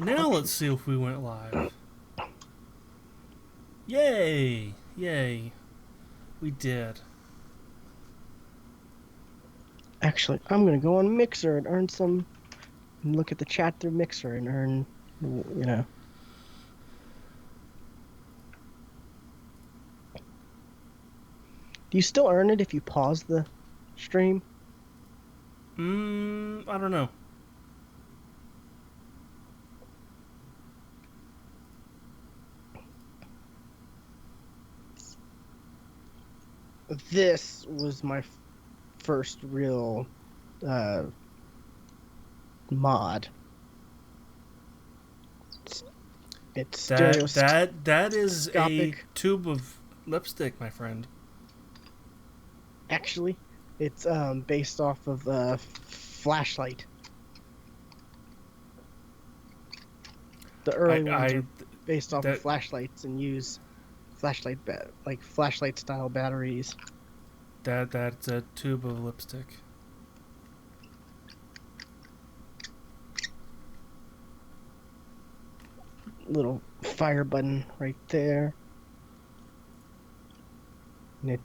Now let's see if we went live. Yay! Yay. We did. Actually, I'm gonna go on Mixer and earn some. And look at the chat through Mixer and earn, Do you still earn it if you pause the stream? I don't know. This was my first real mod. It's stereoscopic. That is a tube of lipstick, my friend. Actually, it's based off of flashlight. The early ones are based off of flashlights and use flashlight style batteries. That's a tube of lipstick. Little fire button right there. And it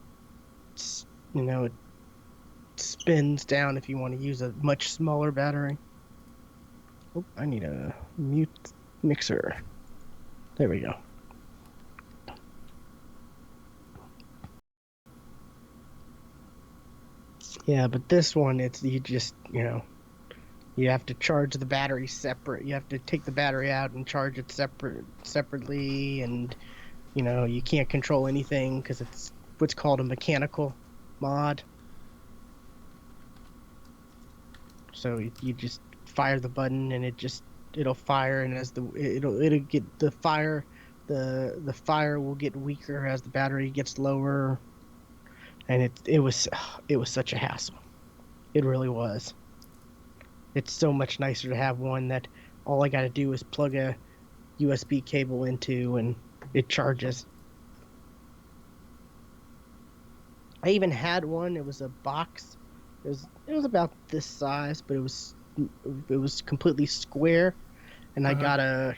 spins down if you want to use a much smaller battery. Oh, I need a mute mixer. There we go. Yeah, but this one, you have to charge the battery separate. You have to take the battery out and charge it separately, and you can't control anything because it's what's called a mechanical mod. So you just fire the button and it'll fire, and as it'll get the fire will get weaker as the battery gets lower, and it was such a hassle. It really was. It's so much nicer to have one that all I got to do is plug a USB cable into and it charges. I even had one. It was a box. It was about this size, but it was completely square, and I got a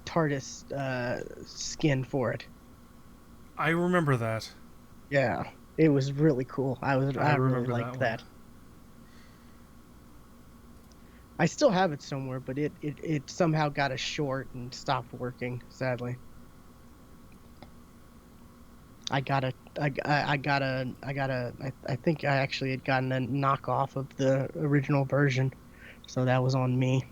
TARDIS skin for it. I remember that. Yeah, it was really cool. I really liked that. I still have it somewhere, but it somehow got a short and stopped working, sadly. I think I actually had gotten a knockoff of the original version, so that was on me.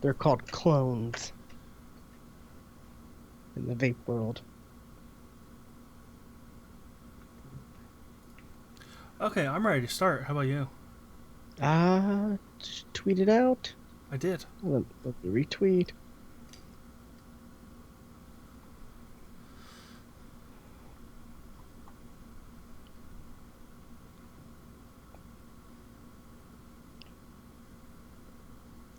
They're called clones in the vape world. Okay, I'm ready to start. How about you? Just tweet it out. I did. Let me retweet.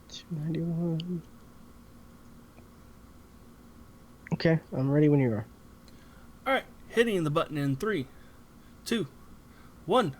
$291. Okay, I'm ready when you are. All right, hitting the button in 3, 2, 1.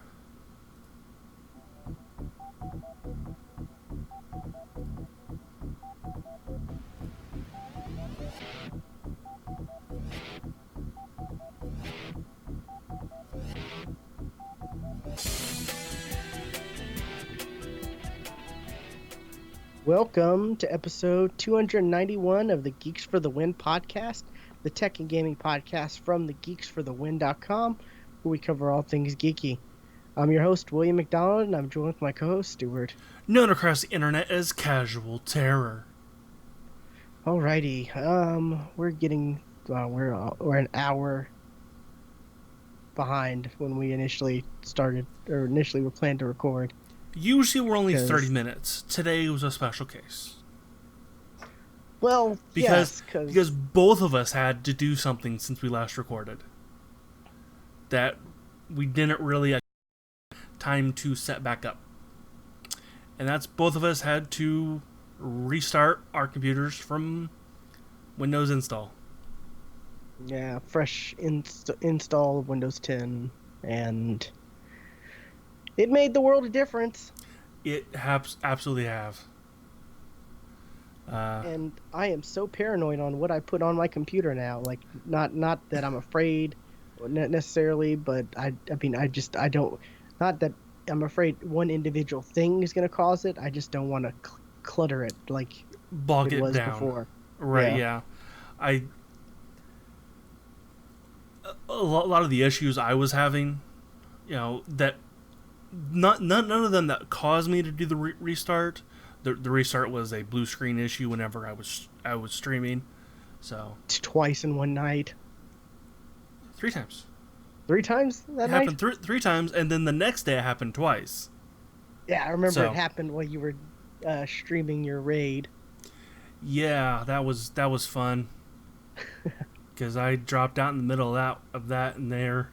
Welcome to episode 291 of the Geeks for the Win podcast, the tech and gaming podcast from the geeksforthewin.com, where we cover all things geeky. I'm your host, William McDonald, and I'm joined with my co-host, Stuart. Known across the internet as Casual Terror. Alrighty, we're an hour behind when we initially were planned to record. Usually we're only 30 minutes. Today was a special case. Well, because both of us had to do something since we last recorded that we didn't really have time to set back up. And that's both of us had to restart our computers from Windows install. Yeah, fresh install of Windows 10, and It made the world a difference. It absolutely have. Uh, And I am so paranoid on what I put on my computer now. Like, not that I'm afraid necessarily, but I mean, I don't, not that I'm afraid one individual thing is going to cause it. I just don't want to clutter it like bog it it was down. before. Right, Yeah. yeah. I a lot of the issues I was having, that none of them that caused me to do the restart. The restart was a blue screen issue whenever I was streaming. So Twice in one night. 3 times. 3 times It that night? happened three times, and then the next day it happened twice. Yeah, I remember it So happened while you were streaming your raid. yeah, that was fun because I dropped out in the middle of that and there,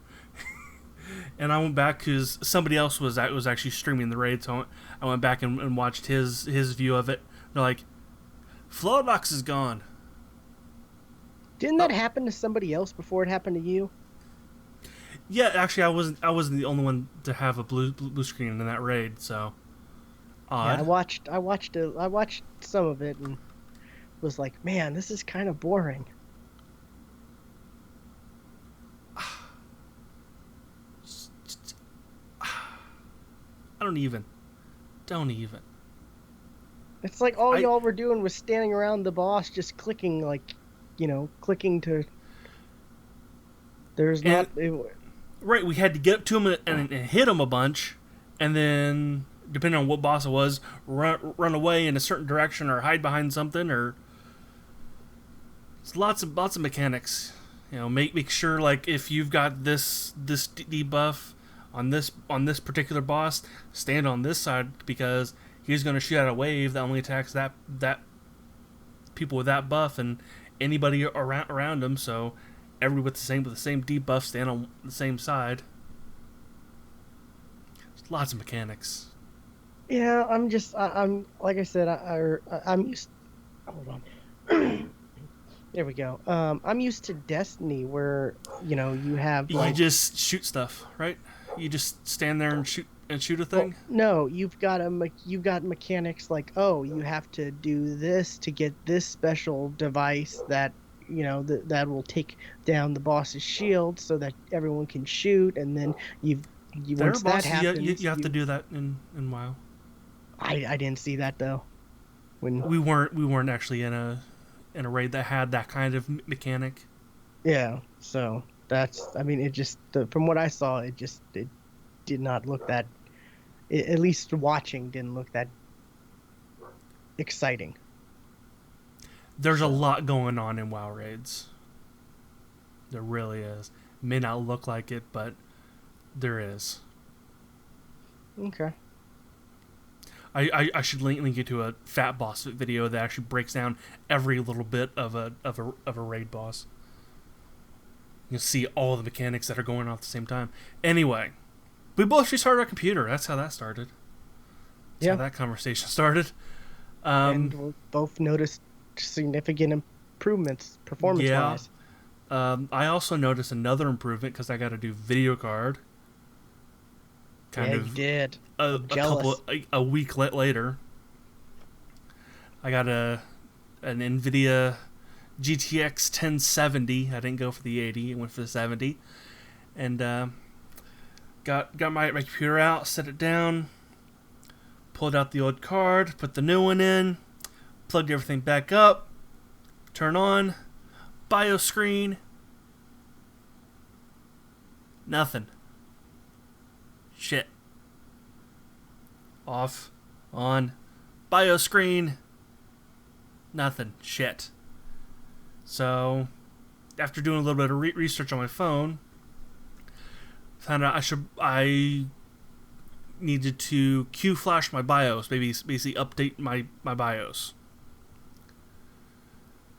and I went back because somebody else was actually streaming the raid, so I went back and watched his view of it. They're like, Flowbox is gone. Didn't Oh, that happen to somebody else before it happened to you? yeah, actually, I wasn't the only one to have a blue screen in that raid, so Yeah, odd. I watched some of it and was like, man, this is kind of boring. I don't even. It's like all I y'all were doing was standing around the boss, just clicking, like, clicking to. There's and not. It, right, we had to get up to him and hit him a bunch, and then depending on what boss it was, run away in a certain direction or hide behind something, or it's lots of mechanics. Make sure like if you've got this debuff on this particular boss, stand on this side because he's going to shoot out a wave that only attacks that people with that buff and anybody around him. So everybody with the same debuff stand on the same side. There's lots of mechanics. yeah, I'm like I said, I'm used. Hold on. There we go. I'm used to Destiny where, you have You like, just shoot stuff, right? You just stand there and shoot a well, thing. no, you've got mechanics like, oh, you have to do this to get this special device that, that will take down the boss's shield so that everyone can shoot, and then you There are once that bosses you, happens, you have to do that in WoW. I didn't see that though. When We weren't actually in a raid that had that kind of mechanic. Yeah, so I mean, it just from what I saw, it did not look that, at least watching didn't look that exciting. There's a So, lot going on in WoW raids. There really is. May not look like it, but there is. okay. I should link you to a Fat Boss video that actually breaks down every little bit of a raid boss. You'll see all the mechanics that are going on at the same time. Anyway, we both restarted our computer. That's how that started. That's how Yeah, that conversation started. and Um, we both noticed significant improvements performance yeah. wise. I also noticed another improvement because I got a new video card. Yeah, Kind you of did. a, I'm a couple jealous. a week later. I got an NVIDIA GTX 1070. I didn't go for the 80. I went for the 70. And got my computer out, set it down, pulled out the old card, put the new one in, plugged everything back up, turn on, BIOS screen, nothing. Shit. Off, on, BIOS screen, nothing. Shit. So, after doing a little bit of research on my phone, found out I needed to Q flash my BIOS, maybe basically update my BIOS.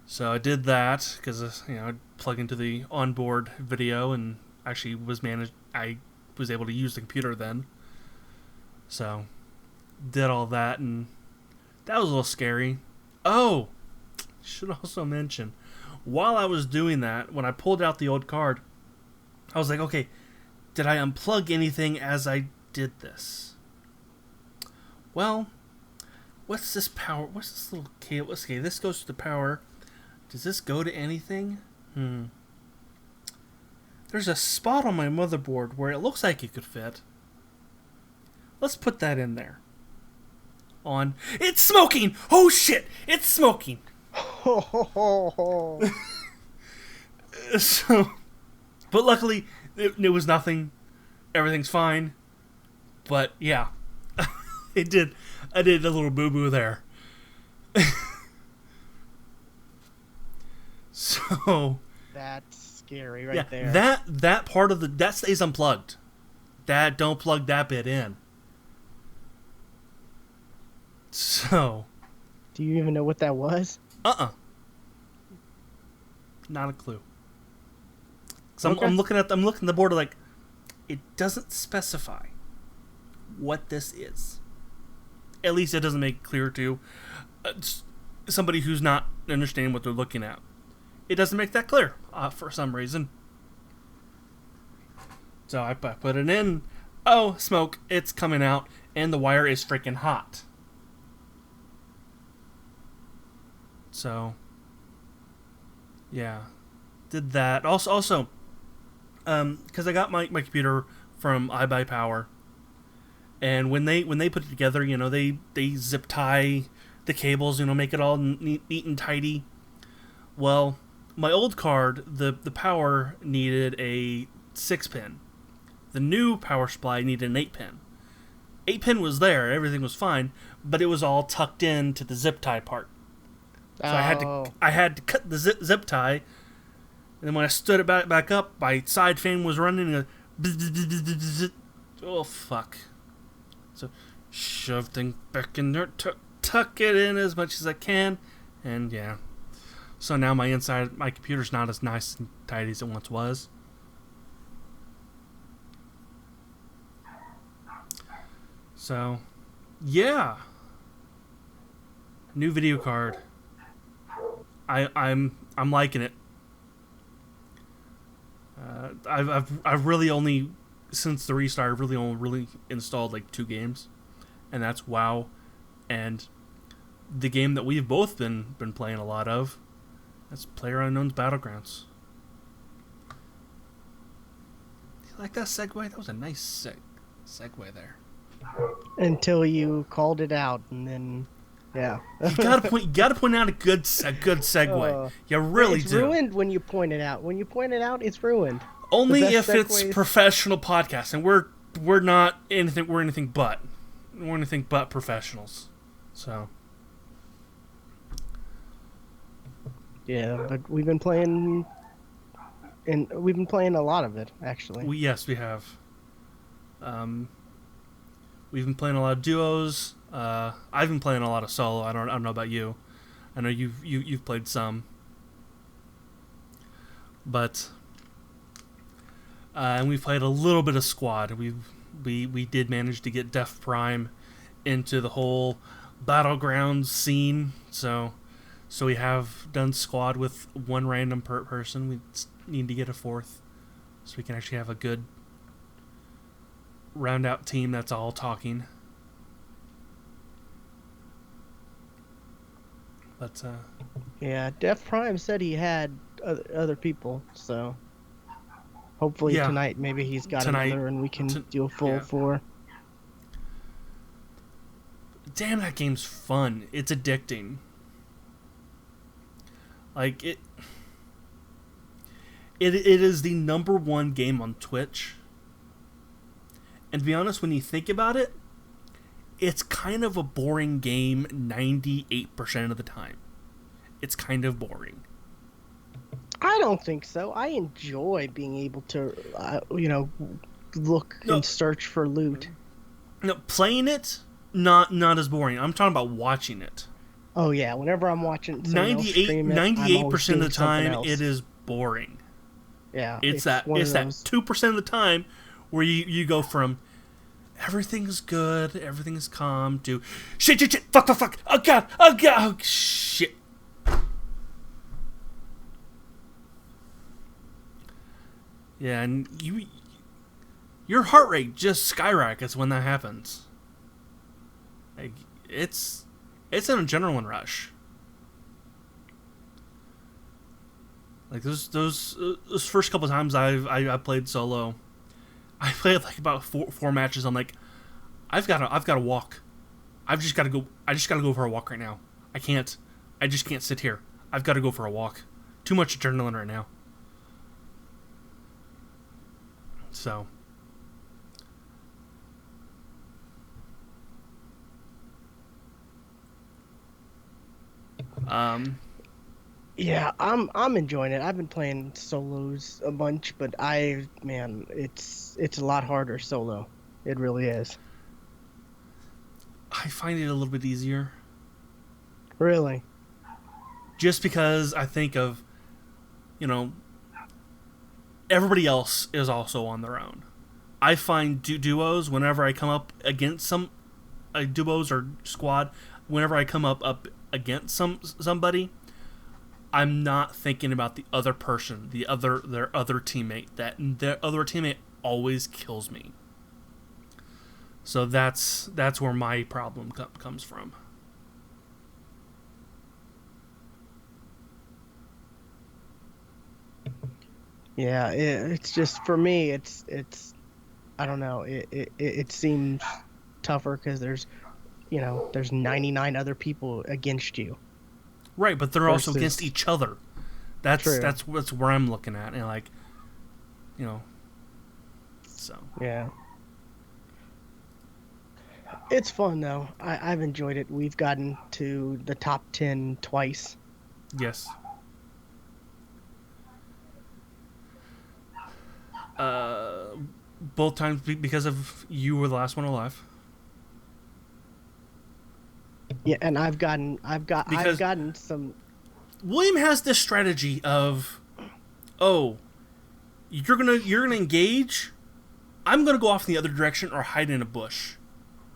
So I did that because I plug into the onboard video and actually I was able to use the computer then. So did all that and that was a little scary. Oh, should also mention, while I was doing that, when I pulled out the old card, I was like, okay, did I unplug anything as I did this? Well, what's this power? What's this little cable? Okay, this goes to the power. Does this go to anything? There's a spot on my motherboard where it looks like it could fit. Let's put that in there. On. It's smoking! Oh shit! It's smoking! So, but luckily, it was nothing. Everything's fine. But yeah, I did a little boo-boo there. So that's scary right there. That part of that stays unplugged. Don't plug that bit in. So, do you even know what that was? Not a clue. So okay. I'm looking at the board like it doesn't specify what this is. At least it doesn't make it clear to somebody who's not understanding what they're looking at. It doesn't make that clear for some reason. So I put it in. Oh, smoke! It's coming out, and the wire is freaking hot. So, yeah, did that. Also, because I got my computer from iBuyPower, and when they put it together, they zip tie the cables, make it all neat and tidy. Well, my old card, the power needed a 6-pin. The new power supply needed an 8-pin. 8-pin was there, everything was fine, but it was all tucked into the zip tie part. So I had to cut the zip tie, and then when I stood it back up, my side fan was running. And oh fuck! So shove things back in there, tuck it in as much as I can, and yeah. So now my computer's not as nice and tidy as it once was. So, yeah. New video card. I'm liking it. I've really only, since the restart, I've really installed like 2 games, and that's WoW, and the game that we've both been playing a lot of. That's PlayerUnknown's Battlegrounds. You like that segue? That was a nice segue there. Until you called it out, and then, yeah. You gotta point out a good segue. You really it's do. It's ruined when you point it out. When you point it out, it's ruined. Only if it's professional podcast, and we're not anything. We're anything but professionals. So. Yeah, but we've been playing, and we've been playing a lot of it, actually. Yes, we have. We've been playing a lot of duos. I've been playing a lot of solo. I don't know about you. I know you've played some, but and we've played a little bit of squad. We did manage to get Def Prime into the whole Battlegrounds scene. So we have done squad with one random person. We need to get a 4th, so we can actually have a good round out team that's all talking. But yeah, Def Prime said he had other people, so hopefully tonight maybe he's got another and we can do a full 4. Damn, that game's fun. It's addicting. Like it is the #1 game on Twitch. And to be honest, when you think about it, it's kind of a boring game 98% of the time. It's kind of boring. I don't think so. I enjoy being able to, look and search for loot. No, playing it, not as boring. I'm talking about watching it. Oh yeah, whenever I'm watching 98% of the time it is boring. Yeah. It's that 2% of the time where you go from everything's good, everything's calm to shit, fuck, oh god, oh shit. Yeah, and your heart rate just skyrockets when that happens. Like, it's an adrenaline rush. Like those first couple times I played solo, I played like about four matches. I'm like, I've got to walk. I just got to go for a walk right now. I just can't sit here. I've got to go for a walk. Too much adrenaline right now. So. Yeah, I'm enjoying it. I've been playing solos a bunch, but it's a lot harder solo. It really is. I find it a little bit easier. Really? Just because I think of, everybody else is also on their own. I find duos whenever I come up against some duos or squad. Whenever I come up against somebody, I'm not thinking about the other person, their other teammate. Their other teammate always kills me. So that's where my problem comes from. Yeah, it's just for me. It's I don't know. It seems tougher because there's 99 other people against you. Right, but they're also Versus- against each other. That's True. that's where I'm looking at, and like, so. Yeah. It's fun though. I've enjoyed it. We've gotten to the top 10 twice. Yes. Both times because of you were the last one alive. Yeah, and I've gotten Because- some. William has this strategy of, oh, you're gonna engage. I'm gonna go off in the other direction or hide in a bush.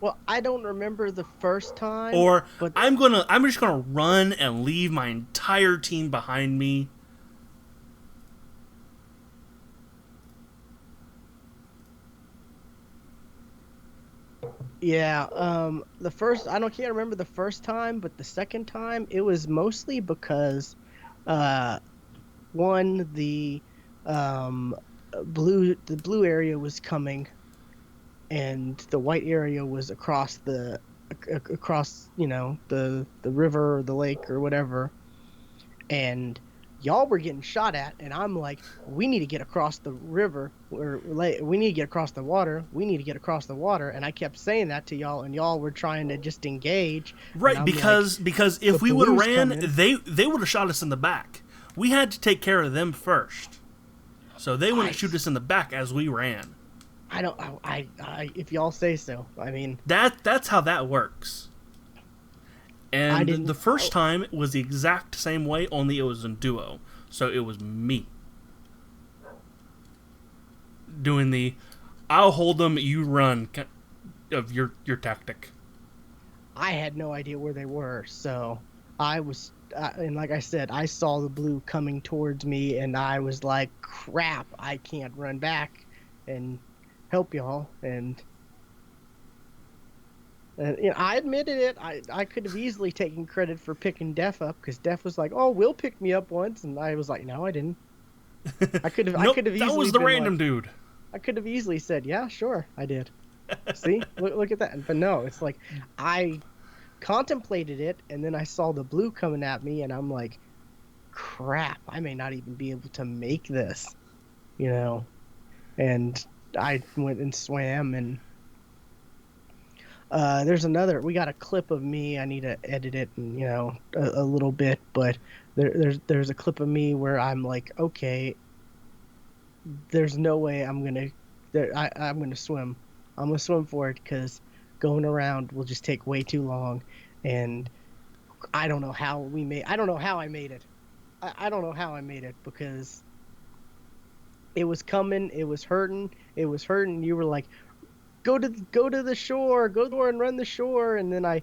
Well, I don't remember the first time. Or but I'm just gonna run and leave my entire team behind me. yeah, can't remember the first time, but the second time it was mostly because, one the blue area was coming, and the white area was across the river or the lake or whatever, and y'all were getting shot at, and I'm like, we need to get across the river or we need to get across the water. We need to get across the water, and I kept saying that to y'all, and y'all were trying to just engage. Right, because if we would have ran, coming. they would have shot us in the back. We had to take care of them first, so they wouldn't shoot us in the back as we ran. I if y'all say so. I mean, that's how that works. And the first time was the exact same way, only it was in duo. So it was me doing the I'll hold them, you run of your tactic. I had no idea where they were, so I was and like I said, I saw the blue coming towards me, and I was like, crap, I can't run back and help y'all. And I admitted it. I could have easily taken credit for picking Def up, because Def was like, "Oh, Will picked me up once," and I was like, "No, I didn't." I could have. Nope, I could have easily. That was the random dude. I could have easily said, "Yeah, sure, I did." See, look at that. But no, it's like I contemplated it, and then I saw the blue coming at me, and I'm like, "Crap! I may not even be able to make this," And I went and swam and. We got a clip of me. I need to edit it and a little bit, but there's a clip of me where I'm like, okay, there's no way I'm gonna swim. I'm gonna swim for it, because going around will just take way too long, and I don't know how I don't know how I made it. I don't know how I made it, because it was coming, it was hurting. You were like, go to the shore, and run the shore, and then I'm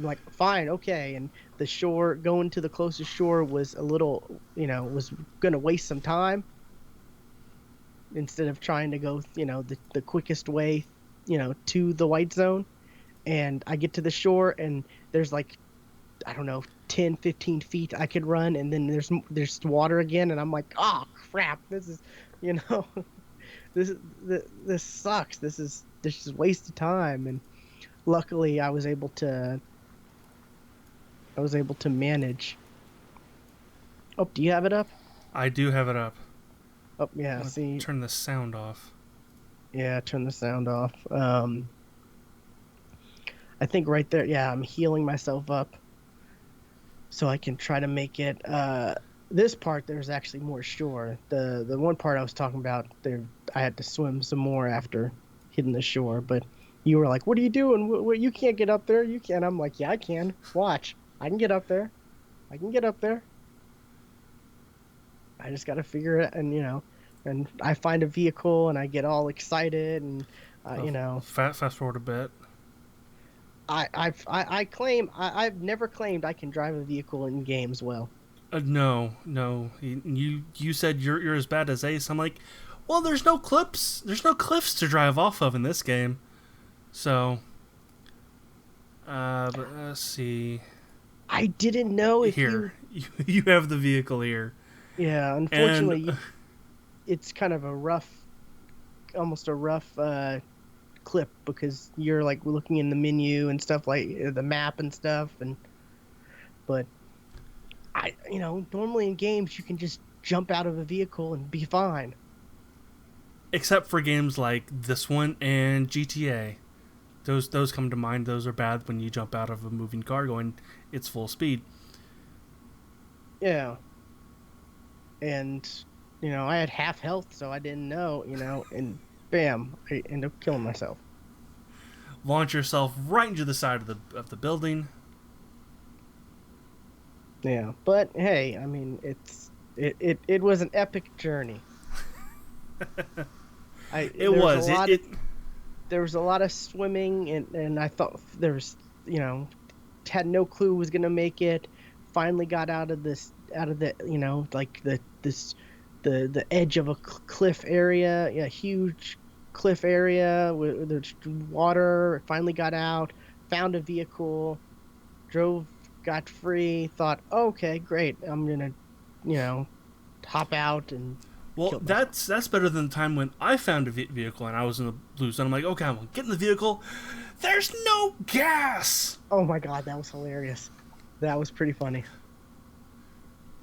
like, fine, okay. And the shore, going to the closest shore was a little, was gonna waste some time. instead of trying to go, the quickest way, to the white zone. And I get to the shore, and there's like, I don't know, 10, 15 feet I could run, and then there's water again, and I'm like, oh crap, this is, you know, this sucks. This is wasted time. And luckily, I was able to manage. Oh, do you have it up? I do have it up. Oh yeah, I'll see, turn the sound off. yeah, turn the sound off. I think right there, yeah, I'm healing myself up so I can try to make it. This part there's actually more shore. The one part I was talking about there, I had to swim some more after hitting the shore. But you were like, "What are you doing? You can't get up there. You can." I'm like, "Yeah, I can. Watch, I can get up there. I can get up there. I just got to figure it." And and I find a vehicle and I get all excited and Oh, fast forward a bit. I've never claimed I can drive a vehicle in games well. No, no. You said you're as bad as Ace. I'm like, well, there's no clips. There's no cliffs to drive off of in this game. So, but let's see. I didn't know if Here, you have the vehicle here, yeah, and unfortunately, it's kind of a rough, almost a rough clip because you're like looking in the menu and stuff like the map and stuff. And but normally in games you can just jump out of a vehicle and be fine. except for games like this one and GTA, those come to mind. Those are bad when you jump out of a moving car going its full speed. Yeah, and I had half health, so I didn't know, and bam, I end up killing myself. Launch yourself right into the side of the building. Yeah, but hey, I mean, it was an epic journey. I It there was a was lot it. of there was a lot of swimming, and I thought there was, had no clue was gonna make it. Finally got out of the, like the edge of a cliff area, a huge cliff area where there's water. Finally got out, found a vehicle, drove, got free. Thought, okay, great, I'm gonna, you know, hop out and Well, kill myself. that's better than the time when I found a vehicle and I was in the blue zone. I'm like, okay, I'm gonna get in the vehicle. There's no gas. Oh my god, that was hilarious. That was pretty funny.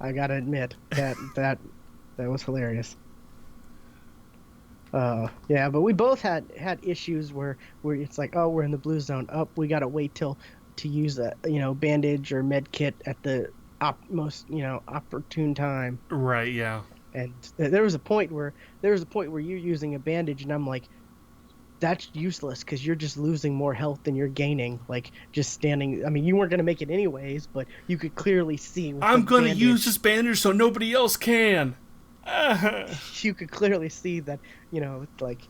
I gotta admit that was hilarious. Yeah, but we both had issues where it's like, oh, we're in the blue zone. Up, we gotta wait till to use a bandage or med kit at the most opportune time. Right? Yeah. And there was a point where you're using a bandage, and I'm like, that's useless because you're just losing more health than you're gaining. Like just standing. I mean, you weren't gonna make it anyways, but you could clearly see with the I'm gonna bandage, use this bandage so nobody else can. you could clearly see that like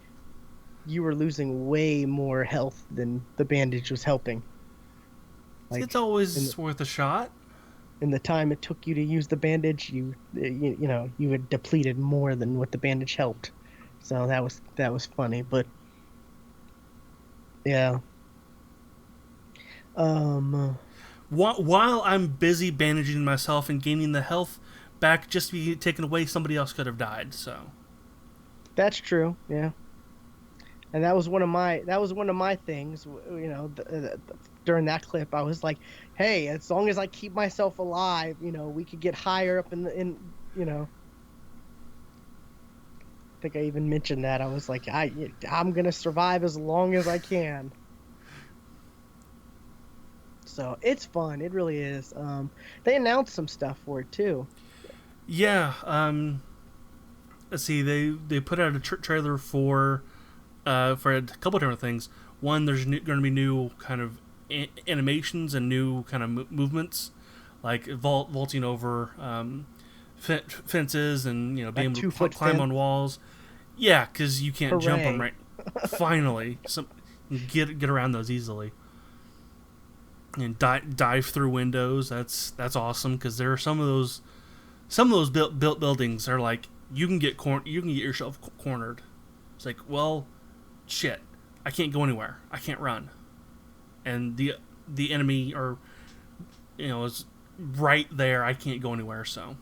you were losing way more health than the bandage was helping. Like It's in, always worth a shot. in the time it took you to use the bandage, you had depleted more than what the bandage helped. So that was funny, but yeah. Um. While I'm busy bandaging myself and gaining the health back just to be taken away, somebody else could have died. So That's true. Yeah. And that was one of my things. During that clip, I was like, "Hey, as long as I keep myself alive, we could get higher up you know." I think I even mentioned that. I was like, I'm gonna survive as long as I can. So it's fun. It really is. They announced some stuff for it too. yeah. Let's see. They put out a trailer for a couple different things. One, there's going to be new kind of animations and new kind of movements, like vaulting over fences and being able to climb on walls. Yeah, because you can't jump them right. Finally, get around those easily and dive through windows. That's awesome because there are some of those built buildings are like you can get you can get yourself cornered. It's like, well, shit, I can't go anywhere. I can't run, and the enemy is right there. I can't go anywhere. So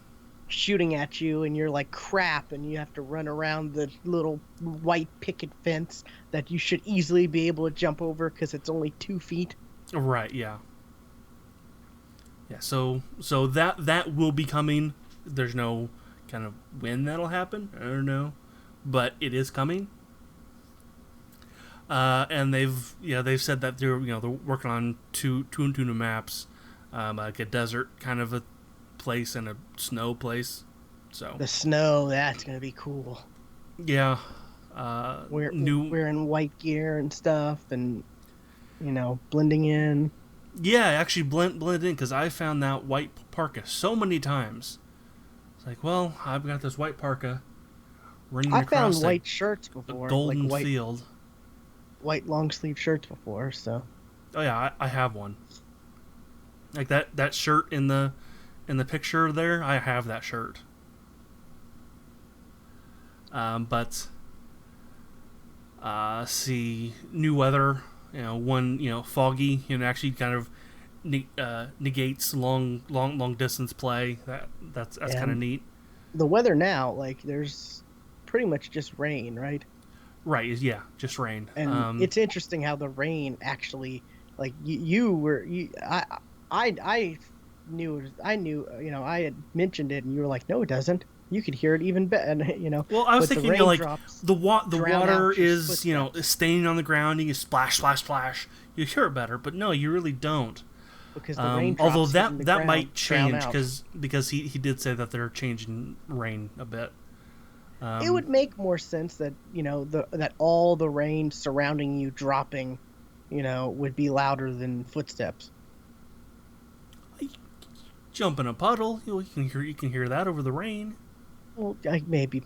shooting at you, and you're like crap, and you have to run around the little white picket fence that you should easily be able to jump over because it's only 2 feet. right, yeah. Yeah, so that will be coming. There's no kind of when that'll happen. I don't know, but it is coming. And they've said that they're working on two new maps, like a desert kind of a place and a snow place. So The snow, that's gonna be cool. yeah, Wearing white gear and stuff, and blending in. yeah, actually blend in because I found that white parka so many times. It's like, well, I've got this white parka running I across found white shirts before, a golden like field. white long sleeve shirts before. So Oh yeah, I have one. Like that shirt in the picture there, I have that shirt. But see, new weather. Foggy. Actually kind of negates long distance play. That's kind of neat. the weather now, like there's pretty much just rain, right? Right. Yeah. Just rain. And it's interesting how the rain actually, like I knew, I had mentioned it, and you were like, no, it doesn't. You could hear it even better, and. Well, I was thinking, like the water is, footsteps. staining on the ground, and you splash, splash, splash. You hear it better, but no, you really don't. Because the raindrops although hitting the that ground might drown change out. because he did say that they're changing rain a bit. It would make more sense that that all the rain surrounding you dropping, would be louder than footsteps. Jump in a puddle, you can hear that over the rain. Well, maybe,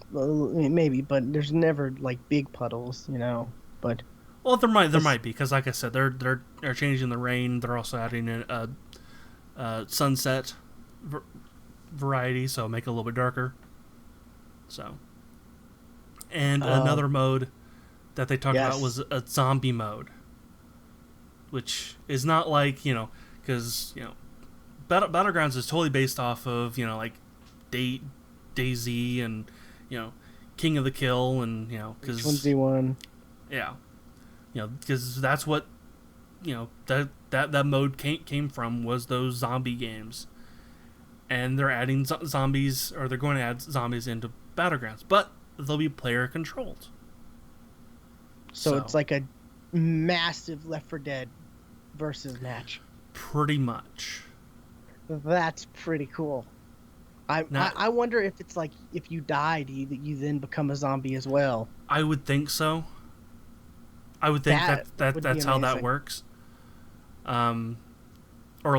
but there's never like big puddles, But Well, there might be because, like I said, they're changing the rain. They're also adding in a sunset variety, so make it a little bit darker. So, and another mode that they talked about was a zombie mode, which is not like because Battlegrounds is totally based off of like DayZ and King of the Kill and because H1Z1. Yeah. Because that's what that mode came from, was those zombie games, and they're adding zombies, or they're going to add zombies into Battlegrounds, but they'll be player controlled. So it's like a massive Left 4 Dead versus match. Pretty much. That's pretty cool. I wonder if it's like if you died, you then become a zombie as well. I would think so. I would think that's how that works. Or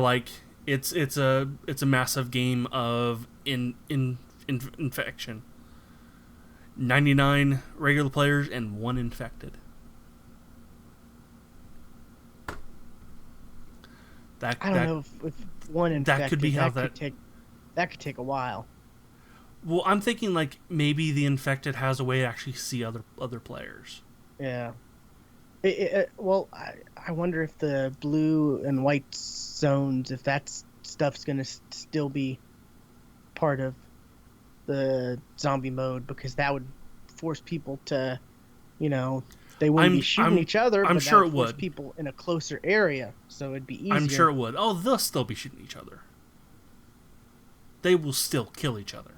like it's a massive game of infection. 99 regular players and 1 infected. I don't know if one infected, that could be how that could take a while. Well, I'm thinking like maybe the infected has a way to actually see other players. Yeah. Well, I wonder if the blue and white zones, if that stuff's gonna still be part of the zombie mode, because that would force people to, they wouldn't be shooting each other. I'm but sure that would it force would. people in a closer area, so it'd be easier. I'm sure it would. Oh, they'll still be shooting each other. They will still kill each other.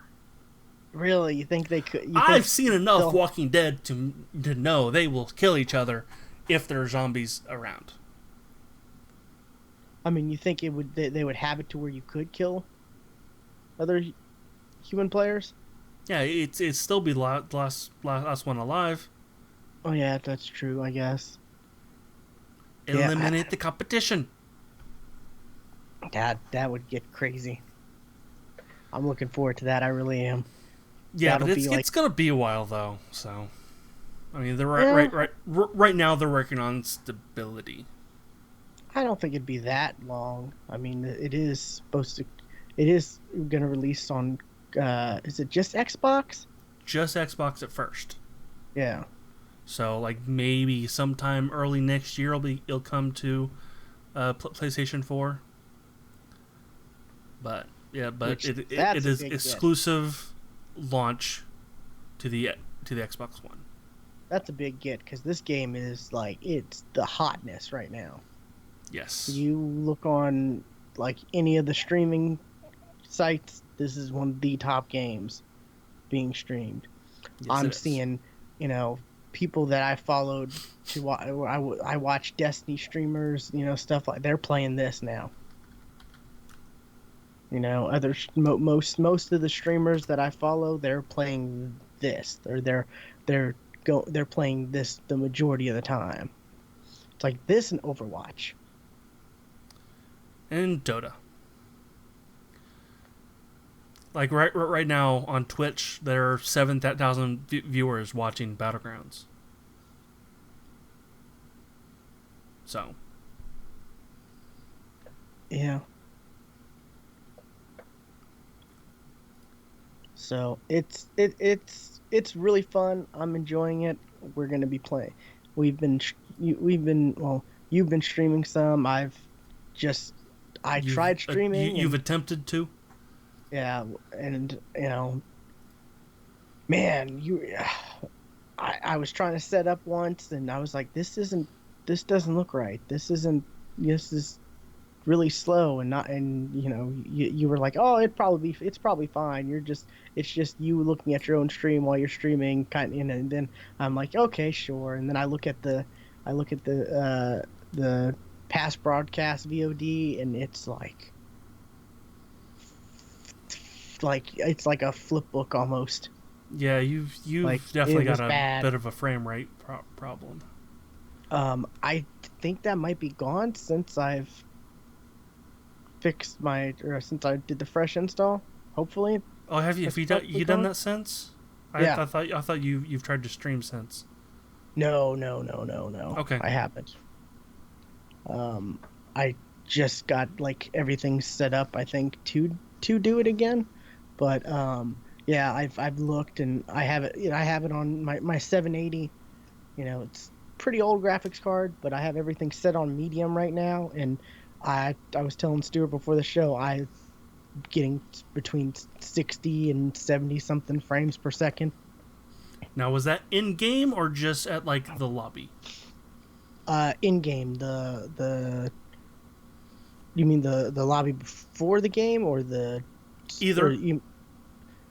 Really, you think they could? I've seen enough Walking Dead to know they will kill each other if there are zombies around. I mean, you think they would have it to where you could kill other human players? Yeah, it's still be last one alive. Oh yeah, that's true, I guess. Eliminate the competition. That would get crazy. I'm looking forward to that. I really am. Yeah, but it's gonna be a while though. So, I mean, they're right now they're working on stability. I don't think it'd be that long. I mean, it is going to release on. Is it just Xbox? just Xbox at first. Yeah. So like maybe sometime early next year it'll come to PlayStation 4. But yeah, but it is exclusive launch to the Xbox One. That's a big get because this game is like it's the hotness right now. Yes. You look on like any of the streaming sites, this is one of the top games being streamed. Yes, I'm seeing, people that I followed to I watch Destiny streamers, stuff like they're playing this now. Most of the streamers that I follow, they're playing this. They're playing this the majority of the time. It's like this and Overwatch. And Dota. Like right now on Twitch, there are 7,000 viewers watching Battlegrounds. So. Yeah. So it's really fun. I'm enjoying it. We're gonna be playing. You've been streaming some. Tried streaming. You've attempted to. Yeah, and man, I was trying to set up once, and I was like, this doesn't look right. This is really slow, and you were like, oh, it's probably fine. It's just you looking at your own stream while you're streaming, and then I'm like, okay, sure, and then I look at the past broadcast VOD, and it's like it's like a flip book almost. Yeah, you've like, definitely got a bit of a frame rate problem. I think that might be gone since I've fixed since I did the fresh install. Hopefully. Oh, have you done that since? Yeah. I thought you've tried to stream since. No. Okay. I haven't. I just got like everything set up, I think, to do it again. But yeah, I've looked, and I have it. I have it on my 780. It's pretty old graphics card, but I have everything set on medium right now. And I was telling Stuart before the show, I'm getting between 60 and 70 something frames per second. Now, was that in game or just at like the lobby? In game, you mean the lobby before the game, or the either?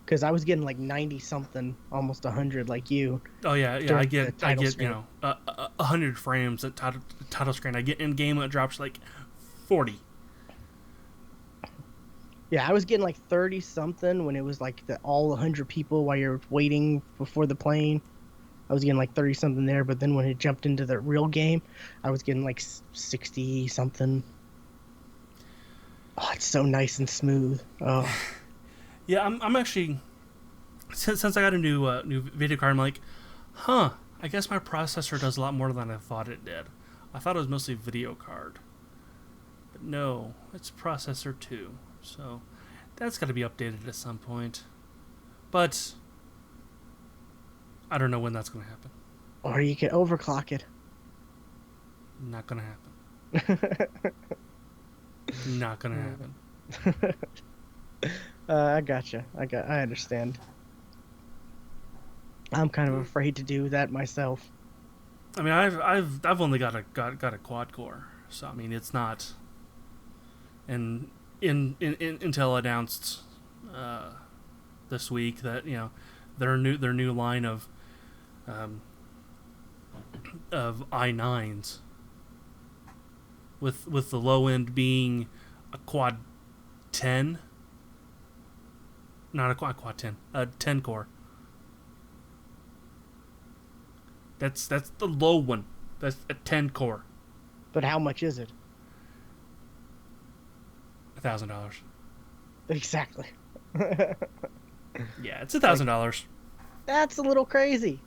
Because I was getting like 90 something, almost 100 like you. Oh yeah. I get screen. 100 frames at title screen. I get in game when it drops like 40. Yeah, I was getting like 30 something when it was like all 100 people while you're waiting before the plane. I was getting like 30 something there, but then when it jumped into the real game, I was getting like 60 something. Oh, it's so nice and smooth. Oh. Yeah, I'm actually, since I got a new video card, I'm like, I guess my processor does a lot more than I thought it did. I thought it was mostly video card, but no, it's processor too. So that's got to be updated at some point. But I don't know when that's going to happen. Or you can overclock it. Not going to happen. Not going to happen. I gotcha. I understand. I'm kind of afraid to do that myself. I mean, I've only got a quad core, so I mean it's not. And Intel announced this week that their new line of i9s with the low end being a quad 10. Not a quad 10. A 10 core. That's the low one. That's a 10 core. But how much is it? $1,000. Exactly. Yeah, it's $1,000. That's a little crazy.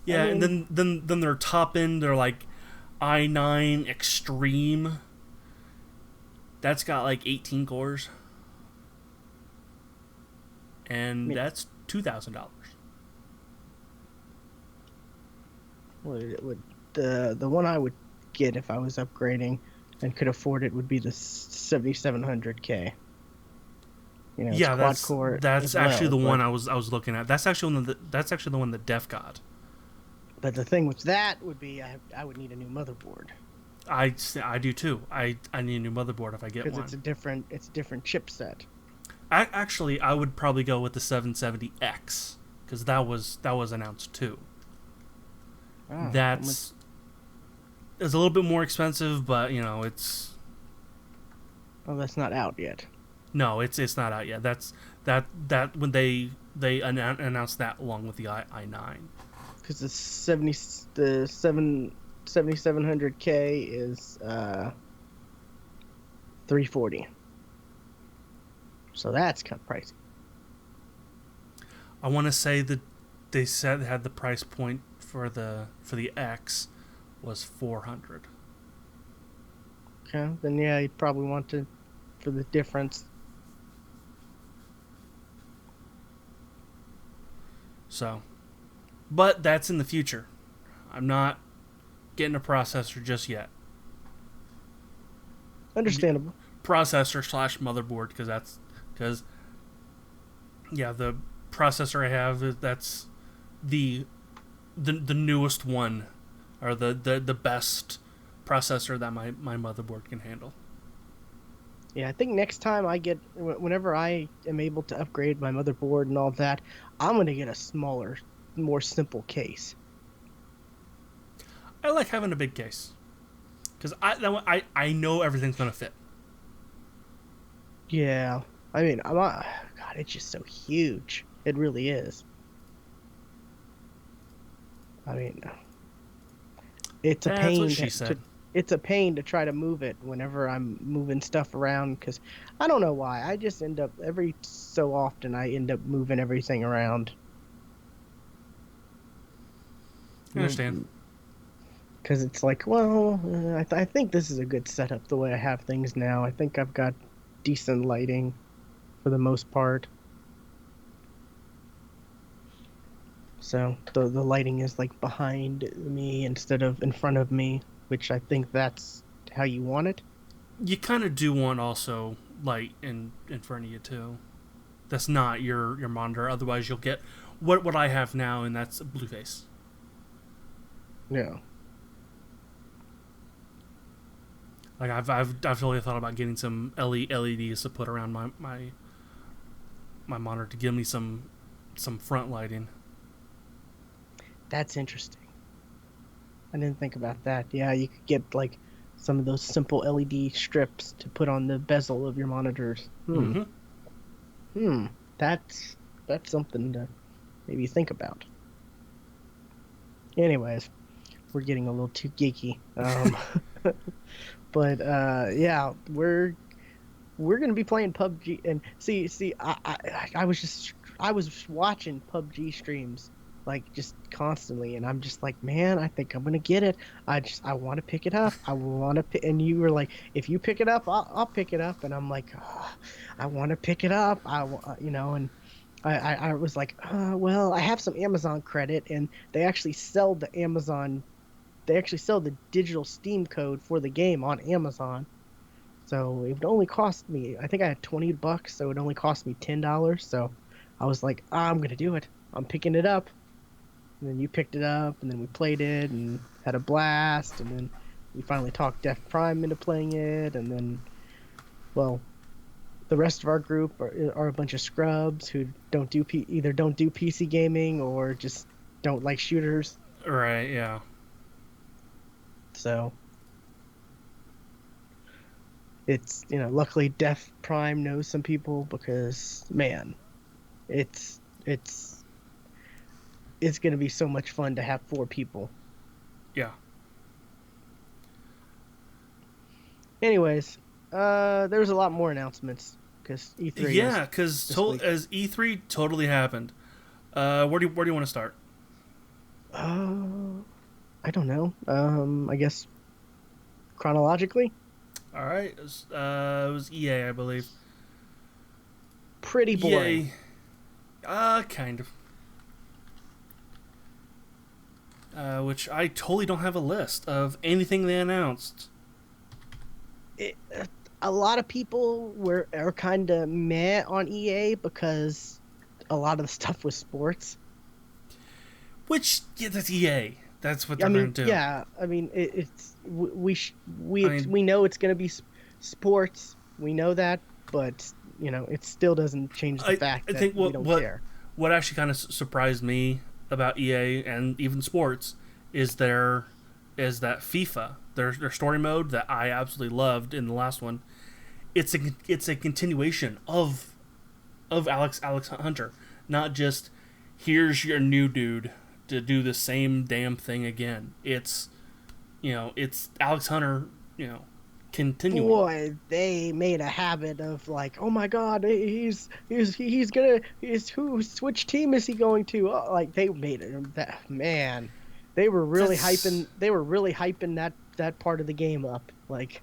Yeah, I mean, and then their top end, they're like i9 Extreme. That's got like 18 cores. And that's $2,000. would the one I would get if I was upgrading and could afford it would be the 7700K. It's Yeah, quad that's core that's as actually well, the one but I was looking at. That's actually the one that Def got. the thing with that would be I would need a new motherboard I do too. I need a new motherboard if I get because one. it's a different chipset. Actually, I would probably go with the 770X because that was announced too. Oh, It's a little bit more expensive, but it's that's not out yet. no, it's not out yet. That when they announced that along with the i9. Because the 7700K is 340. So that's kind of pricey. I want to say that they said they had the price point for the X was 400. Okay, then yeah, you'd probably want to for the difference. So, but that's in the future. I'm not getting a processor just yet. Understandable. Processor slash motherboard because yeah, the processor I have that's the newest one or the best processor that my motherboard can handle. Yeah, I think next time whenever I am able to upgrade my motherboard and all that, I'm gonna get a smaller, more simple case. I like having a big case because I know everything's gonna fit. Yeah, I mean, God, it's just so huge. It really is. I mean, it's a That's what pain she said. it's a pain to try to move it whenever I'm moving stuff around because I don't know why. I just end up every so often I end up moving everything around. I understand. Because it's like, well, I think this is a good setup the way I have things now. I think I've got decent lighting for the most part. So the lighting is like behind me instead of in front of me, which I think that's how you want it. You kind of do want also light in front of you too. That's not your monitor. Otherwise, you'll get what I have now, and that's a blue face. Yeah. Like I've totally thought about getting some LEDs to put around my monitor to give me some front lighting. That's interesting. I didn't think about that. Yeah, you could get like some of those simple LED strips to put on the bezel of your monitors. Mm-hmm. Hmm. That's something to maybe think about. Anyways, we're getting a little too geeky. But yeah, we're gonna be playing PUBG and see I was watching PUBG streams like just constantly and I'm just like, man, I think I'm gonna get it. I want to pick it up. I want to pick, and you were like, if you pick it up, I'll pick it up, and I'm like, oh, I want to pick it up. And I was like, well, I have some Amazon credit, and they actually sell the digital Steam code for the game on Amazon. So it would only cost me, I think I had $20, so it would only cost me $10. So I was like, I'm gonna do it. I'm picking it up. And then you picked it up, and then we played it and had a blast. And then we finally talked Def Prime into playing it. And then, well, the rest of our group are a bunch of scrubs who either don't do PC gaming or just don't like shooters. Right. Yeah. So it's luckily Def Prime knows some people because man, it's gonna be so much fun to have 4 people. Yeah. Anyways, there's a lot more announcements because E3. Yeah, because as E3 totally happened. Where do you want to start? I don't know. I guess chronologically. All right. It was EA, I believe. Pretty boring. EA. Kind of. which I totally don't have a list of anything they announced. It, a lot of people are kind of meh on EA because a lot of the stuff was sports. Which, yeah, that's EA. That's what I they're mean, going to do. yeah, I mean it's I mean, we know it's going to be sports. We know that, but it still doesn't change the fact I that think we don't care. what actually kind of surprised me about EA and even sports is that FIFA, their story mode that I absolutely loved in the last one. It's a continuation of Alex Hunter, not just here's your new dude to do the same damn thing again. It's Alex Hunter, continuing. Boy, they made a habit of like, oh my God, he's gonna which team is he going to? Oh, like they made it that man, That's they were really hyping that part of the game up. Like,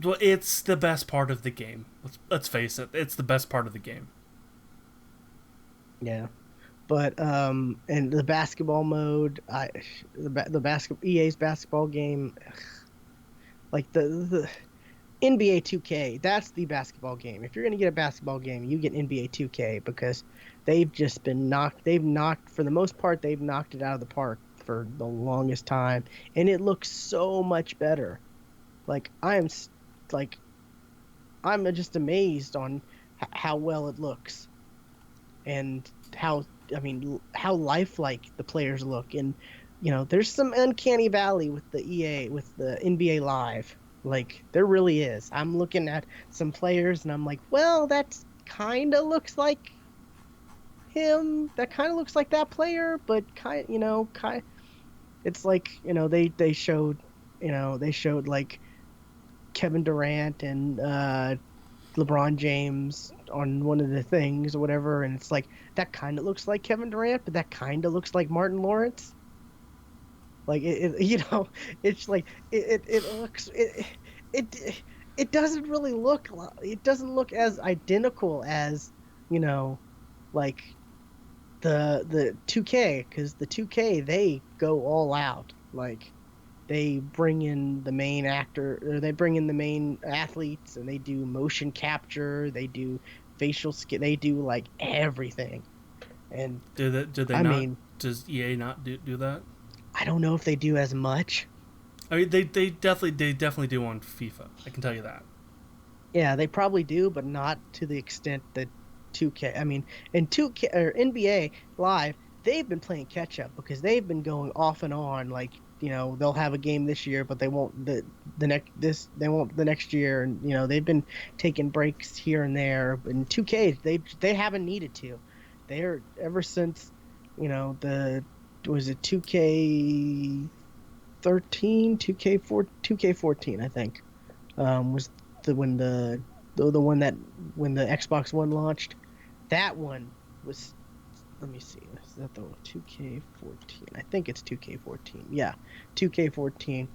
well, it's the best part of the game. Let's face it, it's the best part of the game. yeah, but and the basketball mode, the basketball EA's basketball game, like the NBA 2K, that's the basketball game. If you're going to get a basketball game, you get NBA 2K because they've knocked, for the most part, they've knocked it out of the park for the longest time. And it looks so much better. Like, like, I'm just amazed on how well it looks and how lifelike the players look. And, there's some uncanny valley with the with the NBA Live. Like, there really is. I'm looking at some players and I'm like, well, that's kind of looks like him. That kind of looks like that player, but it's like, they showed like Kevin Durant and LeBron James on one of the things or whatever. And it's like, that kind of looks like Kevin Durant, but that kind of looks like Martin Lawrence. Like it's like it looks it doesn't really look, it doesn't look as identical as like the 2K, because the 2K, they go all out. Like, they bring in the main actor, or they bring in the main athletes, and they do motion capture, they do facial skin, they do like everything. And Do they I not? mean, Does EA not do that? I don't know if they do as much. I mean, they definitely do on FIFA. I can tell you that. Yeah, they probably do, but not to the extent that 2K. I mean, in 2K or NBA Live, they've been playing catch up because they've been going off and on. Like, they'll have a game this year, but they won't the next this they won't the next year, and they've been taking breaks here and there. But in 2K, they haven't needed to. They're ever since the was it 2K13, 2K14, I think, was the when the one that when the Xbox One launched. That one was, let me see, is that the 2K14? I think it's 2K14. Yeah, 2K14,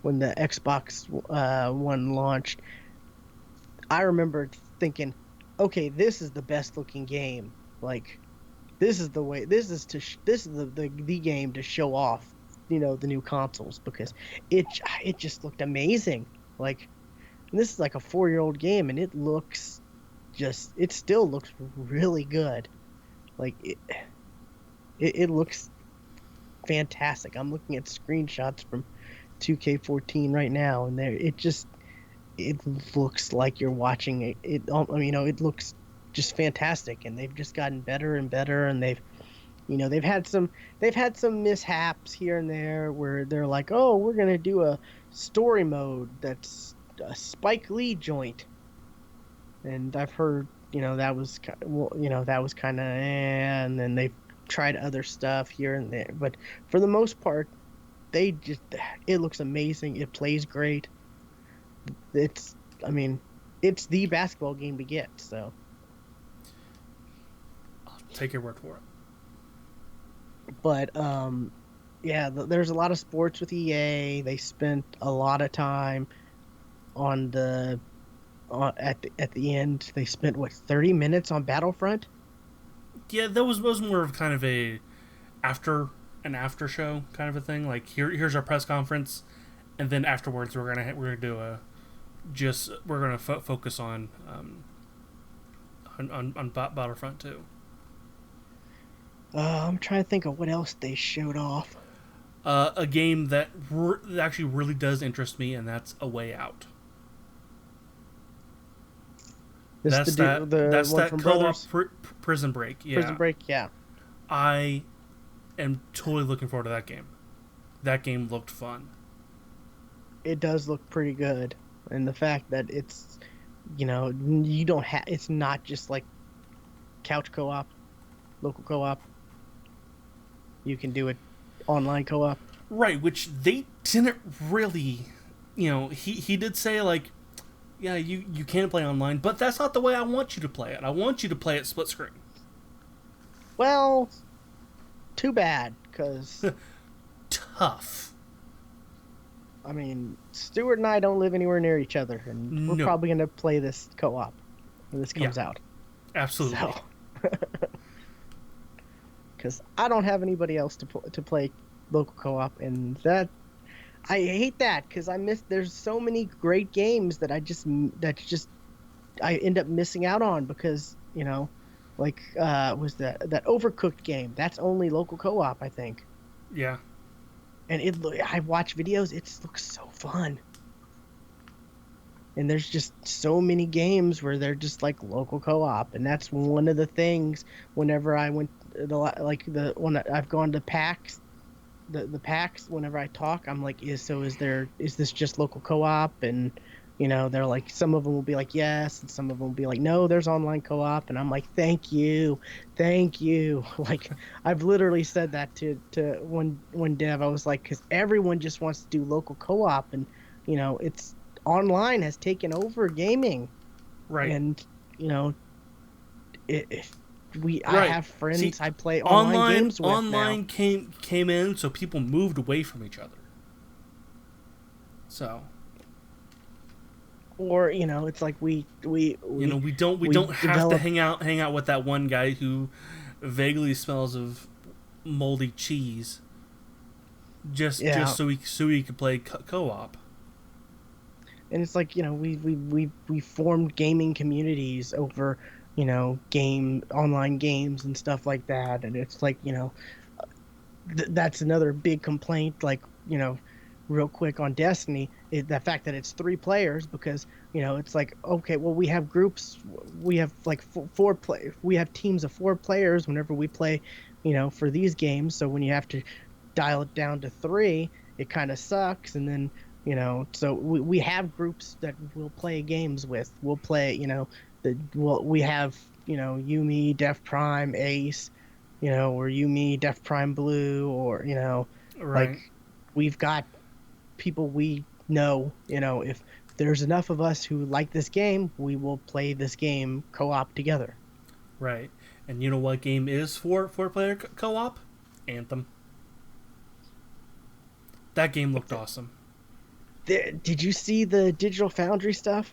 when the Xbox One launched. I remember thinking, okay, this is the best looking game. Like, this is the way. This is the game to show off, the new consoles, because it just looked amazing. Like, this is like a 4-year-old game, and it still looks really good. Like, it looks fantastic. I'm looking at screenshots from 2K14 right now, and it looks like you're watching it. It looks just fantastic, and they've just gotten better and better, and they've had some mishaps here and there where they're like, oh, we're gonna do a story mode that's a Spike Lee joint, and I've heard that was kind of, and then they've tried other stuff here and there, but for the most part, it looks amazing. It plays great. It's I mean, it's the basketball game to get. So, I'll take your word for it. but yeah, there's a lot of sports with EA. They spent a lot of time on at the end. They spent, what, 30 minutes on Battlefront. Yeah, that was more of kind of a after an after show kind of a thing. Like here's our press conference, and then afterwards we're gonna do we're gonna focus on Battlefront 2. I'm trying to think of what else they showed off. A game that actually really does interest me, and that's A Way Out. That's that from co-op Brothers? Prison Break. Yeah, Prison Break, yeah. I am totally looking forward to that game. That game looked fun. It does look pretty good, and the fact that it's, you don't have, it's not just like couch co-op, local co-op. You can do it online co-op. Right, which they didn't really, he did say like, yeah, you can play online, but that's not the way I want you to play it. I want you to play it split screen. Well, too bad, because Tough. I mean, Stuart and I don't live anywhere near each other, and we're probably going to play this co-op when this comes out. Absolutely. So, because I don't have anybody else to play local co-op, and I hate that because there's so many great games that I end up missing out on because like was that Overcooked game that's only local co-op, I think. Yeah. And I watch videos, it looks so fun. And there's just so many games where they're just like local co-op, and that's one of the things. Whenever I went when I've gone to PAX, the PAX, whenever I talk, I'm like, is this just local co-op? And they're like, some of them will be like yes, and some of them will be like no, there's online co-op, and I'm like, thank you. Like, I've literally said that to one dev. I was like, because everyone just wants to do local co-op, and it's online has taken over gaming, right? And right. I have friends I play online games with online now. came in, so people moved away from each other. So, or it's like we don't have to hang out with that one guy who vaguely smells of moldy cheese just so he could play co-op. And it's like we formed gaming communities over online games and stuff like that, and it's like that's another big complaint, like real quick on Destiny, the fact that it's 3 players, because it's like, okay, well, we have groups, we have like we have teams of 4 players whenever we play for these games, so when you have to dial it down to 3, it kind of sucks. And then so we have groups that we'll play games with. We'll play we have Yumi, Def Prime, Ace, or Yumi, Def Prime Blue, or right. like, we've got people we know. If there's enough of us who like this game, we will play this game co-op together. Right. And you know what game is for 4-player co-op? Anthem. That game looked awesome. Did you see the Digital Foundry stuff?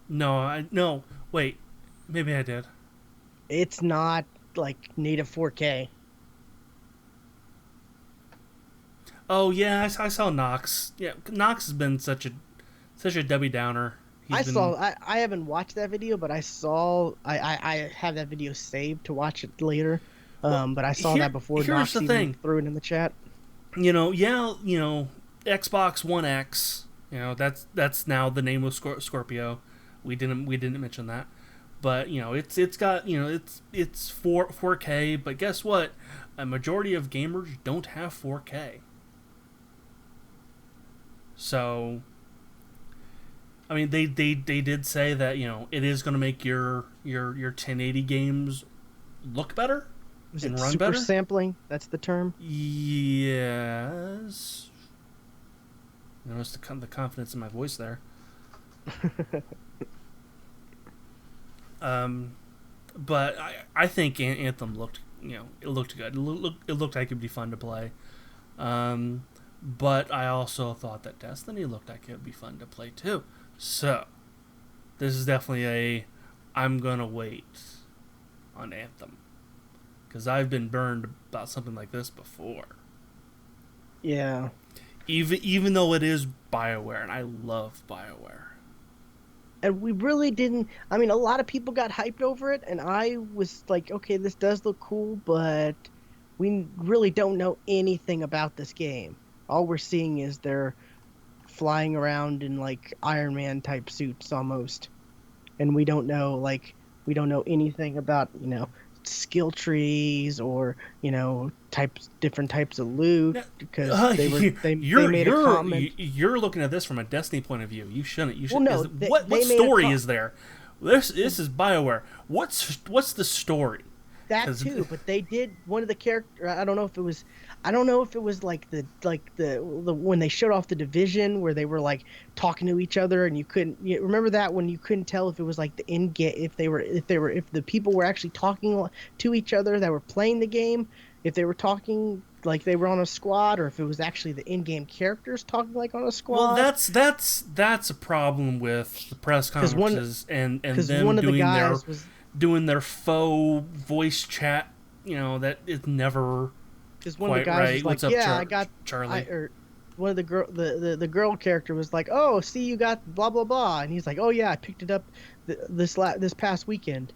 No. Wait, maybe I did. It's not like native 4K. Oh yeah, I saw Nox. Yeah, Nox has been such a Debbie Downer. I haven't watched that video, but I have that video saved to watch it later. But I saw that before Nox even threw it in the chat. Xbox One X. That's now the name of Scorpio. We didn't mention that, but it's got it's 4K. But guess what? A majority of gamers don't have 4K. So, I mean, they did say that it is going to make your 1080 games look better and run super better. Sampling, that's the term. Yes. Notice the confidence in my voice there. But I think Anthem looked it looked good. It looked like it'd be fun to play. But I also thought that Destiny looked like it would be fun to play too. So, this is definitely I'm gonna wait on Anthem, because I've been burned about something like this before. Yeah. Even though it is BioWare, and I love BioWare. And we really didn't. I mean, a lot of people got hyped over it, and I was like, okay, this does look cool, but we really don't know anything about this game. All we're seeing is they're flying around in like Iron Man type suits almost, and we don't know anything about skill trees or types different types of loot Now, because they you're made a you're comment. you're looking at this from a Destiny point of view. You shouldn't. You Well, should. no, What they made a story is there? This is BioWare. What's the story? that Because too, but they did one of the character. I don't know if it was the when they showed off the division where they were like talking to each other and you remember that when you couldn't tell if it was like the in game if the people were actually talking to each other that were playing the game, if they were talking like they were on a squad or if it was actually the in-game characters talking like on a well, squad. that's a problem with the press Because one conferences and because them one of the doing guys was their faux voice chat. That is never because one of the quite guys right. was like, What's up, "Yeah, I got I Charlie? or one of the girl the girl character was like, "Oh, see, you got blah blah blah," and he's like, "Oh yeah, I picked it up this past weekend."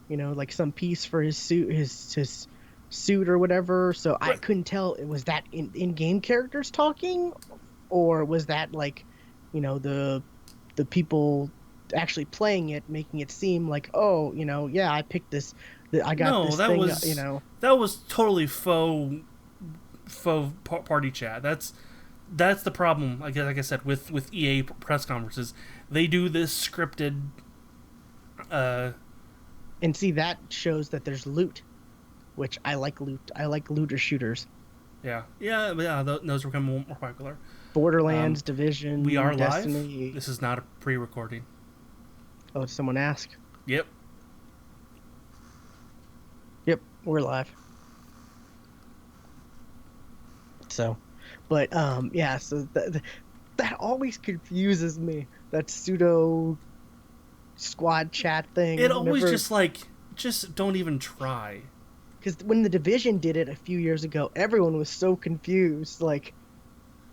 Like some piece for his suit or whatever. So I Right. couldn't tell it was that in game characters talking, or was that like, the people actually playing it making it seem like, oh, yeah, I picked this, I got No, this thing, that was totally party chat. That's the problem. Like I said, with EA press conferences, they do this scripted. and see that shows that there's loot, which I like loot. I like looter shooters. Yeah. Those become more popular. Borderlands, We are Division, live. Destiny. This is not a pre-recording. Oh, did someone ask? Yep. Yep, we're live. So, but yeah. So that always confuses me. That pseudo squad chat thing. It always Whenever, just don't even try. because when the Division did it a few years ago, everyone was so confused. Like,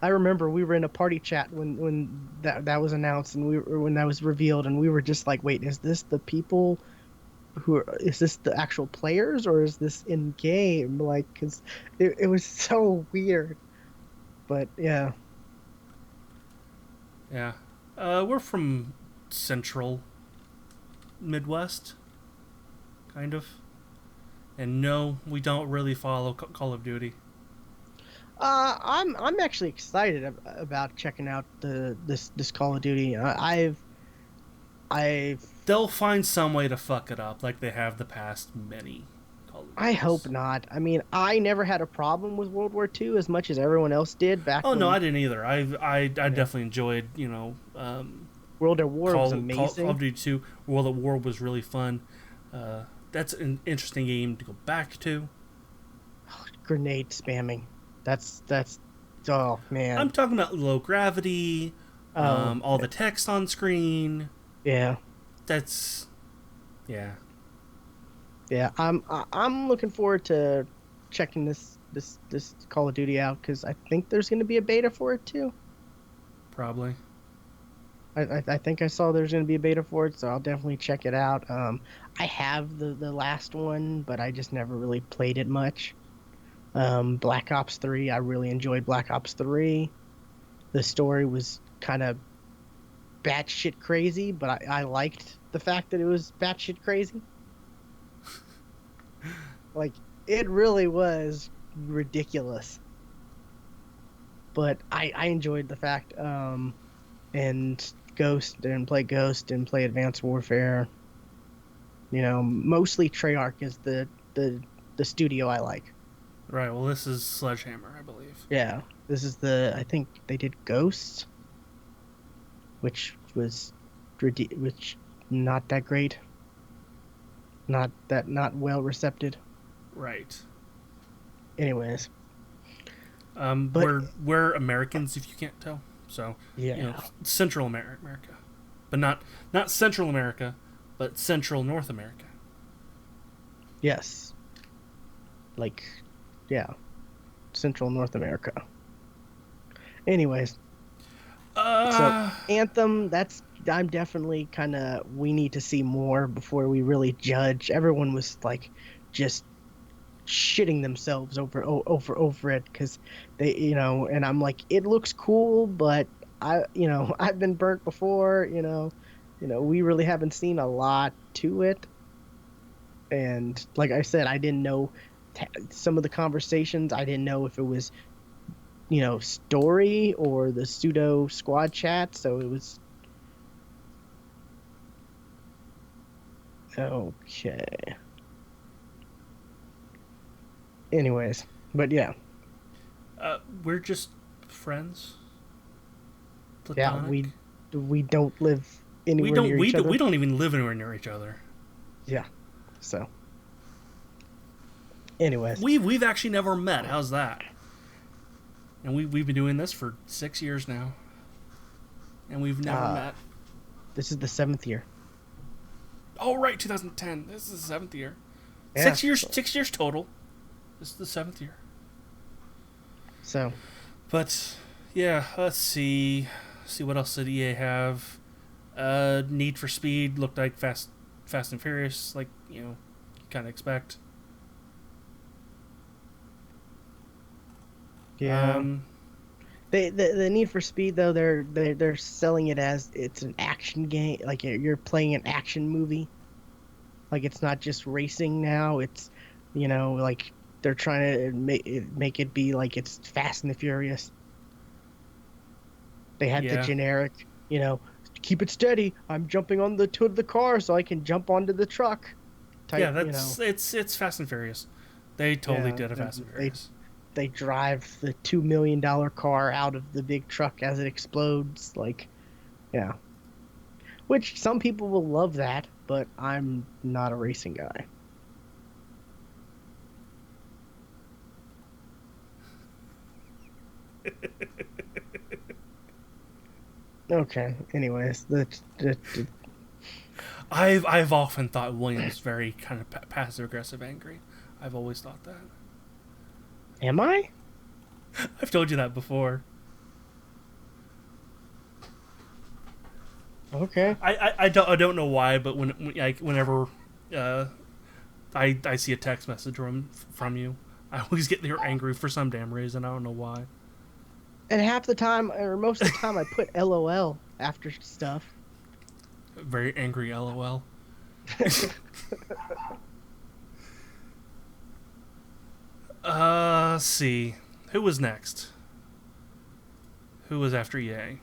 I remember we were in a party chat when that was announced and when that was revealed, and we were just like, wait, is this the people is this the actual players or is this in game? Like, because it was so weird. But yeah. Yeah. We're from Central Midwest, kind of. And no, we don't really follow Call of Duty. I'm actually excited about checking out this Call of Duty. I've They'll find some way to fuck it up, like they have the past many Call of I Duties. hope not. I mean, I never had a problem with World War II as much as everyone else did back Oh no, when I didn't either. I definitely enjoyed World at War was Call of amazing. Duty 2. World at War was really fun. That's an interesting game to go back to. Grenade spamming. That's oh I'm man. talking about low gravity, Oh all the text on screen. yeah. That's yeah. Yeah, I'm looking forward to checking this Call of Duty out because I think there's going to be a beta for it too. Probably. I think I saw there's going to be a beta for it, so I'll definitely check it out. I have the last one, but I just never really played it much. Black Ops 3, I really enjoyed Black Ops 3. The story was kind of batshit crazy, but I liked the fact that it was batshit crazy. Like, it really was ridiculous. But I enjoyed the fact, and Ghost and play Advanced Warfare. Mostly Treyarch is the studio I like. Right. Well, this is Sledgehammer, I believe. Yeah, I think they did Ghosts, which was which not that great. Not well received. Right. Anyways, but we're Americans, if you can't tell. So yeah, Central America, but not Central America, but Central North America. yes, like yeah, Central North America. Anyways, so Uh, Anthem, I'm definitely kind of we need to see more before we really judge. Everyone was like just shitting themselves over it because they and I'm like it looks cool, but I've been burnt before. We really haven't seen a lot to it, and like I said, I didn't know some of the conversations. I didn't know if it was story or the pseudo squad chat, so it was okay. Anyways, but yeah, we're just friends, yeah, platonic. we don't live anywhere near each We other. don't even live anywhere near each other. Yeah. So, anyways, We've actually never met. How's that? And we've been doing this for 6 years now, and we've never uh, met. this is the seventh year. Oh right, 2010. This is the seventh year. Yeah. 6 years. 6 years total. This is the seventh year. So, But yeah, let's see. See what else did EA have? Need for Speed looked like Fast and Furious, like you kind of expect. yeah. Um, The Need for Speed though, they're selling it as it's an action game, like you're playing an action movie. Like it's not just racing now. It's like they're trying to make it be like it's Fast and the Furious. They had the yeah, generic, keep it steady. I'm jumping on the hood of the car so I can jump onto the truck yeah. type, It's Fast and Furious. They totally Yeah, did a Fast and and Furious. they drive the $2 million car out of the big truck as it explodes. Like, yeah, which some people will love that, but I'm not a racing guy. Okay. Anyways, the I've often thought Williams very kind of passive aggressive angry. I've always thought that. am I? I've told you that before. Okay. I don't know why, but whenever uh, I see a text message from you, I always get there angry for some damn reason. I don't know why. And half the time, or most of the time, I put LOL after stuff. Very angry, lol. Let's see. Who was next? Who was after EA?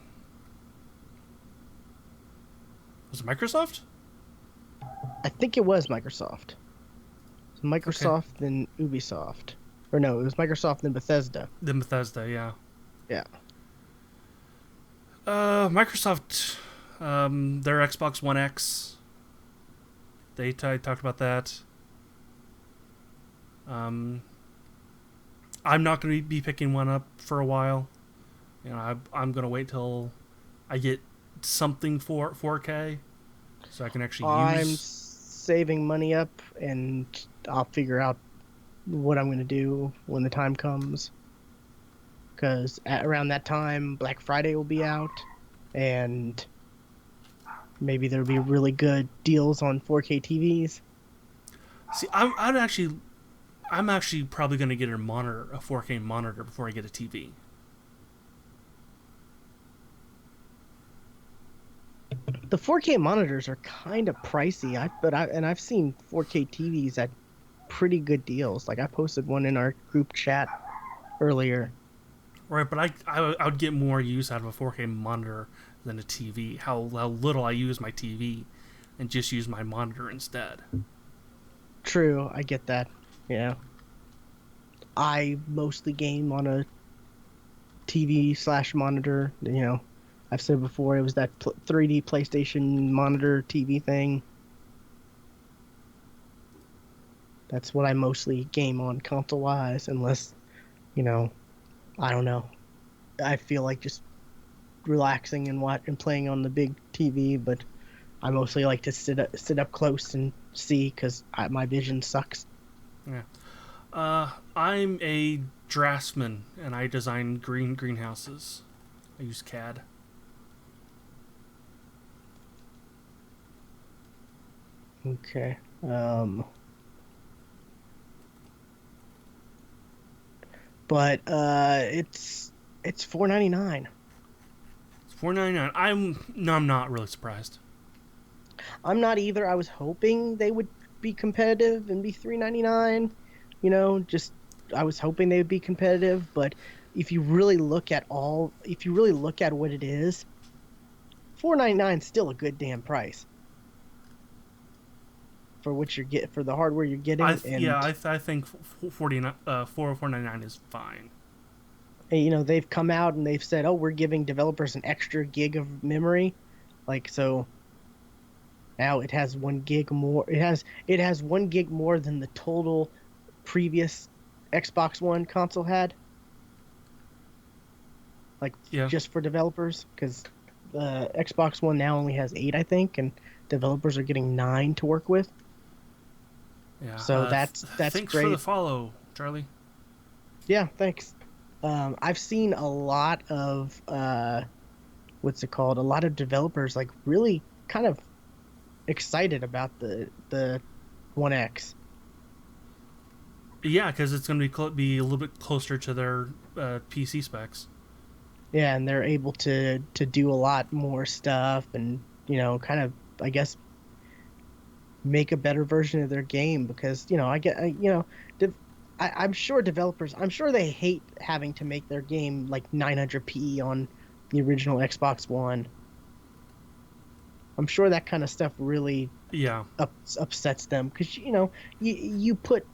Was it Microsoft? I think it was Microsoft. Okay. Microsoft, then Ubisoft. Or no, it was Microsoft, then Bethesda. Then Bethesda, yeah. Yeah. Microsoft, their Xbox One X. They talked about that. Um, I'm not going to be picking one up for a while. I'm going to wait till I get something for 4K, so I can actually I'm use. saving money up and I'll figure out what I'm going to do when the time comes. Because around that time, Black Friday will be out and maybe there'll be really good deals on 4K TVs. See, I'm actually probably going to get a 4K monitor before I get a TV. The 4K monitors are kind of pricey, I've seen 4K TVs at pretty good deals. Like I posted one in our group chat earlier. Right, but I would get more use out of a 4K monitor than a TV. How little I use my TV, and just use my monitor instead. True, I get that. Yeah. I mostly game on a TV/monitor. I've said before it was that 3D PlayStation monitor TV thing. That's what I mostly game on console wise, unless you know, I don't know. I feel like just relaxing and playing on the big TV, but I mostly like to sit up close and see because my vision sucks. Yeah. I'm a draftsman, and I design greenhouses. I use CAD. Okay. But it's $4.99. It's $4.99. I'm not really surprised. I'm not either. I was hoping they would be competitive and be $3.99. Just I was hoping they would be competitive, but if you really look at what it is, $4.99 is still a good damn price for what you're get for the hardware you're getting. I think 499 is fine. And they've come out and they've said, "Oh, we're giving developers an extra gig of memory." Like, so now it has 1 gig more. It has 1 gig more than the total previous Xbox One console had. Like, Yeah. just for developers, because the Xbox One now only has 8, I think, and developers are getting 9 to work with. Yeah. So that's Thanks for the great. follow, Charlie. Yeah, thanks. I've seen a lot of what's it called? A lot of developers like really kind of excited about the One X. Yeah, because it's going to be a little bit closer to their PC specs. Yeah, and they're able to do a lot more stuff, and kind of, I guess, make a better version of their game, because I get dev- I'm sure developers, I'm sure they hate having to make their game like 900p on the original Xbox One. I'm sure that kind of stuff really Yeah. upsets them, because you put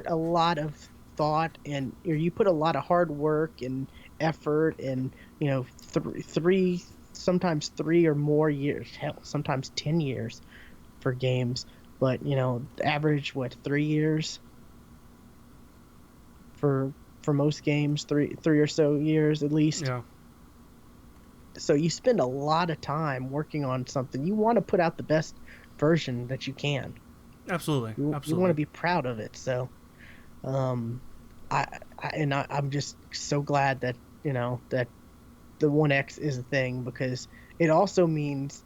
a lot of thought, and or you put a lot of hard work and effort, and three, sometimes 3 or more years, hell, sometimes 10 years for games. But average, what, 3 years for most games, three or so years at least. Yeah. So you spend a lot of time working on something. You want to put out the best version that you can. Absolutely. You want to Absolutely. be proud of it. So um I'm just so glad that that the One X is a thing, because it also means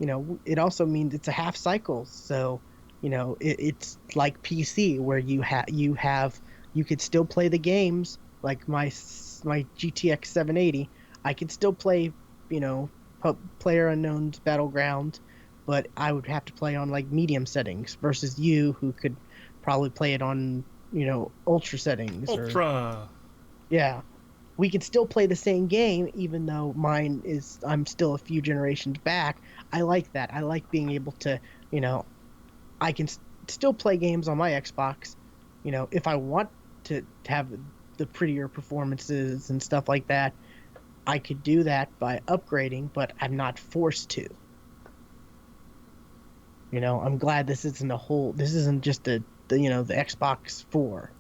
it's a half cycle. So it's like PC, where you could still play the games, like my GTX 780. I could still play, Player Unknown's Battleground, but I would have to play on like medium settings, versus you, who could probably play it on ultra settings. Or Ultra. yeah, we could still play the same game, even though I'm still a few generations back. I like that. I like being able to, you know, I can still play games on my Xbox, if I want to have the prettier performances and stuff like that. I could do that by upgrading, but I'm not forced to. I'm glad this isn't just the Xbox 4,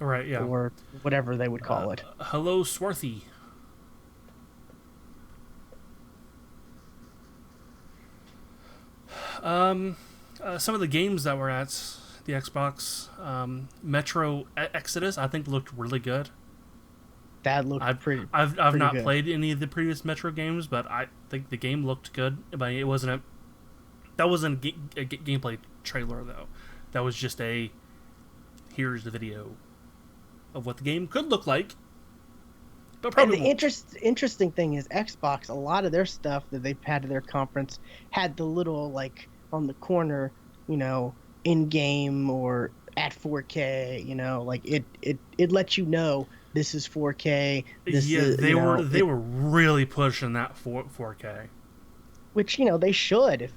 All right. Yeah. or whatever they would call it. Hello, Swarthy. Some of the games that were at the Xbox, Metro Exodus, I think looked really good. That looked I've pretty not good. played any of the previous Metro games, but I think the game looked good. But it wasn't that wasn't a gameplay trailer though. That was just a here's the video of what the game could look like, but And probably the won't. interesting thing is, Xbox, a lot of their stuff that they've had at their conference had the little, like, on the corner, in game or at 4K, like it lets you know this is 4K. This Yeah, is, they were really pushing that 4K. which they should, if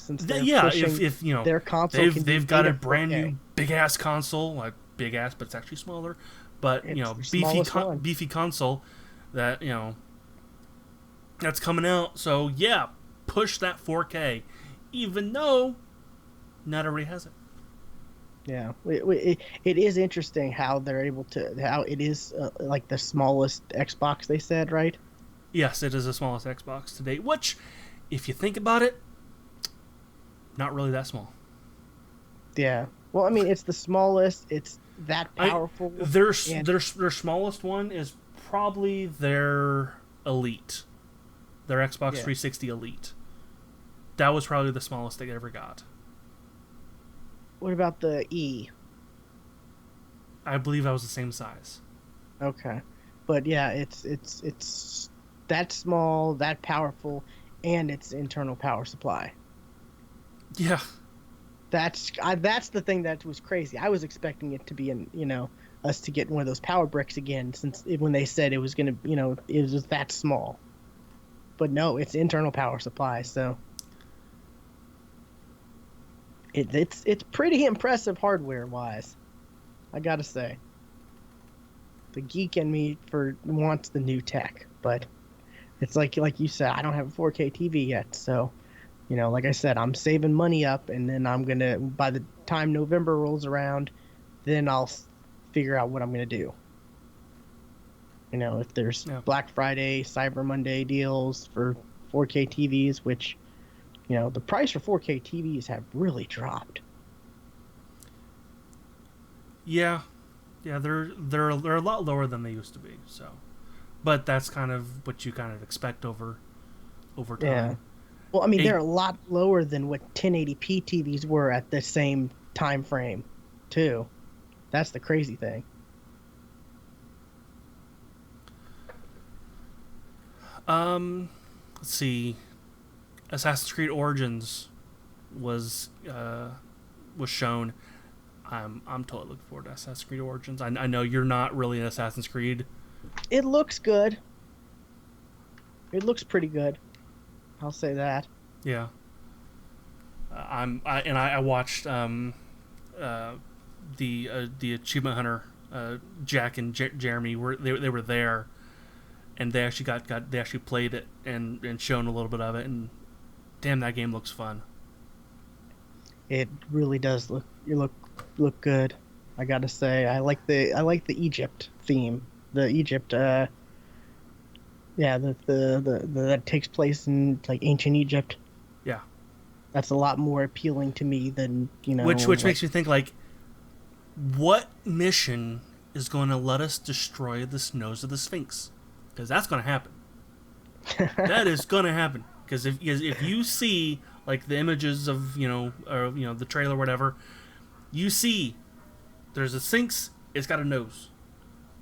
since they're Yeah, pushing if their console can do they've got a native brand 4K. new big ass console, like big ass, but it's actually smaller. But It's the smallest one. beefy console that that's coming out. So yeah, push that 4K, even though not everybody has it. Yeah, it is interesting how they're able to, how it is, like the smallest Xbox, they said, right? Yes, it is the smallest Xbox to date. Which, if you think about it, not really that small. Yeah. Well, I mean, it's the smallest. It's that I powerful. their And their smallest one is probably their Elite, their Xbox Yeah. 360 Elite. That was probably the smallest they ever got. What about the E? I believe I was the same size. Okay, but yeah, it's that small, that powerful, and its internal power supply. Yeah, That's the thing that was crazy. I was expecting it to be us to get one of those power bricks again, when they said it was gonna, it was that small. But no, it's internal power supply, so it's pretty impressive hardware wise. I gotta say, the geek in me wants the new tech, but it's like you said, I don't have a 4K TV yet, so like I said, I'm saving money up, and then I'm gonna, by the time November rolls around, then I'll figure out what I'm gonna do. If there's yeah, Black Friday, Cyber Monday deals for 4K TVs, which the price for 4K TVs have really dropped. yeah, yeah. They're a lot lower than they used to be. So, but that's kind of what you kind of expect over Yeah. time. Well, I mean, A they're a lot lower than what 1080p TVs were at the same time frame, too. That's the crazy thing. let's see, Assassin's Creed Origins was was shown. I'm totally looking forward to Assassin's Creed Origins. I know you're not really an Assassin's Creed. It looks good. It looks pretty good. I'll say that. Yeah, I watched the Achievement Hunter, Jack and Jeremy they were there, and they actually they actually played it and shown a little bit of it, and damn, that game looks fun. It really does look good. I gotta say, I like the Egypt theme. The Egypt, yeah, the that takes place in like ancient Egypt. Yeah, That's a lot more appealing to me than which like makes me think like, what mission is going to let us destroy the nose of the Sphinx? Because that's going to happen. That is going to happen. Because if you see like the images of or the trailer or whatever, you see there's a Sphinx. It's got a nose.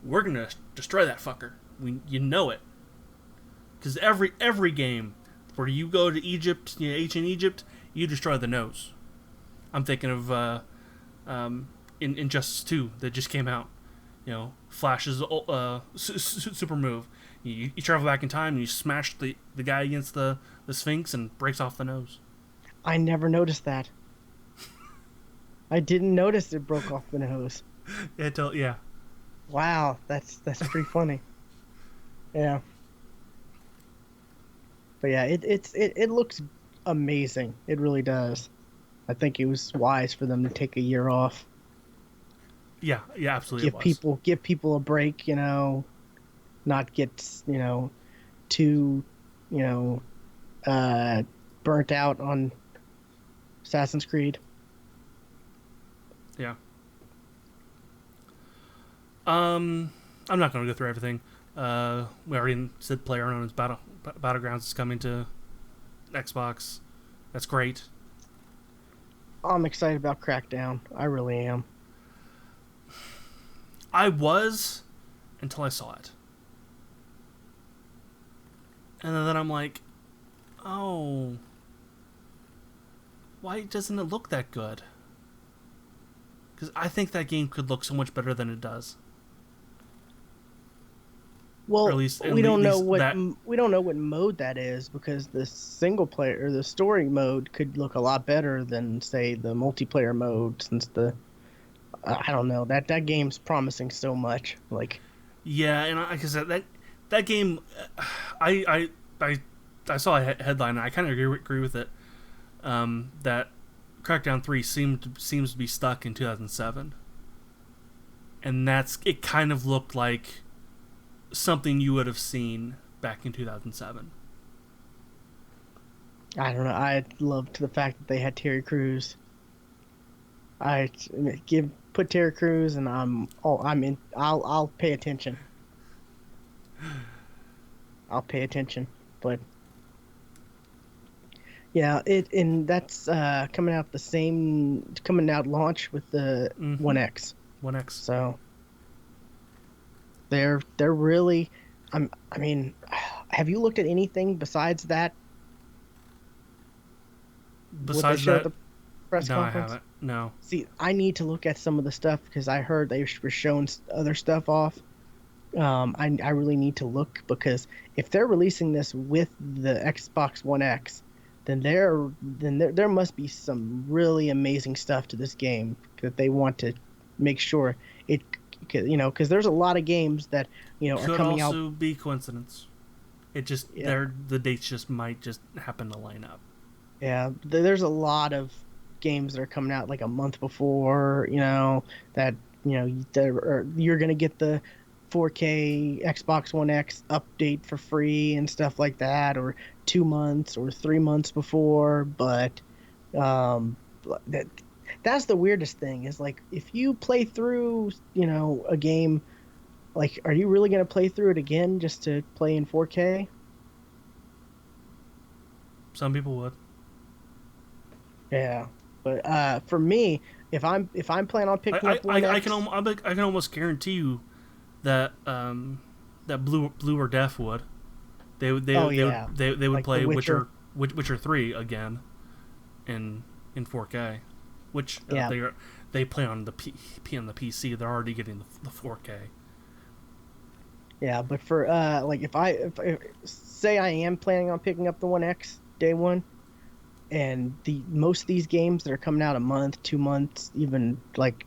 We're gonna destroy that fucker. You know it. Because every game where you go to Egypt, ancient Egypt, you destroy the nose. I'm thinking of in Injustice 2 that just came out. Flash's super move. You travel back in time and you smash the guy against the Sphinx and breaks off the nose. I never noticed that. I didn't notice it broke off the nose. Yeah. Wow, that's pretty funny. Yeah. But yeah, it looks amazing. It really does. I think it was wise for them to take a year off. Yeah, absolutely. Give people a break, not get, too, you know, burnt out on Assassin's Creed. Yeah. I'm not going to go through everything. We already said PlayerUnknown's Battlegrounds is coming to Xbox. That's great. I'm excited about Crackdown. I really am. I was until I saw it. And then I'm like, oh, why doesn't it look that good? Because I think that game could look so much better than it does. Well, Or at least, we don't know what that, we don't know what mode that is, because the single player or the story mode could look a lot better than, say, the multiplayer mode, since I don't know, that game's promising so much. Like, yeah, and like I said, that game, I saw a headline and I kind of agree with it. That Crackdown 3 seems to be stuck in 2007, and it kind of looked like something you would have seen back in 2007. I don't know. I loved the fact that they had Terry Crews. Put Terry Crews, and I'm in. I'll pay attention. I'll pay attention. But yeah, and that's coming out launch with the Mm-hmm. One X. One X. So they're really, I mean, have you looked at anything besides that? What they Besides showed at that, the press no, I conference? haven't. No. See, I need to look at some of the stuff because I heard they were showing other stuff off. I really need to look because if they're releasing this with the Xbox One X, then there must be some really amazing stuff to this game that they want to make sure it, because there's a lot of games that are Could coming out. also be coincidence. It just Yeah, the dates just might just happen to line up. yeah, there's a lot of games that are coming out like a month before, that you're gonna get the 4K Xbox One X update for free and stuff like that, or 2 months or 3 months before. But um, that that's the weirdest thing is like if you play through, a game, like, are you really gonna play through it again just to play in 4K? Some people would. Yeah, but for me, if I'm planning on picking up One X, I can almost guarantee you that that Blue or Deaf would. oh yeah, They would like The play Witcher. Witcher 3 again in 4K, which Yeah, they play on the on the PC. They're already getting the 4K. yeah, but for like if say I am planning on picking up the One X day one, and the most of these games that are coming out a month, 2 months, even like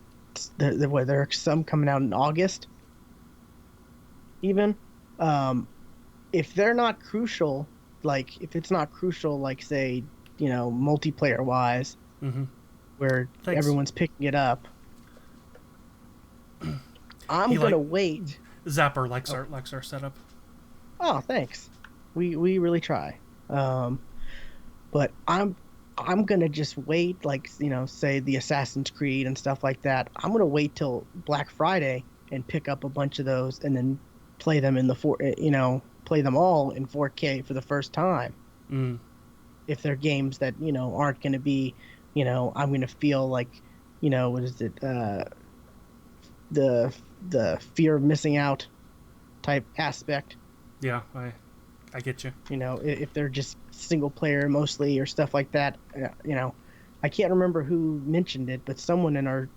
there are some coming out in August, even. Um, if they're not crucial, like if it's not crucial, like say, multiplayer wise, Mm-hmm. where Thanks. everyone's picking it up, I'm He gonna like wait. Zapper Oh, likes our setup. oh, thanks. We really try. Um, but I'm gonna just wait, like, say the Assassin's Creed and stuff like that. I'm gonna wait till Black Friday and pick up a bunch of those and then play them in the play them all in 4K for the first time. Mm. If they're games that aren't gonna be, I'm gonna feel like, what is it, the fear of missing out type aspect. Yeah, I get you. If they're just single player mostly or stuff like that. I can't remember who mentioned it, but someone in our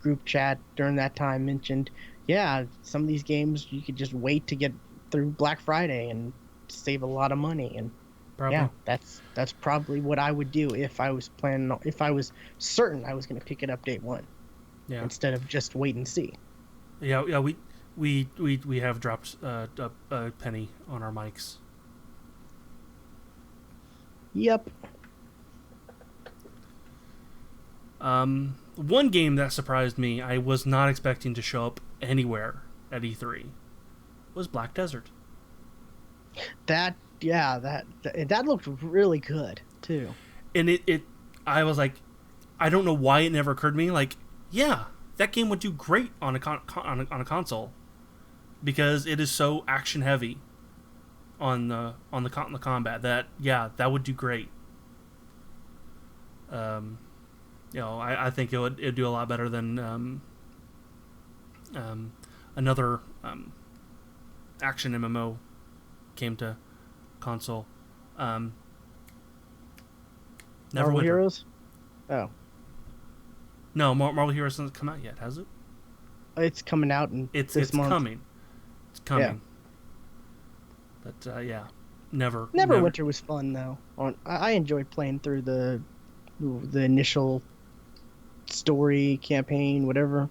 group chat during that time mentioned, yeah, some of these games you could just wait to get through Black Friday and save a lot of money. And Probably. yeah, that's probably what I would do if I was certain I was going to pick it up day one Yeah. instead of just wait and see. Yeah. We have dropped a penny on our mics. Yep. One game that surprised me, I was not expecting to show up anywhere at E3, was Black Desert. That yeah, that looked really good too. And I was like, I don't know why it never occurred to me. Like, yeah, that game would do great on on a console because it is so action heavy on the combat that yeah, that would do great. Um, I think it'd do a lot better than another action MMO came to console. Um, Marvel Neverwinter. Heroes. Oh, No, Marvel Heroes hasn't come out yet, has it? it's coming out in this It's month. coming. It's Yeah. coming. But yeah, never. Neverwinter was fun though. I enjoyed playing through the initial story campaign, whatever.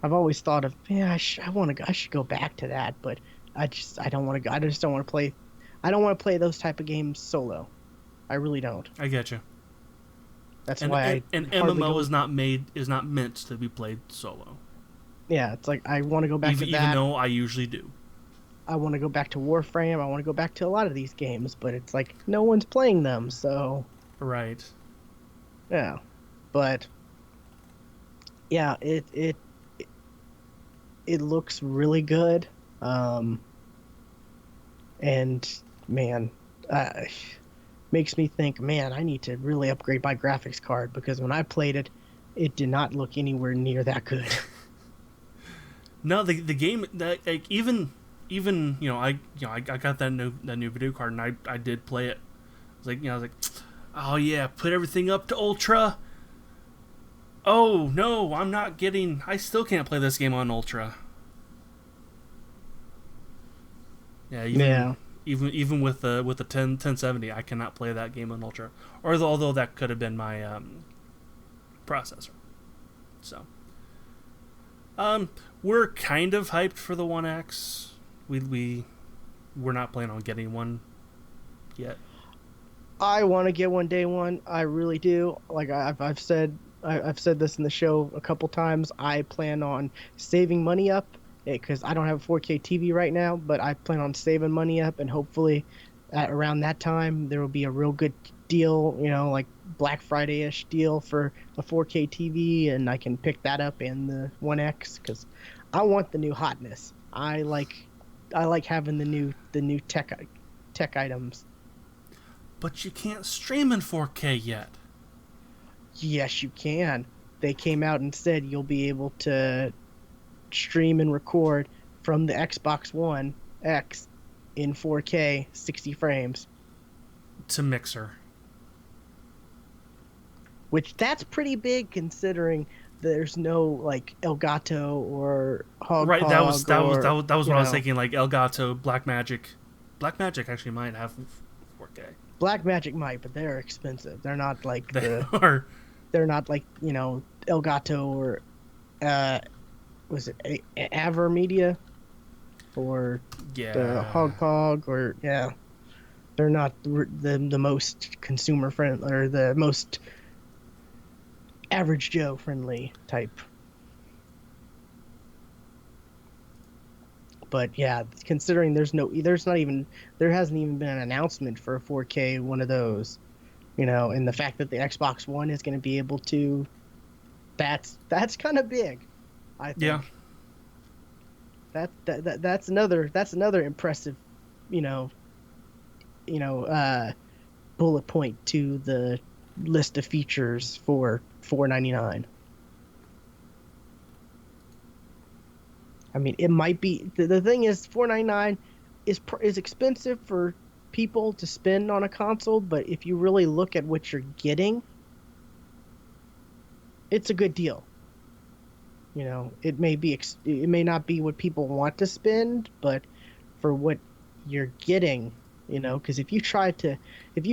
I've always thought of, yeah, I should go back to that, but I don't want to go. I just don't want to play. I don't want to play those type of games solo. I really don't. I get you. That's And why I an hardly MMO go. is not meant to be played solo. Yeah, it's like I want to go back to Even that. though I usually do. I want to go back to Warframe. I want to go back to a lot of these games, but it's like no one's playing them, so Right. yeah. But yeah, it looks really good. Um, And man, uh, makes me think, man, I need to really upgrade my graphics card because when I played it, it did not look anywhere near that good. No, the game that like even I got that new video card and I did play it. I was like, I was like, oh yeah, put everything up to ultra. Oh no, I'm not getting. I still can't play this game on ultra. Yeah, Yeah. even with the 1070, I cannot play that game on ultra. Or although that could have been my processor. So, we're kind of hyped for the One X. We're not planning on getting one yet. I want to get one day one. I really do. Like I've said this in the show a couple times. I plan on saving money up because I don't have a 4K TV right now, but I plan on saving money up and hopefully at around that time there will be a real good deal, like Black Friday-ish deal for a 4K TV and I can pick that up in the 1X because I want the new hotness. I like having the new tech items. But you can't stream in 4K yet. Yes, you can. They came out and said you'll be able to stream and record from the Xbox One X in 4K 60 frames, To Mixer. which that's pretty big considering there's no like Elgato or Hog Right, that was Hog that was that or was that was you what I was know thinking. Like Elgato, Blackmagic. Blackmagic actually might have 4K. Blackmagic might, but they're expensive. They're not like They are. they're not like, Elgato or uh was it Avermedia or the Yeah. Hog Hog or yeah. They're not the most consumer friendly or the most average Joe friendly type. But yeah, considering there hasn't even been an announcement for a 4K one of those, and the fact that the Xbox One is going to be able to, that's kind of big, I Yeah. think. That's another impressive, you know, bullet point to the list of features for 499. I mean, it might be the thing is 499 is expensive for people to spend on a console, but if you really look at what you're getting, it's a good deal. It may not be what people want to spend, but for what you're getting, because if you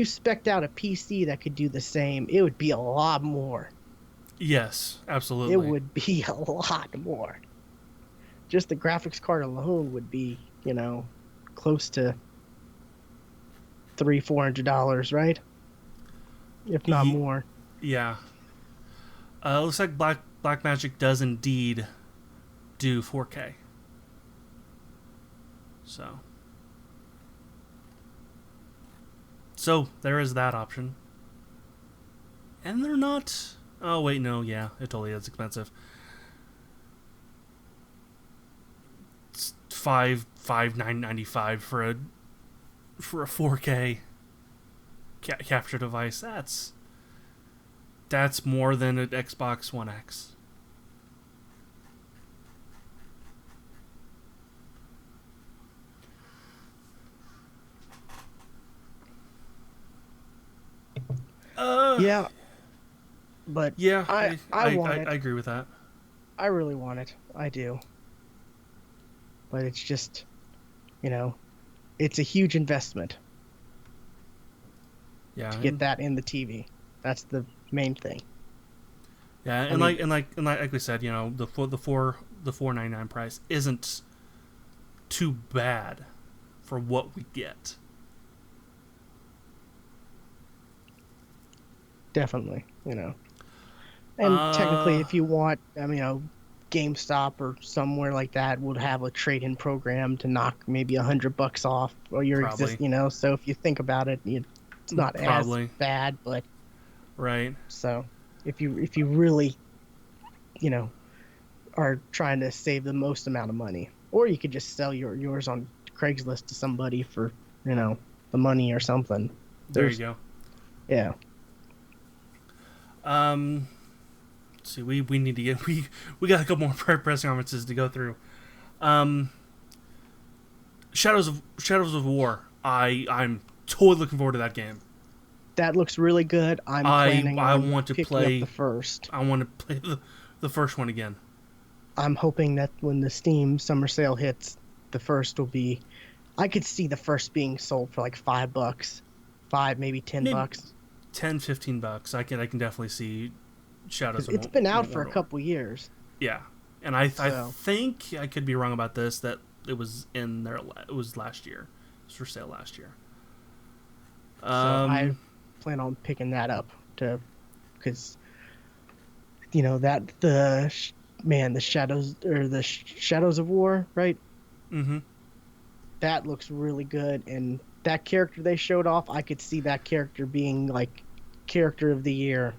spec'd out a PC that could do the same, it would be a lot more. Yes, It absolutely. would be a lot more. Just the graphics card alone would be, close to $300-400, right? If not Ye- more. yeah. Looks like Blackmagic does indeed do 4K. So there is that option. And they're not. Oh wait, no, yeah, it totally is expensive. It's $5,995 for a 4K capture device. That's more than an Xbox One X. Uh, Yeah, but yeah, I want I it. agree with that. I really want it. I do. But it's just, you know, it's a huge investment Yeah, to get that in the TV. That's the main thing. yeah, I mean, and like we said, the 499 price isn't too bad for what we get. definitely, And technically, Uh, if you want, GameStop or somewhere like that would have a trade-in program to knock maybe $100 off or your probably, So if you think about it, it's not as probably, bad. But right? so if you really, you know, are trying to save the most amount of money, or you could just sell yours on Craigslist to somebody for, the money or something. There you go. Yeah. Let's see, we need to get we got a couple more press conferences to go through. Shadows of War. I'm totally looking forward to that game. That looks really good. I'm planning I on want to picking play up the first. I want to play the first one again. I'm hoping that when the Steam summer sale hits, the first will be. I could see the first being sold for like $5, maybe $10. 10, $15. I can definitely see Shadows of War. It's been out for a couple years. Yeah, and I think I could be wrong about this, that it was in there. It was last year. It was for sale last year. So I plan on picking that up because the Shadows of War, right? Mm-hmm. That looks really good, and that character they showed off, I could see that character being like character of the year.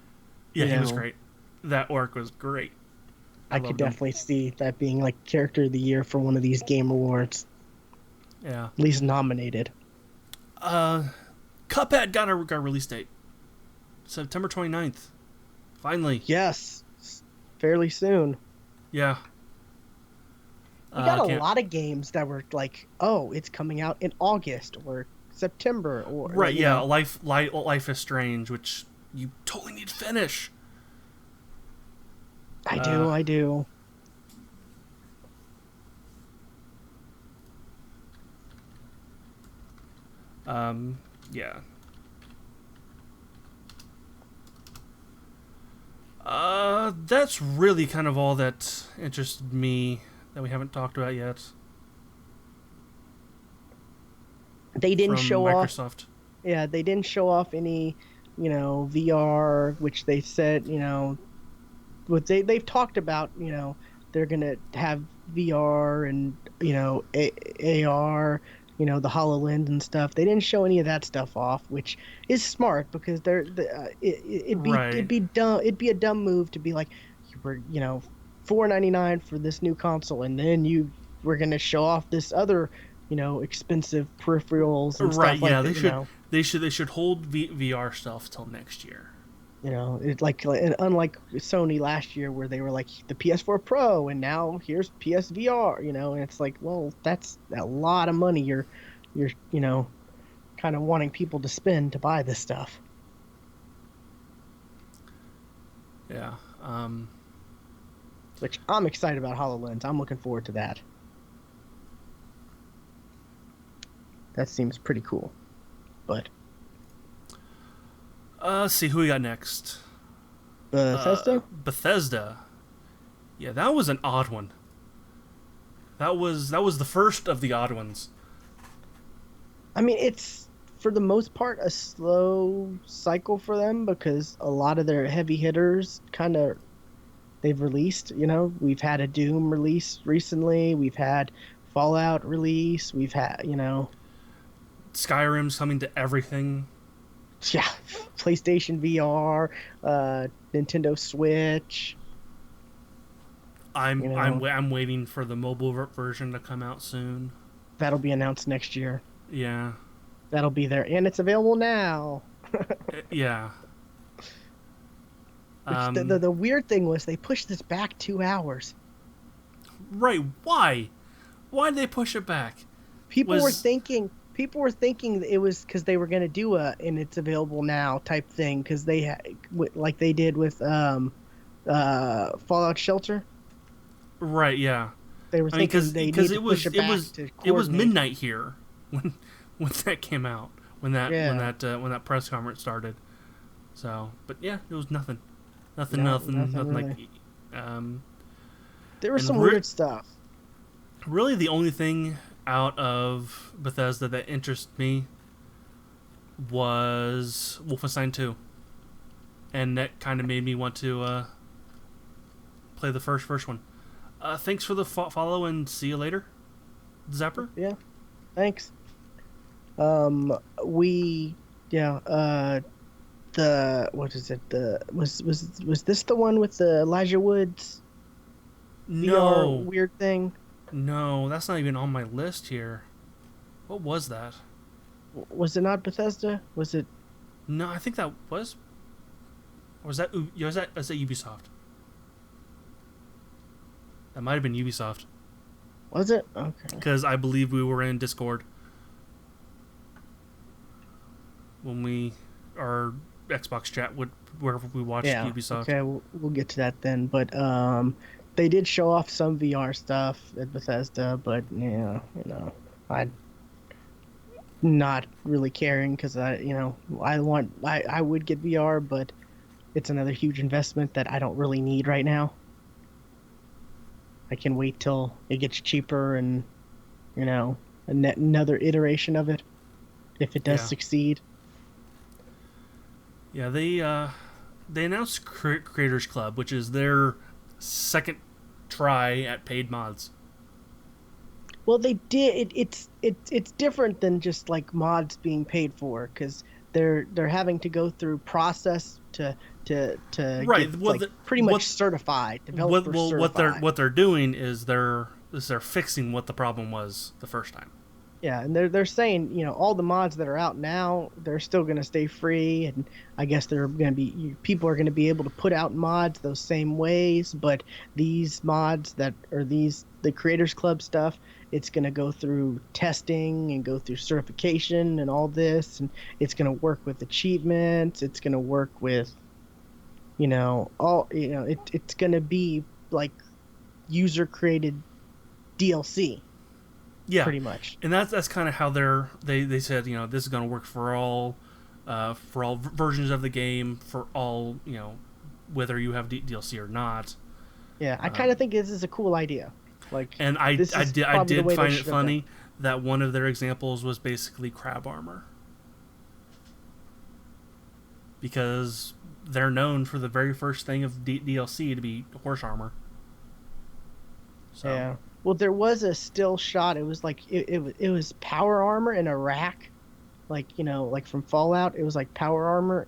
Yeah, he was great. That orc was great. I could definitely see that being like character of the year for one of these game awards. Yeah, at least nominated. Cuphead got a release date, September 29th. Finally. Yes, fairly soon. Yeah. We got a lot of games that were like, oh, it's coming out in August or September or right. Yeah, Life is Strange, which you totally need to finish. I do. Yeah. That's really kind of all that interested me that we haven't talked about yet. They didn't show Microsoft. off. Yeah, they didn't show off any, VR, which they said, what they've talked about, they're gonna have VR and AR, the HoloLens and stuff. They didn't show any of that stuff off, which is smart because it'd be a dumb move to be like, we're $499 for this new console, and then we're gonna show off this other expensive peripherals and stuff like that. Yeah, they should hold VR stuff till next year. It's like unlike Sony last year where they were like the PS4 Pro and now here's PSVR, and it's like, well, that's a lot of money you're kind of wanting people to spend to buy this stuff. Yeah. Which I'm excited about HoloLens. I'm looking forward to that. That seems pretty cool. But let's see who we got next. Bethesda? Yeah, that was an odd one. That was the first of the odd ones. I mean, it's for the most part a slow cycle for them because a lot of their heavy hitters they've released. We've had a Doom release recently. We've had Fallout release. We've had, Skyrim's coming to everything. Yeah, PlayStation VR, Nintendo Switch. I'm waiting for the mobile version to come out soon. That'll be announced next year. Yeah. That'll be there, and it's available now. Yeah. The weird thing was they pushed this back 2 hours. Right? Why? Why did they push it back? People were thinking it was because they were going to do and it's available now type thing because they like they did with Fallout Shelter. Right. Yeah. They were thinking because it was midnight here when that came out when that press conference started. So, but yeah, it was nothing really. like. There was some weird stuff. Really, the only thing out of Bethesda that interested me was Wolfenstein 2. And that kind of made me want to play the first one. Thanks for the follow and see you later, Zapper. Yeah, thanks. What is it? Was this the one with the Elijah Woods? No. VR weird thing? No, that's not even on my list here. What was that? Was it not Bethesda? Was it? No, I think that was. Or was that Ubisoft? That might have been Ubisoft. Was it? Okay. Because I believe we were in Discord when our Xbox chat would wherever we watched Yeah. Ubisoft. Okay. We'll get to that then. But they did show off some VR stuff at Bethesda, but yeah, I not really caring because I would get VR, but it's another huge investment that I don't really need right now. I can wait till it gets cheaper and another iteration of it if it does Yeah. succeed. Yeah, they announced Creators Club, which is their second try at paid mods. Well, they did. It's different than just like mods being paid for because they're having to go through process to Right. get Well, like pretty much certified, developer certified. what they're doing is they're fixing what the problem was the first time. Yeah, and they're saying, all the mods that are out now, they're still going to stay free, and I guess they're going to be people are going to be able to put out mods those same ways, but these mods that are the Creators Club stuff, it's going to go through testing and go through certification and all this, and it's going to work with achievements, it's going to work with it's going to be like user created DLC. Yeah, pretty much. And that's kind of how they said, this is going to work for all versions of the game, for all, whether you have DLC or not. Yeah, I kind of think this is a cool idea. Like, and I did find it funny that one of their examples was basically crab armor, because they're known for the very first thing of DLC to be horse armor. So. Yeah. Well, there was a still shot. It was like it was power armor in a rack, like like from Fallout. It was like power armor,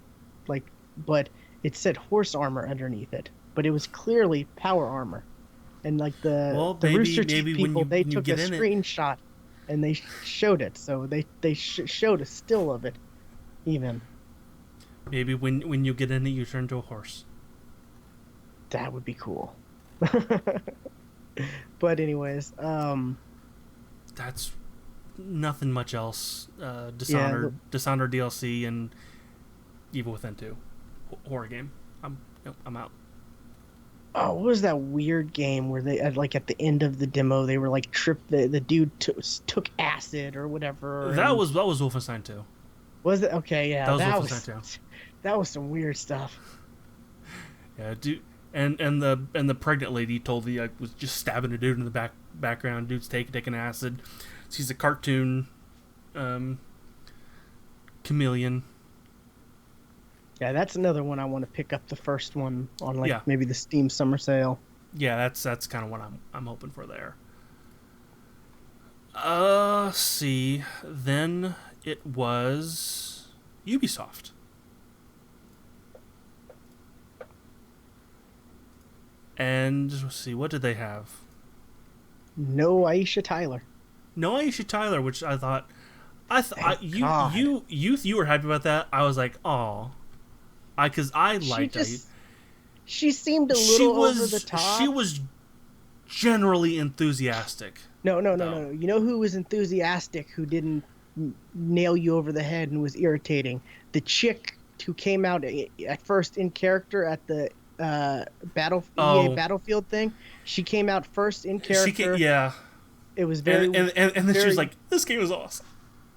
but it said horse armor underneath it. But it was clearly power armor, and like the Rooster Teeth people, they took a screenshot, and they showed it. So they showed a still of it, even. Maybe when you get in it, you turn to a horse. That would be cool. But anyways, that's nothing much else. Dishonored DLC and Evil Within 2 horror game. I'm out. Oh, what was that weird game where they like at the end of the demo they were like the dude took acid or whatever? That was Wolfenstein 2. Was it? Okay, yeah. That was Wolfenstein 2. That was some weird stuff. Yeah, dude. And the pregnant lady told the was just stabbing a dude in the background. Dude's taking acid. She's a cartoon chameleon. Yeah, that's another one I want to pick up the first one on maybe the Steam summer sale. Yeah, that's kind of what I'm hoping for there. See, then it was Ubisoft. And let's see, what did they have? No Aisha Tyler. No Aisha Tyler, which I thought, you were happy about that. I was like, oh, because I liked Aisha. She seemed a little over the top. She was generally enthusiastic. No. You know who was enthusiastic? Who didn't nail you over the head and was irritating? The chick who came out at first in character at the EA Battlefield thing. She came out first in character. Yeah. It was very and then she was like, "This game is awesome."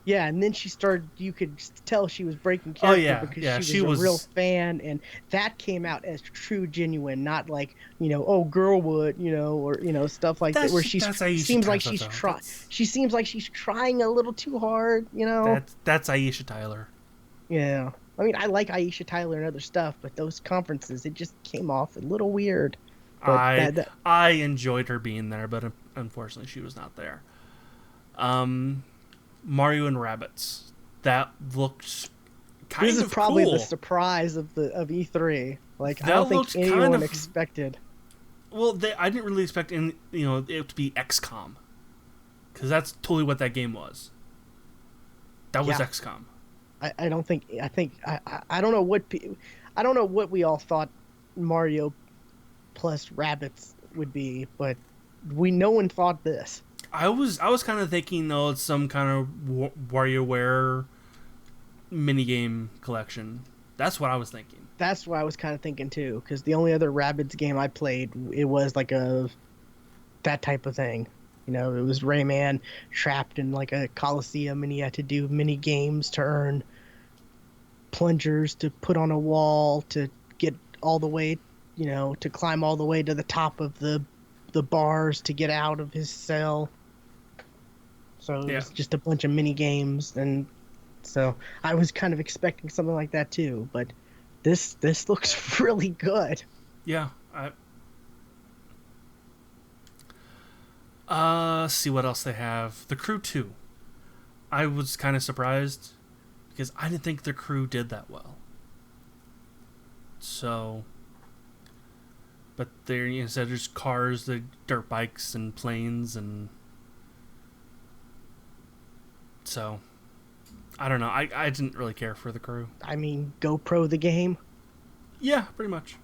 Yeah, and then she started. You could tell she was breaking character because she was a real fan, and that came out as true, genuine, not like girl would, or stuff like that. Where she seems like she's trying. She seems like she's trying a little too hard, That's Aisha Tyler. Yeah. I mean, I like Aisha Tyler and other stuff, but those conferences, it just came off a little weird. But I enjoyed her being there, but unfortunately she was not there. Mario and Rabbids. That looked kind of cool. This is probably the surprise of E3. Like, I don't think anyone expected. Well, I didn't really expect it to be XCOM. Because that's totally what that game was. That was Yeah, XCOM. I don't think I don't know what I don't know what we all thought Mario plus rabbits would be, but no one thought this. I was kind of thinking, oh, it's some kind of WarioWare minigame collection. That's what I was thinking. That's what I was kind of thinking too, because the only other rabbits game I played, it was like a that type of thing. You know, it was Rayman trapped in like a coliseum, and he had to do mini games to earn plungers to put on a wall to get all the way, you know, to climb all the way to the top of the bars to get out of his cell. So it Yeah, was just a bunch of mini games, and so I was kind of expecting something like that too. But this looks really good. yeah. See what else they have. The Crew 2. I was kind of surprised because I didn't think the Crew did that well. So, but there instead there's cars, the dirt bikes, and planes, and so I don't know. I didn't really care for the Crew. I mean, GoPro the game. Yeah, pretty much.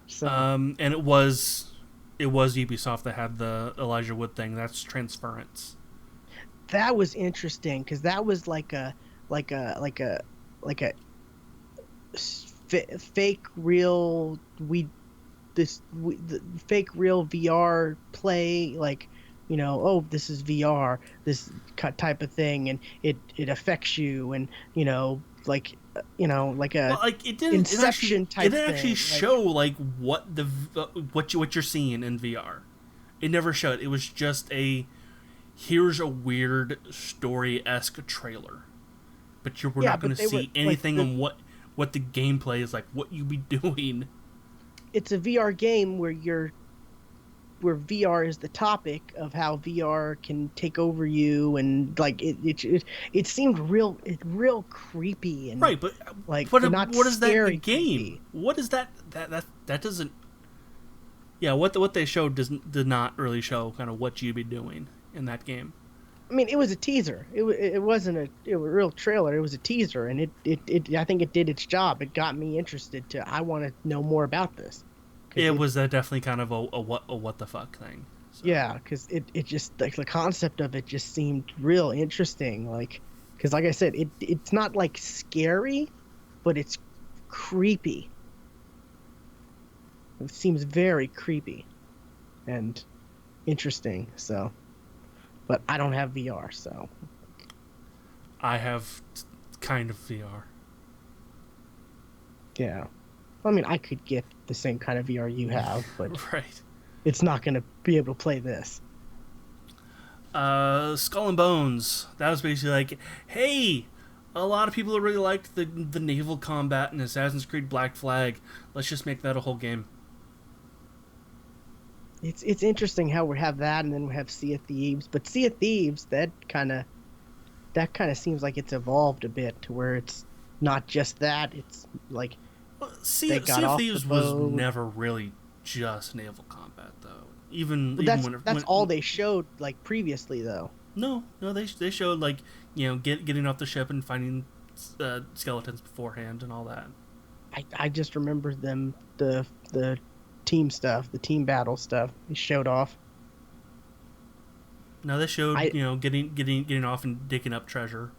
So And it was Ubisoft that had the Elijah Wood thing. That's Transference. that was interesting because that was like a fake real the fake real VR play, like, you know, oh, this is VR, this type of thing, and it affects you, and you know, like, you know, like Well, a like it didn't. Inception type It didn't actually thing, show like what you're seeing in VR. It never showed. It was just here's a weird story-esque trailer, but you were yeah, not going but to they were see like anything on what the gameplay is like, what you be doing. it's a VR game where VR is the topic of how VR can take over you, and like it seemed real creepy, and Right, but like, but not what is that in the scary game? creepy. What is that doesn't? Yeah, what they showed did not really show kind of what you'd be doing in that game. I mean, it was a teaser. It wasn't a real trailer. It was a teaser, and it I think it did its job. It got me interested to I want to know more about this. It was definitely kind of a what the fuck thing. So. Yeah, because it just like the concept of it just seemed real interesting. Like, because like I said, it's not like scary, but it's creepy. It seems very creepy and interesting. So, but I don't have VR, so I have kind of VR. yeah. I mean, I could get the same kind of VR you have, but Right. it's not going to be able to play this. Skull and Bones. That was basically like, hey, a lot of people really liked the naval combat in Assassin's Creed Black Flag. Let's just make that a whole game. It's interesting how we have that, and then we have Sea of Thieves. But Sea of Thieves, that kind of seems like it's evolved a bit to where it's not just that. It's like Sea of Thieves was never really just naval combat, though. Even that's all they showed like previously, though. No, they showed like, you know, getting off the ship and finding skeletons beforehand and all that. I just remember them the team stuff, the team battle stuff. They showed off. No, they showed getting off and digging up treasure.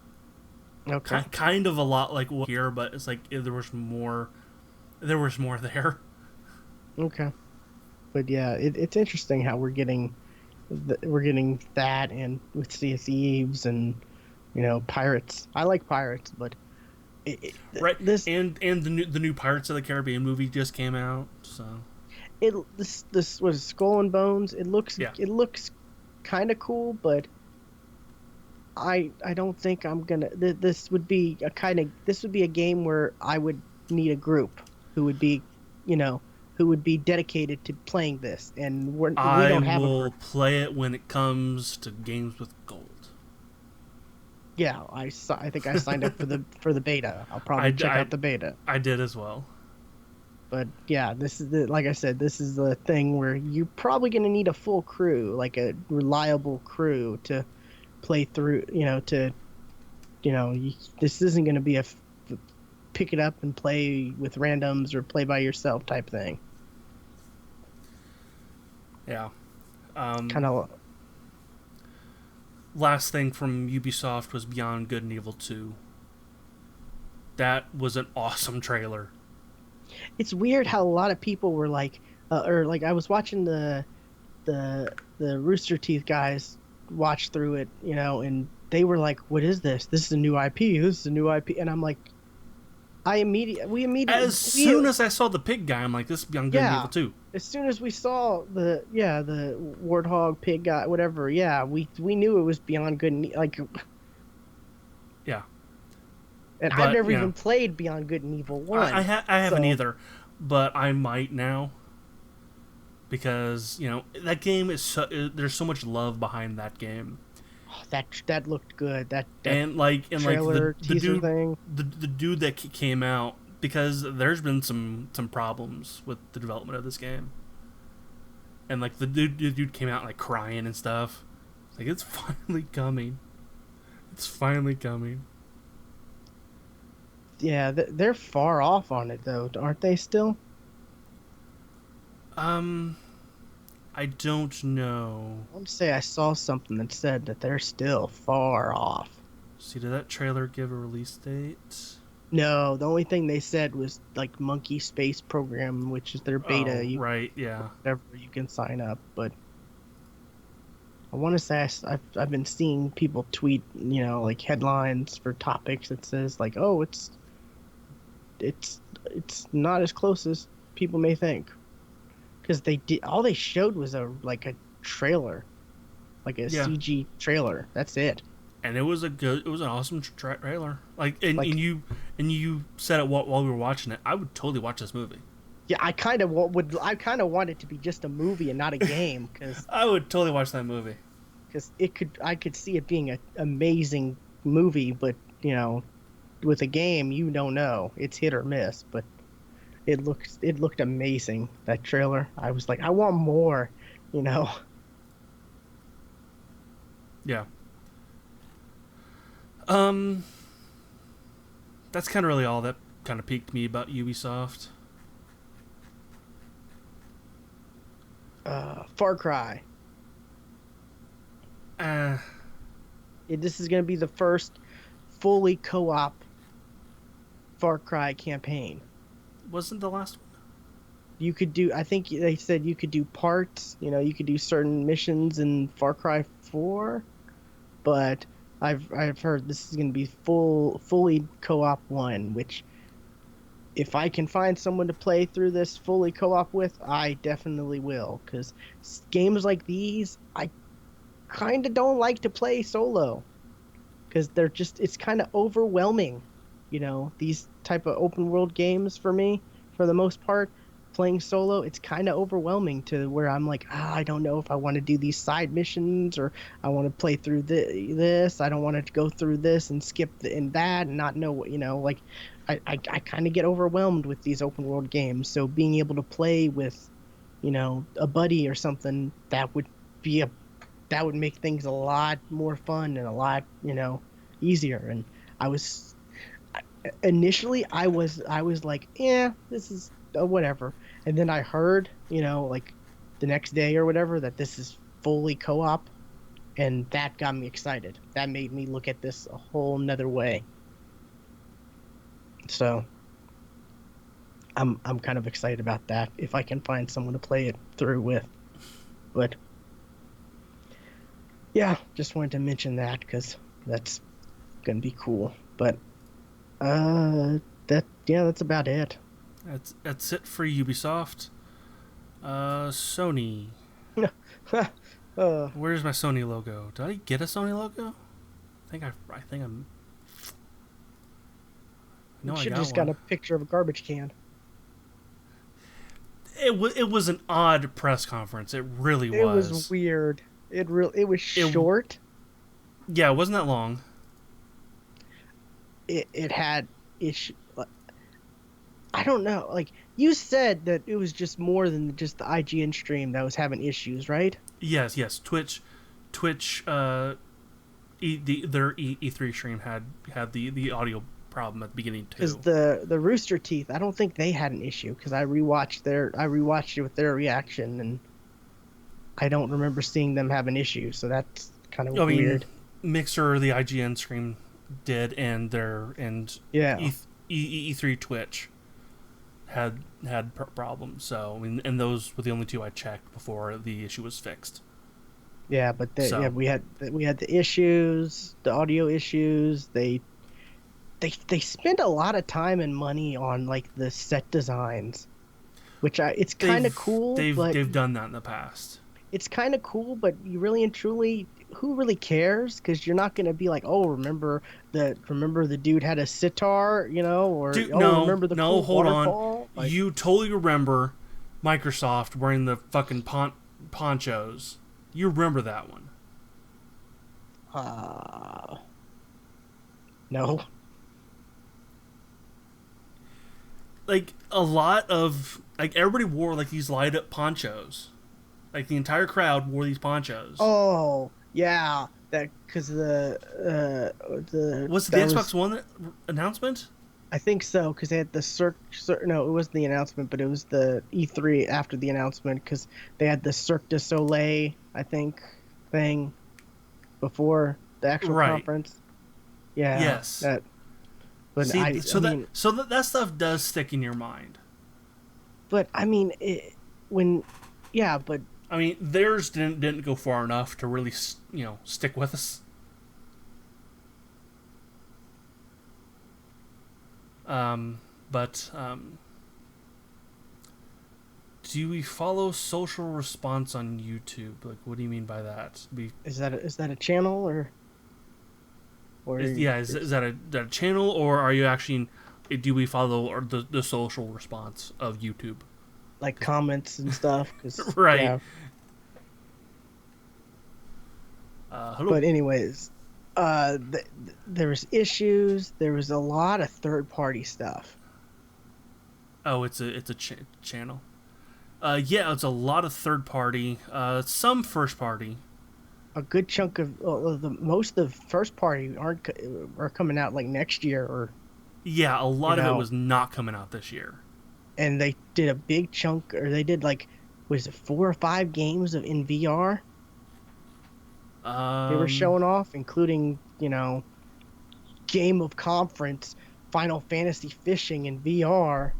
Okay. Kind of a lot like here, but it's like there was more. There was more there. Okay. But yeah, it's interesting how we're getting that, and with Sea of Thieves, and you know, pirates. I like pirates, but right. This and the new Pirates of the Caribbean movie just came out, so this was Skull and Bones. It looks kind of cool, but I don't think I'm gonna. This would be a game where I would need a group who would be, you know, who would be dedicated to playing this, and we don't have a group. I will play it when it comes to games with gold. Yeah, I think I signed up for the beta. I'll probably check out the beta. I did as well. But yeah, this is like I said, this is the thing where you're probably going to need a full crew, like a reliable crew to play through, this isn't going to be a pick it up and play with randoms or play by yourself type thing. Yeah. Kind of. Last thing from Ubisoft was Beyond Good and Evil 2. That was an awesome trailer. It's weird how a lot of people were like, I was watching the Rooster Teeth guys watch through it, and they were like, "What is this? This is a new IP. This is a new IP." And I'm like, As soon as I saw the pig guy, I'm like, "This is Beyond Good and Evil 2." As soon as we saw the warthog pig guy, whatever, we knew it was Beyond Good and like. Yeah. And I've never even played Beyond Good and Evil 1. I haven't either, but I might now. Because, that game is there's so much love behind that game. Oh, that looked good. That trailer, the teaser dude, thing. The dude that came out, because there's been some problems with the development of this game. And the dude came out crying and stuff. It's finally coming. It's finally coming. Yeah, they're far off on it though, aren't they still? I don't know. I want to say I saw something that said that they're still far off. See, did that trailer give a release date? No, the only thing they said was Monkey Space Program, which is their beta. Right, yeah. Whatever, you can sign up, but I want to say I've been seeing people tweet, headlines for topics that says oh, it's not as close as people may think. Because all they showed was a trailer, CG trailer. That's it. And it was an awesome trailer. And you said it while we were watching it. I would totally watch this movie. Yeah, I kind of want it to be just a movie and not a game. Cause I would totally watch that movie. Because I could see it being an amazing movie, but with a game, you don't know. It's hit or miss, but. It looked amazing, that trailer. I was like, I want more, Yeah. That's kind of really all that kind of piqued me about Ubisoft. Far Cry. This is going to be the first fully co-op Far Cry campaign. Wasn't the last one? You could do, I think they said you could do parts, you could do certain missions in Far Cry 4, but I've heard this is going to be fully co-op one, which if I can find someone to play through this fully co-op with, I definitely will, because games like these, I kind of don't like to play solo, because it's kind of overwhelming. These type of open world games for me, for the most part, playing solo, it's kind of overwhelming to where I'm like, I don't know if I want to do these side missions or I want to play through this. I don't want to go through this and skip and that and not know what, I kind of get overwhelmed with these open world games. So being able to play with, a buddy or something, that would make things a lot more fun and a lot, easier. And initially I was like, yeah, this is whatever, and then I heard the next day or whatever that this is fully co-op, and that got me excited. That made me look at this a whole nother way. So I'm kind of excited about that if I can find someone to play it through with. But yeah, just wanted to mention that because that's gonna be cool. But that's about it. That's it for Ubisoft. Sony. Where's my Sony logo? Did I get a Sony logo? I think I'm. No, you should just got a picture of a garbage can. It was an odd press conference. It really was. It was weird. It was short. Yeah, it wasn't that long. It had issue. I don't know. You said that it was just more than just the IGN stream that was having issues, right? Yes. Twitch their E3 stream had the audio problem at the beginning too. Because the Rooster Teeth, I don't think they had an issue because I rewatched it with their reaction, and I don't remember seeing them have an issue. So that's kind of weird. Mixer, the IGN stream did, and Yeah. E3 Twitch had problems. So and those were the only two I checked before the issue was fixed. Yeah, but we had the issues, the audio issues. They spent a lot of time and money on like the set designs, which it's kind of cool. They've done that in the past. It's kind of cool, but you really and truly, who really cares? Because you're not going to be like, oh, remember the dude had a sitar, or remember the cool hold waterfall? On, you totally remember Microsoft wearing the fucking ponchos. You remember that one? No. Like a lot of everybody wore like these light up ponchos. Like the entire crowd wore these ponchos. Oh yeah, that because the was it the Xbox One announcement? I think so, because they had the no, it wasn't the announcement, but it was the E3 after the announcement, because they had the Cirque du Soleil, I think, thing before the actual conference. Yeah. Yes. But see, that stuff does stick in your mind. But I mean, but I mean, theirs didn't go far enough to really, stick with us. Do we follow social response on YouTube? Like, what do you mean by that? Is that a channel or is that a channel, or are you actually? Do we follow the social response of YouTube? Like comments and stuff, right? Yeah. Hello. But anyways, there was issues. There was a lot of third-party stuff. Oh, it's a channel. Yeah, it's a lot of third-party. Some first-party. A good chunk of most of first-party are coming out like next year or. Yeah, a lot of it was not coming out this year. And they did a big chunk, or they did was it 4 or 5 games in VR? They were showing off, including, Game of Conference, Final Fantasy Fishing in VR.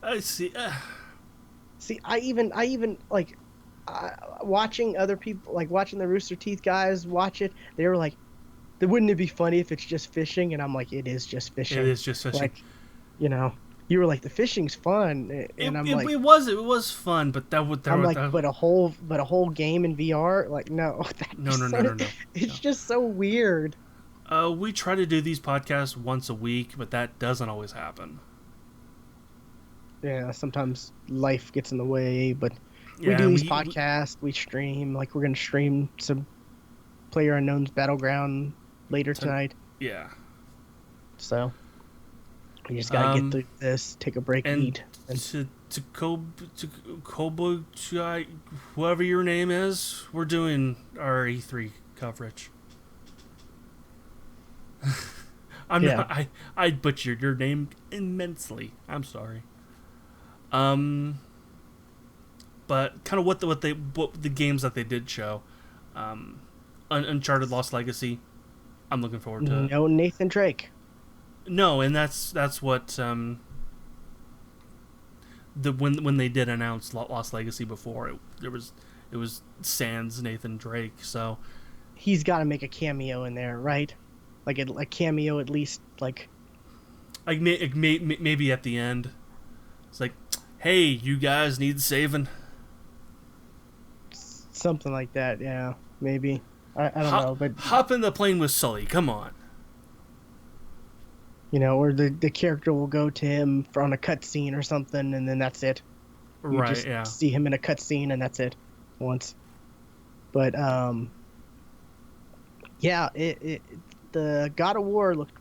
I see. See, I even watching other people, watching the Rooster Teeth guys watch it. They were like, "Wouldn't it be funny if it's just fishing?" And I'm like, "It is just fishing. It is just fishing." You were like, "The fishing's fun," and it was fun, but but a whole game in VR, no. No. It's just so weird. We try to do these podcasts once a week, but that doesn't always happen. Yeah, sometimes life gets in the way, but we do these podcasts. We stream. We're gonna stream some PlayerUnknown's Battleground later tonight. Yeah. So we just gotta get through this, take a break, and eat. And to Kobo, whoever your name is, we're doing our E3 coverage. I butchered your name immensely. I'm sorry. But kind of what the games that they did show, Uncharted Lost Legacy, I'm looking forward to. No Nathan Drake. No, and that's what when they did announce Lost Legacy before, it was sans Nathan Drake, so he's got to make a cameo in there, right? A cameo at least, maybe at the end. It's like, hey, you guys need saving. Something like that, yeah, maybe. I don't know, but hop in the plane with Sully. Come on. Or the character will go to him on a cutscene or something, and then that's it. You just see him in a cutscene, and that's it. Once, but yeah, the God of War looked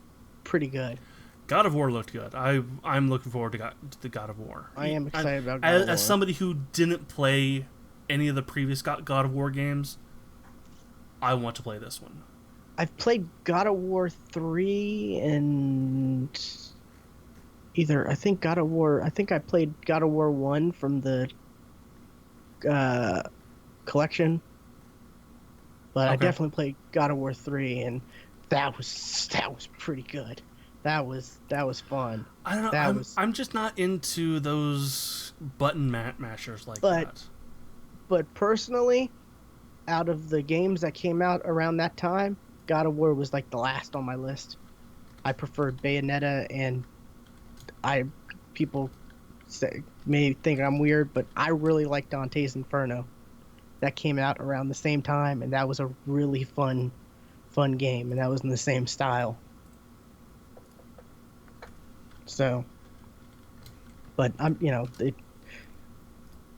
pretty good. God of War looked good. I'm looking forward to the God of War. I am excited about God of War. As somebody who didn't play any of the previous God of War games, I want to play this one. I've played God of War 3 and either I think I played God of War 1 from the uh, collection, but I Okay. definitely played God of War 3, and that was pretty good. That was fun. I don't know. That I'm was I'm just not into those button mashers like but that. but personally, out of the games that came out around that time, God of War was like the last on my list. I preferred Bayonetta, and I people may think I'm weird, but I really like Dante's Inferno. That came out around the same time, and that was a really fun game, and that was in the same style. So, but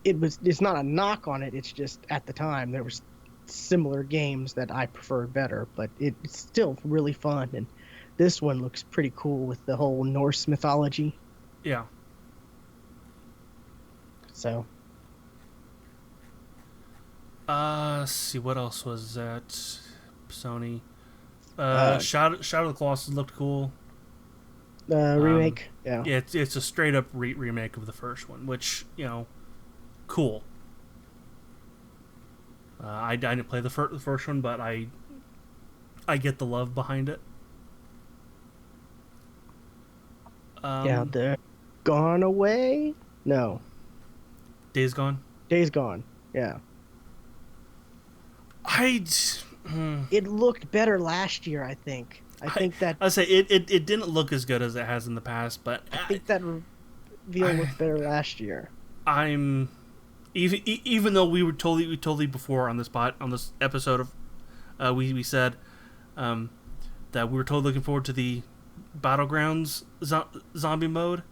it's not a knock on it. It's just at the time there was similar games that I preferred better, but it's still really fun. And this one looks pretty cool with the whole Norse mythology. Yeah. So, Let's see what else was that. Sony. uh, Shadow of the Colossus looked cool. Um, remake, yeah, yeah, it's a straight up remake of the first one, which cool. I didn't play the first one, but I get the love behind it. yeah. Um, The Gone Away, no, Days Gone. Days Gone, yeah. I It looked better last year, I think. I say it didn't look as good as it has in the past, but I think that reveal looked better last year. I'm even though we told you before on this episode of we said that we were totally looking forward to the Battlegrounds zombie mode.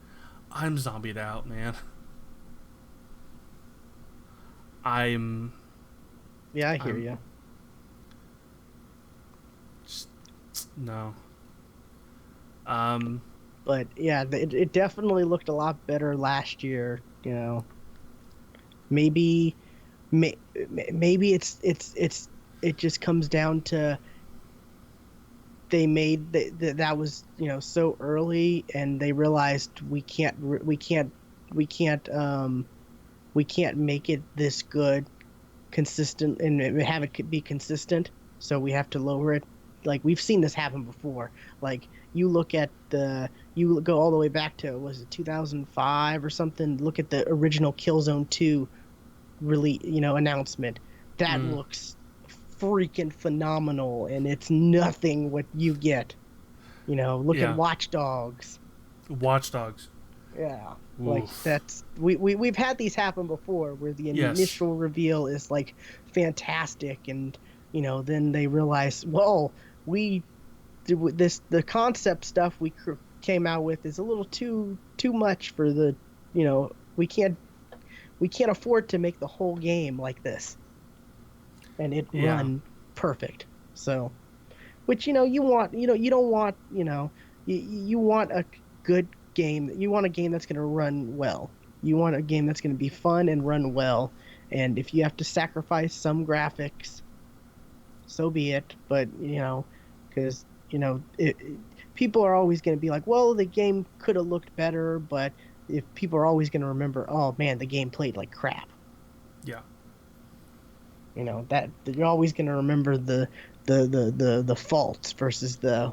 I'm zombied out, man. I'm Yeah, I hear you. just, no. But yeah, it definitely looked a lot better last year. Maybe, maybe it just comes down to they made that was so early, and they realized we can't we can't make it this good consistent and have it be consistent, so we have to lower it. Like, we've seen this happen before. Like, you go all the way back to, was it 2005 or something? Look at the original Killzone 2 really announcement. That looks freaking phenomenal, and it's nothing what you get. Look at Yeah. Watch Dogs. Watch Dogs. Yeah. Like, Oof. that's we've had these happen before, where the Yes. initial reveal is like fantastic, and then they realize, well, we the concept stuff we came out with is a little too much for the we can't afford to make the whole game like this, and it Yeah. run perfect. So, which you want, you don't want, you want a good game. You want a game that's going to run well. You want a game that's going to be fun and run well. And if you have to sacrifice some graphics, so be it. But because people are always going to be like, well, the game could have looked better. But if people are always going to remember, oh man, the game played like crap. Yeah. That you're always going to remember the faults versus the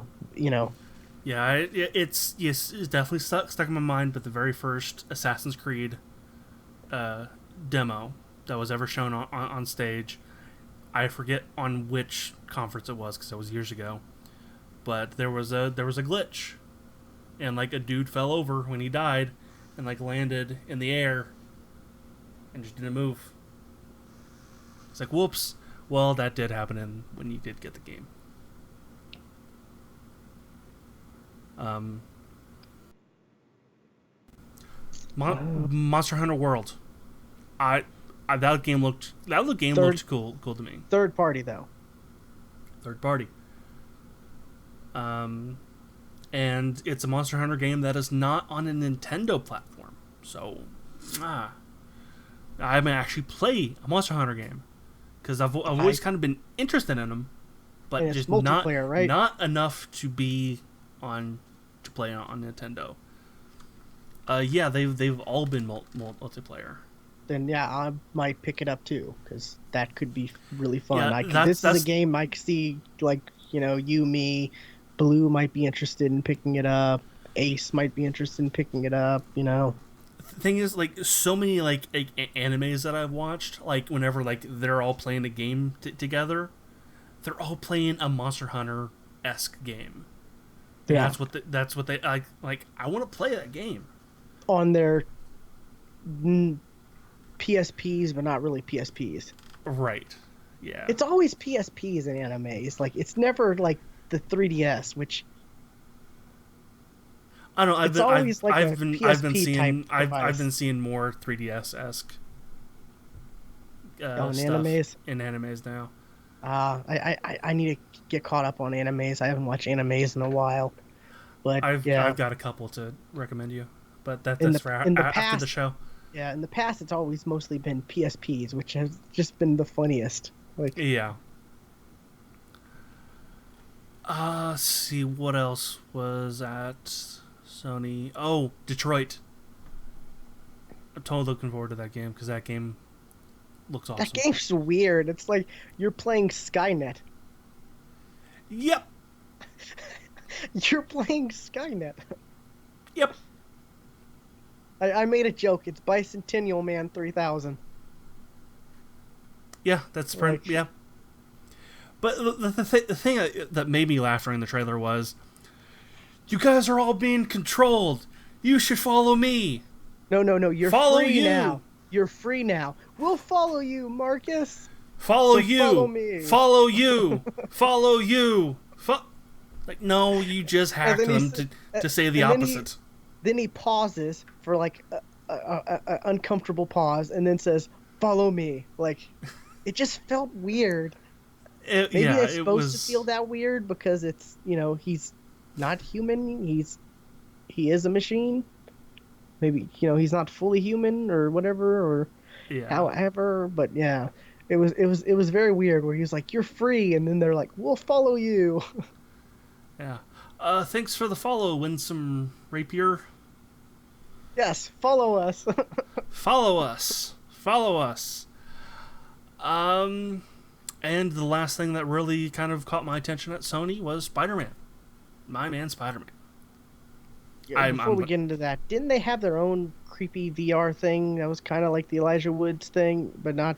Yeah, it's definitely stuck in my mind. But the very first Assassin's Creed demo that was ever shown on stage, I forget on which conference it was because it was years ago. But there was a glitch, and like a dude fell over when he died, and like landed in the air, and just didn't move. It's like, whoops. Well, that did happen when you did get the game. Monster Hunter World. That game looked cool to me. third party though. Third party. And it's a Monster Hunter game that is not on a Nintendo platform. So, I haven't actually played a Monster Hunter game. because I've always kind of been interested in them, but and just it's multiplayer, right? not enough to be on to play on Nintendo. Yeah, they've all been multiplayer. Then yeah, I might pick it up too because that could be really fun. Yeah, This is a game I could see like you, me, Blue might be interested in picking it up. Ace might be interested in picking it up. Thing is, like, so many like animes that I've watched, like whenever like they're all playing a game together, they're all playing a Monster Hunter esque game. And Yeah, that's what they like. I want to play that game on their PSPs, but not really PSPs. right. Yeah, It's always PSPs in animes. Like it's never like the 3DS, which I don't know. it's always like a PSP type I've been device. seeing more 3DS esque On stuff animes. in animes now. I need to get caught up on animes. I haven't watched animes in a while. But I've yeah, got a couple to recommend you, but in that's the for in the after the past, show. yeah, in the past it's always mostly been PSPs, which has just been the funniest. Like Yeah. See what else was at Sony. Oh, Detroit. I'm totally looking forward to that game because that game looks awesome. that game's weird. It's like you're playing Skynet. Yep. You're playing Skynet. Yep. I made a joke. It's Bicentennial Man 3000. Yeah, that's Like- yeah. But the thing that made me laugh during the trailer was, you guys are all being controlled. You should follow me. No. You're Follow free you. now. You're free now. We'll follow you, Marcus. Follow So you. follow me. Follow you. Follow you. Like, no, you just hacked then he them s- to say the and then he- opposite. Then he pauses for like a uncomfortable pause, and then says, "Follow me." Like, it just felt weird. Maybe Yeah, it's it supposed was. to feel that weird because it's he's not human. He is a machine. Maybe he's not fully human or whatever or Yeah. however. But yeah, it was very weird where he was like, "You're free," and then they're like, "We'll follow you." Yeah. Thanks for the follow, Winsome Rapier. Yes, follow us. Follow us. Follow us. And the last thing that really kind of caught my attention at Sony was Spider-Man. My man, Spider-Man. Yeah, before we get into that, didn't they have their own creepy VR thing that was kind of like the Elijah Woods thing, but not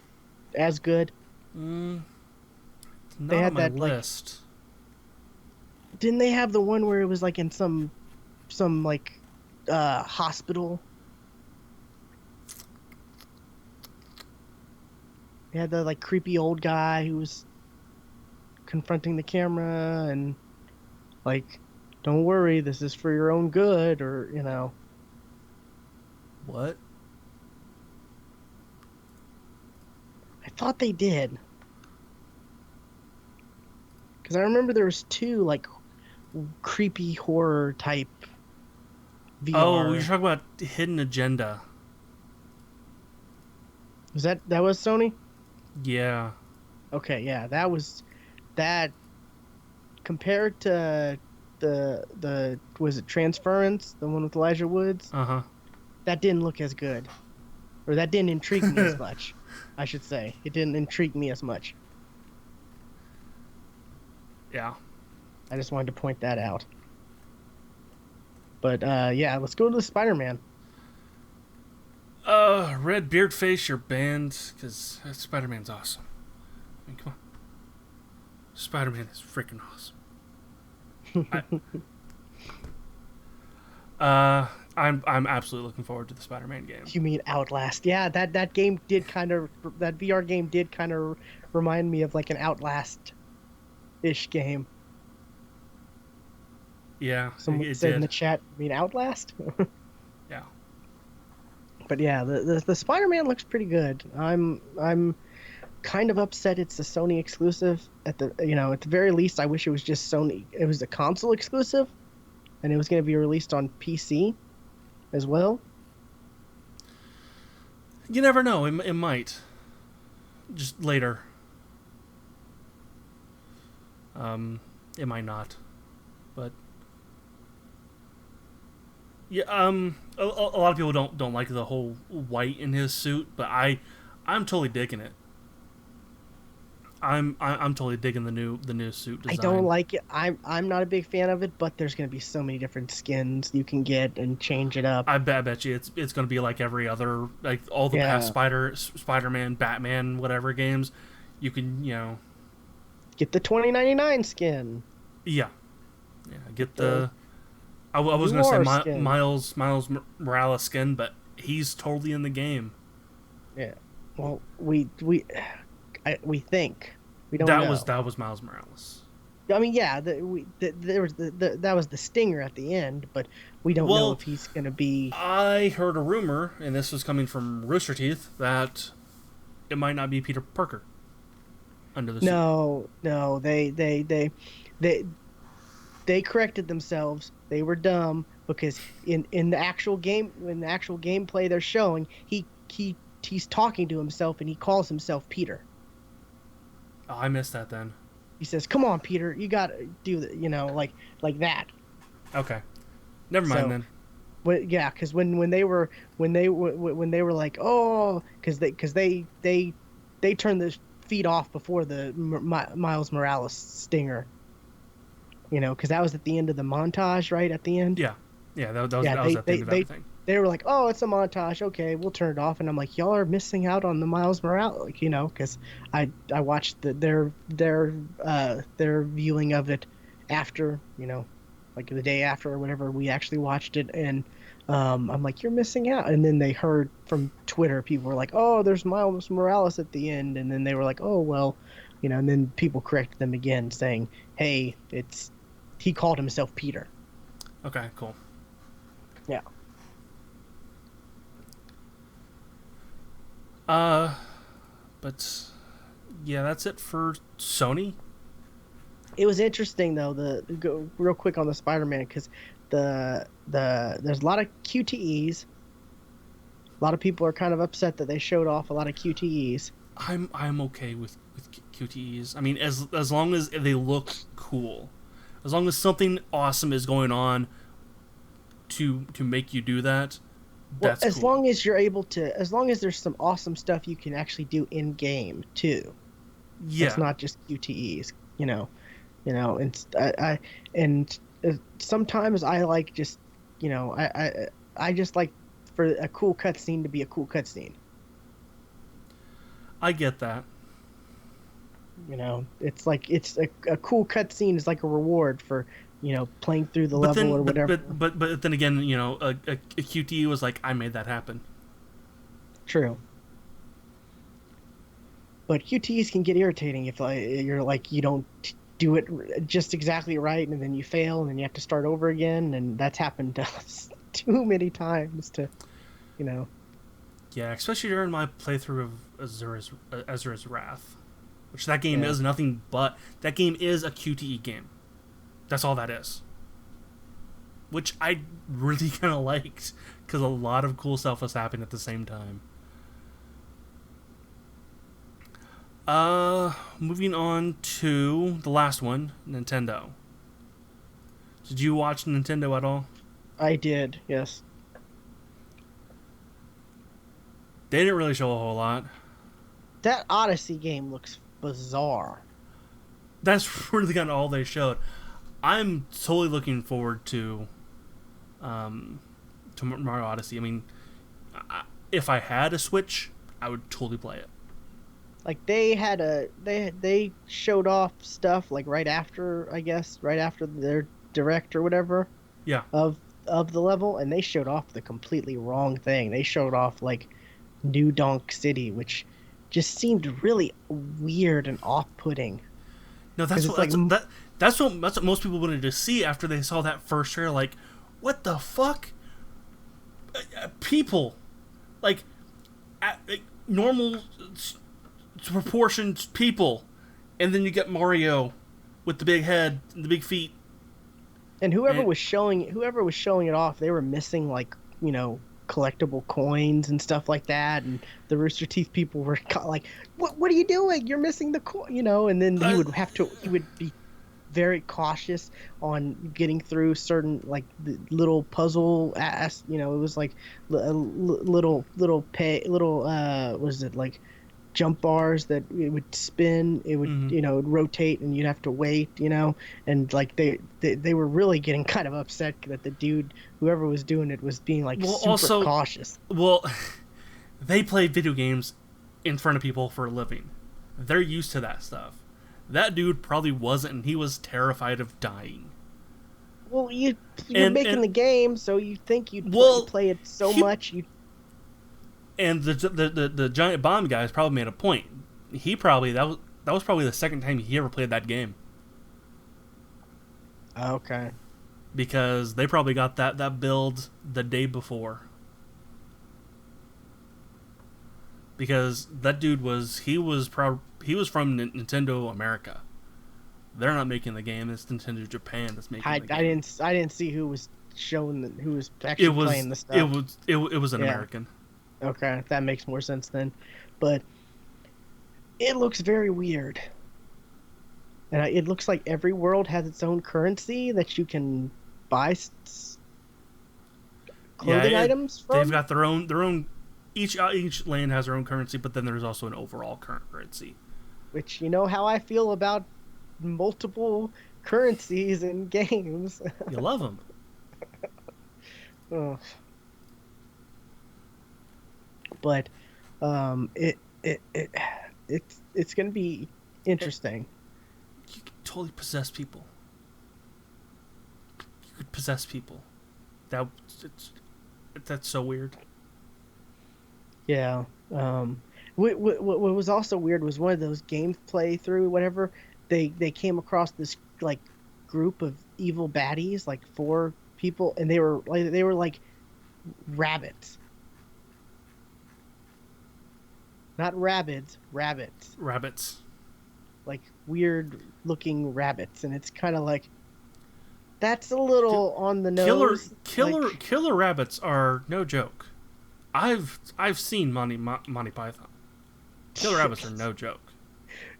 as good? Not They on had my that, like- list. Didn't they have the one where it was like in some like hospital? They had the like creepy old guy who was confronting the camera and like, "Don't worry, this is for your own good," or What? I thought they did. Because I remember there was two like creepy horror type VR. Oh, you're talking about Hidden Agenda. Was that was Sony? Yeah. Okay, yeah, that compared to the was it Transference, the one with Elijah Woods? Uh-huh. That didn't look as good. Or that didn't intrigue me as much, I should say. It didn't intrigue me as much. Yeah. I just wanted to point that out. But yeah, let's go to the Spider-Man. Red Beard Face, you're banned because Spider-Man's awesome. I mean, come on. Spider-Man is freaking awesome. I'm absolutely looking forward to the Spider-Man game. You mean Outlast? Yeah, that VR game did kind of remind me of like an Outlast-ish game. Yeah, Someone it said in the did. chat, "You mean Outlast?" Yeah. But yeah, the Spider-Man looks pretty good. I'm kind of upset it's a Sony exclusive. At the very least, I wish it was just Sony. It was a console exclusive, and it was going to be released on PC as well. You never know. It might. Just later. It might not, but yeah. A lot of people don't like the whole white in his suit, but I'm totally digging it. I'm totally digging the new suit I design. don't like it. I'm not a big fan of it, but there's gonna be so many different skins you can get and change it up. I bet you it's gonna be like every other, like all the past Yeah. Spider-Man, Batman, whatever games. You can Get the 2099 skin. yeah get The I was gonna say Noir skin. Miles Morales skin, but he's totally in the game. Yeah. Well, we think we don't That know. was Miles Morales. I mean, yeah, there was that was the stinger at the end, but we don't know Well, if he's gonna be. I heard a rumor, and this was coming from Rooster Teeth, that it might not be Peter Parker under the suit. No, they corrected themselves. They were dumb because in the actual game, in the actual gameplay they're showing, he's talking to himself and he calls himself Peter. Oh, I missed that then. He says, "Come on, Peter, you got to do that," like that. Okay, never mind So, then. Yeah, because when they were like, oh, because they turned the feed off before the Miles Morales stinger. Because that was at the end of the montage, right at the end. Yeah, that was Yeah, that was at the end of everything. they were like, oh, it's a montage. Okay, we'll turn it off. And I'm like, y'all are missing out on the Miles Morales, because I watched their viewing of it after, like the day after or whatever we actually watched it, and I'm like, you're missing out. And then they heard from Twitter, people were like, oh, there's Miles Morales at the end, and then they were like, oh well, and then people corrected them again, saying, hey, he called himself Peter. Okay, cool. Yeah. But yeah, that's it for Sony. It was interesting though. Go real quick on the Spider-Man, because there's a lot of QTEs. A lot of people are kind of upset that they showed off a lot of QTEs. I'm okay with QTEs. I mean, as long as they look cool, as long as something awesome is going on to make you do that. Well, as cool. long as you're able to, as long as there's some awesome stuff you can actually do in game too. Yeah. It's not just QTEs, and sometimes I like just, I just like for a cool cutscene to be a cool cutscene. I get that. It's like a cool cutscene is like a reward for playing through the level or whatever. But then again, a QTE was like, I made that happen. True. But QTEs can get irritating if you're like you don't do it just exactly right, and then you fail, and then you have to start over again, and that's happened to us too many times to. Yeah, especially during my playthrough of Ezra's Wrath, which that game is nothing but that game is a QTE game. That's all that is. Which I really kind of liked, because a lot of cool stuff was happening at the same time. Moving on to the last one, Nintendo. Did you watch Nintendo at all? I did, yes. They didn't really show a whole lot. That Odyssey game looks bizarre. That's really kind of all they showed. I'm totally looking forward to Mario Odyssey. I mean, if I had a Switch, I would totally play it. Like they showed off stuff like right after their direct or whatever. Yeah. Of the level, and they showed off the completely wrong thing. They showed off like New Donk City, which just seemed really weird and off-putting. No, that's what most people wanted to see after they saw that first trailer. Like, what the fuck? People, like normal proportions people, and then you get Mario with the big head and the big feet. And whoever was showing it off, they were missing like collectible coins and stuff like that, and the Rooster Teeth people were like, "What are you doing? You're missing the coin," And then he would be very cautious on getting through certain like the little puzzle ass. You know, it was like little was it like jump bars that it would spin, it would, Hmm. you know, it'd rotate, and you'd have to wait, you know. And like they were really getting kind of upset that the dude, whoever was doing it, was being like Well, super also, cautious. well, they play video games in front of people for a living. They're used to that stuff. That dude probably wasn't, and he was terrified of dying. Well, you're And making the game, so you think you'd well, play it so he much you. and the giant bomb guys probably made a point. He probably that was probably the second time he ever played that game, Okay. because they probably got that build the day before. Because that dude he was from Nintendo America. They're not making the game. It's Nintendo Japan that's making the game. I didn't see who was showing who was It actually was playing the stuff. it was an Yeah. American. Okay, that makes more sense then. But it looks very weird. And it looks like every world has its own currency that you can buy Yeah, clothing items they've from. got their own. Each land has their own currency, but then there's also an overall currency. Which, you know how I feel about multiple currencies in games. You love them. Ugh. But it's gonna be interesting. You could totally possess people. You could possess people. That it's, that's so weird. Yeah. What was also weird was one of those game playthrough, whatever. They came across this like group of evil baddies, like four people, and they were like rabbits, not rabbits, rabbits, Rabbits. like weird looking rabbits, and it's kind of like that's a little on the nose. Like, Killer rabbits are no joke. I've seen Monty Python. Killer rabbits are no joke.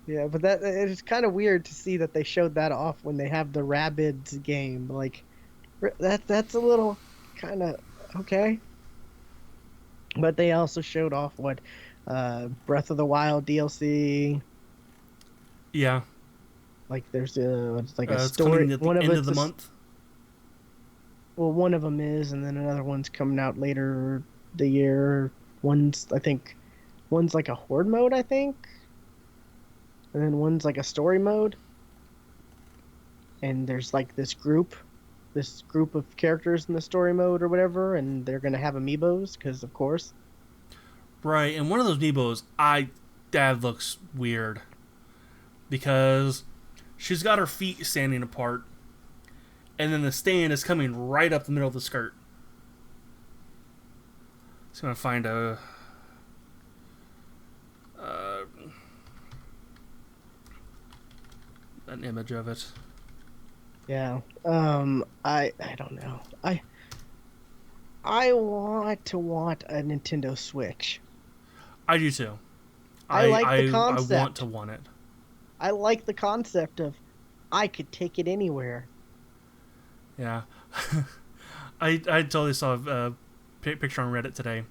yeah, but that it's kind of weird to see that they showed that off when they have the Rabbids game. Like that's a little kind of okay. But they also showed off what Breath of the Wild DLC. Yeah, Like there's it's like a it's story. coming at the One of end it's of the a month. well, one of them is, and then another one's coming out later the year. One's I think, one's like a horde mode, I think, and then one's like a story mode. And there's like this group of characters in the story mode or whatever, and they're gonna have amiibos because of course. Right, and one of those Meebos, that looks weird because she's got her feet standing apart, and then the stand is coming right up the middle of the skirt. Just gonna find an image of it. Yeah. I don't know. I want a Nintendo Switch. I do too. I like the I want concept. to want it. I like the concept of I could take it anywhere. Yeah. I totally saw a picture on Reddit today.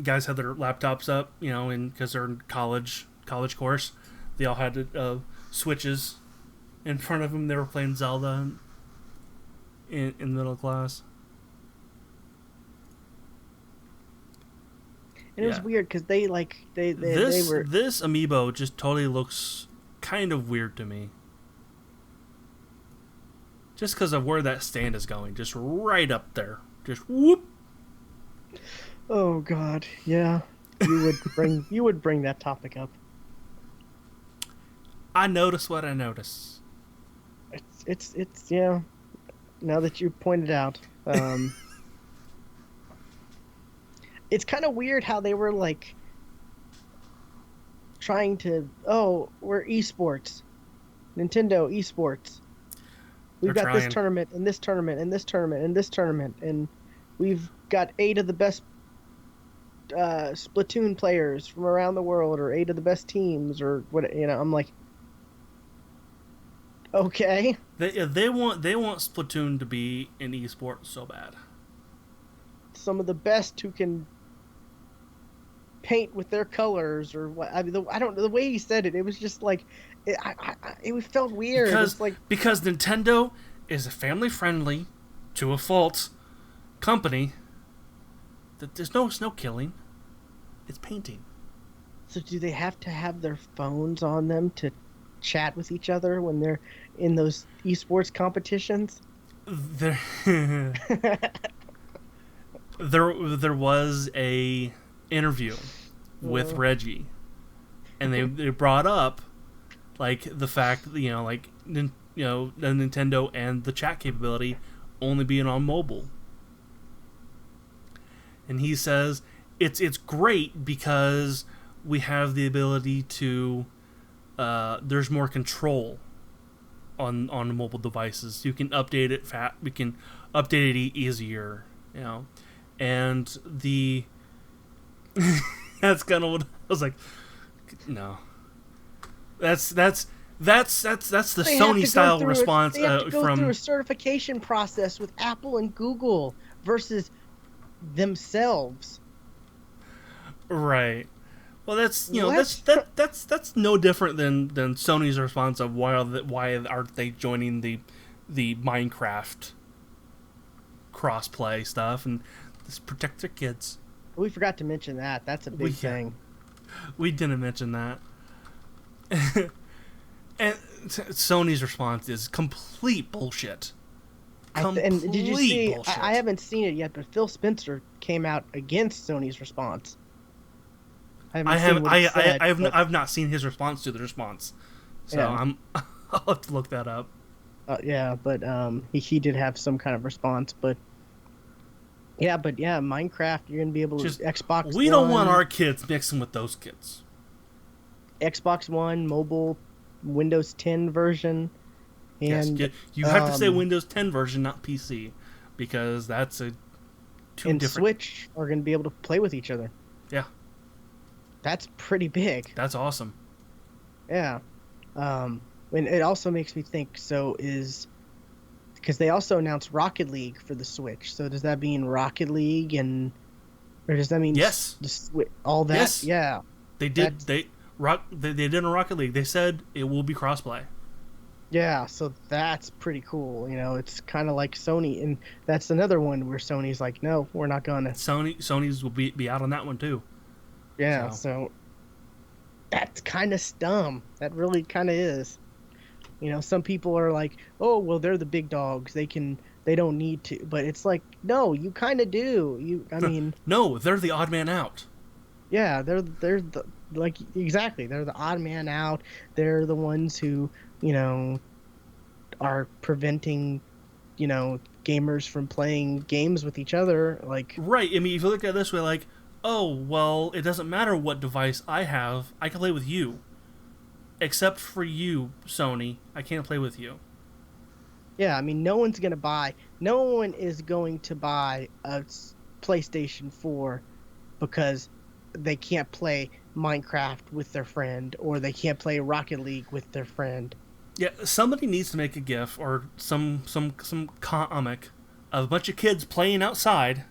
Guys had their laptops up, you know, and because they're in college course, they all had switches in front of them. They were playing Zelda in middle class. And it was weird because they were This amiibo just totally looks kind of weird to me. Just because of where that stand is going, just right up there, just whoop. oh god, yeah. You would bring that topic up. I notice what I notice. It's yeah. Now that you pointed out, it's kind of weird how they were like trying to we're esports, Nintendo esports. We've They're got trying. this tournament and this tournament and this tournament and this tournament, and we've got 8 of the best Splatoon players from around the world, or 8 of the best teams, or what, you know. I'm like, Okay. They want Splatoon to be an esport so bad. Some of the best who can paint with their colors or what. I mean, I don't know the way he said it. It was just like it felt weird. because It's like because Nintendo is a family friendly, to a fault, company. That there's no killing, it's painting. so do they have to have their phones on them to chat with each other when they're in those esports competitions? There there was a interview with Reggie, and they brought up like the fact that, the Nintendo and the chat capability only being on mobile. And he says it's great because we have the ability to there's more control on mobile devices. You can update it we can update it easier, and the that's kind of what I was like. No, that's the Sony style response they have to go from through a certification process with Apple and Google versus themselves. right. Well, that's What? that's no different than Sony's response of why aren't they joining the Minecraft crossplay stuff and just protect their kids. We forgot to mention that. That's a big thing. We didn't mention that. And Sony's response is complete bullshit. And did you see? I haven't seen it yet, but Phil Spencer came out against Sony's response. I've not seen his response to the response, so yeah. I'll have to look that up. Yeah, but he did have some kind of response, but Minecraft, you're gonna be able to Xbox. We don't want our kids mixing with those kids. Xbox One, mobile, Windows 10 version, and yes, you have to say Windows 10 version, not PC, because that's a two different. Switch are gonna be able to play with each other. Yeah. That's pretty big. That's awesome. Yeah. And it also makes me think, because they also announced Rocket League for the Switch. So does that mean Rocket League or does that mean yes, all that? Yes. Yeah. They did. They did a Rocket League. They said it will be crossplay. Yeah, so that's pretty cool. It's kind of like Sony, and that's another one where Sony's like, no, we're not gonna. Sony's will be out on that one too. Yeah, so that's kind of dumb. That really kind of is. Some people are like, "Oh, well, they're the big dogs. They don't need to." But it's like, no, you kind of do. I mean, no, they're the odd man out. Yeah, they're the exactly. They're the odd man out. They're the ones who are preventing gamers from playing games with each other. Right. I mean, if you look at it this way, like, oh, well, it doesn't matter what device I have. I can play with you. Except for you, Sony. I can't play with you. Yeah, I mean, no one is going to buy a PlayStation 4 because they can't play Minecraft with their friend or they can't play Rocket League with their friend. Yeah, somebody needs to make a GIF or some comic of a bunch of kids playing outside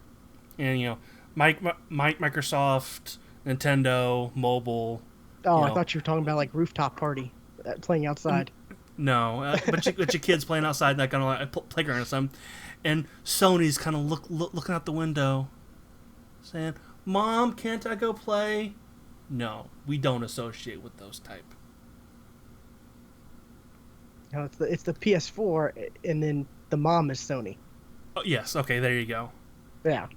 and, Microsoft, Nintendo, mobile. Oh, I thought you were talking about like rooftop party, playing outside. No, but your kids playing outside, that kind of like playground or something, and Sony's kind of looking out the window, saying, "Mom, can't I go play?" No, we don't associate with those type. No, it's the PS4, and then the mom is Sony. Oh yes, okay, there you go. Yeah.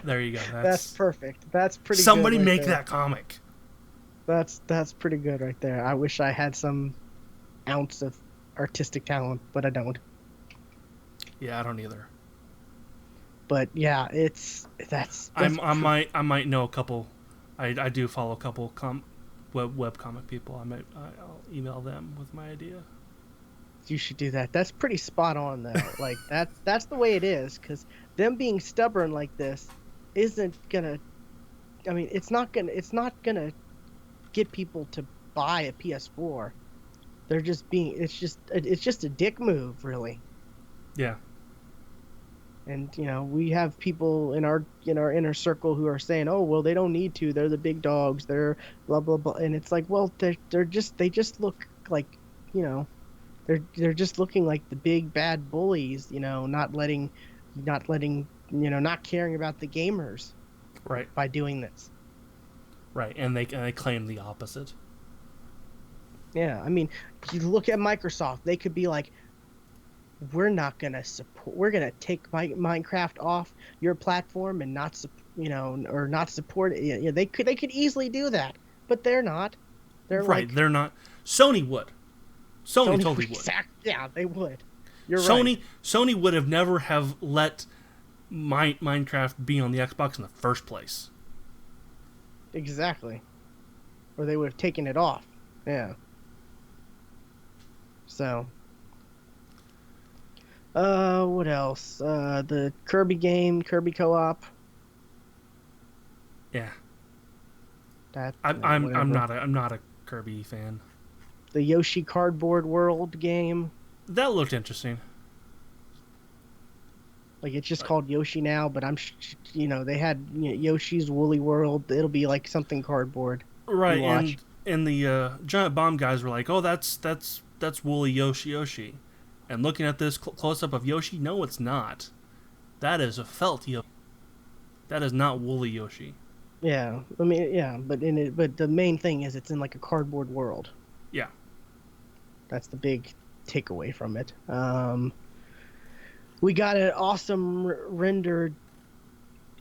There you go. That's perfect. That's pretty. Somebody good right make there. that comic. That's pretty good right there. I wish I had some ounce of artistic talent, but I don't. Yeah, I don't either. But yeah, I might know a couple. I do follow a couple web comic people. I'll email them with my idea. You should do that. That's pretty spot on though. Like that's the way it is, because them being stubborn like this isn't gonna. I mean, it's not gonna get people to buy a PS4. They're just being. It's just a dick move, really. Yeah. And we have people in our inner circle who are saying, "Oh, well, they don't need to. They're the big dogs. They're blah blah blah." And it's like, well, they just look like, you know, they're just looking like the big bad bullies. Not caring about the gamers Right. by doing this. Right. And they claim the opposite. Yeah, I mean, you look at Microsoft. They could be like, we're not gonna support. We're gonna take Minecraft off your platform and or not support it. Yeah, they could easily do that, but they're not. They're Right. like They're not. Sony would. Sony totally would. Yeah, they would. You're Sony right. Sony would have never have let Minecraft be on the Xbox in the first place. Exactly. Or they would have taken it off. Yeah. So. What else? The Kirby game, Kirby co-op. Yeah. That I'm whatever. not a Kirby fan. The Yoshi Cardboard World game. That looked interesting. Like it's just called Yoshi now, but they had Yoshi's Woolly World. It'll be like something cardboard. You Right, watch. and the giant bomb guys were like, "Oh, that's woolly Yoshi." And looking at this close up of Yoshi, no, it's not. That is a felt Yoshi. That is not woolly Yoshi. Yeah, I mean, yeah, but the main thing is it's in like a cardboard world. Yeah. That's the big takeaway from it. We got an awesome rendered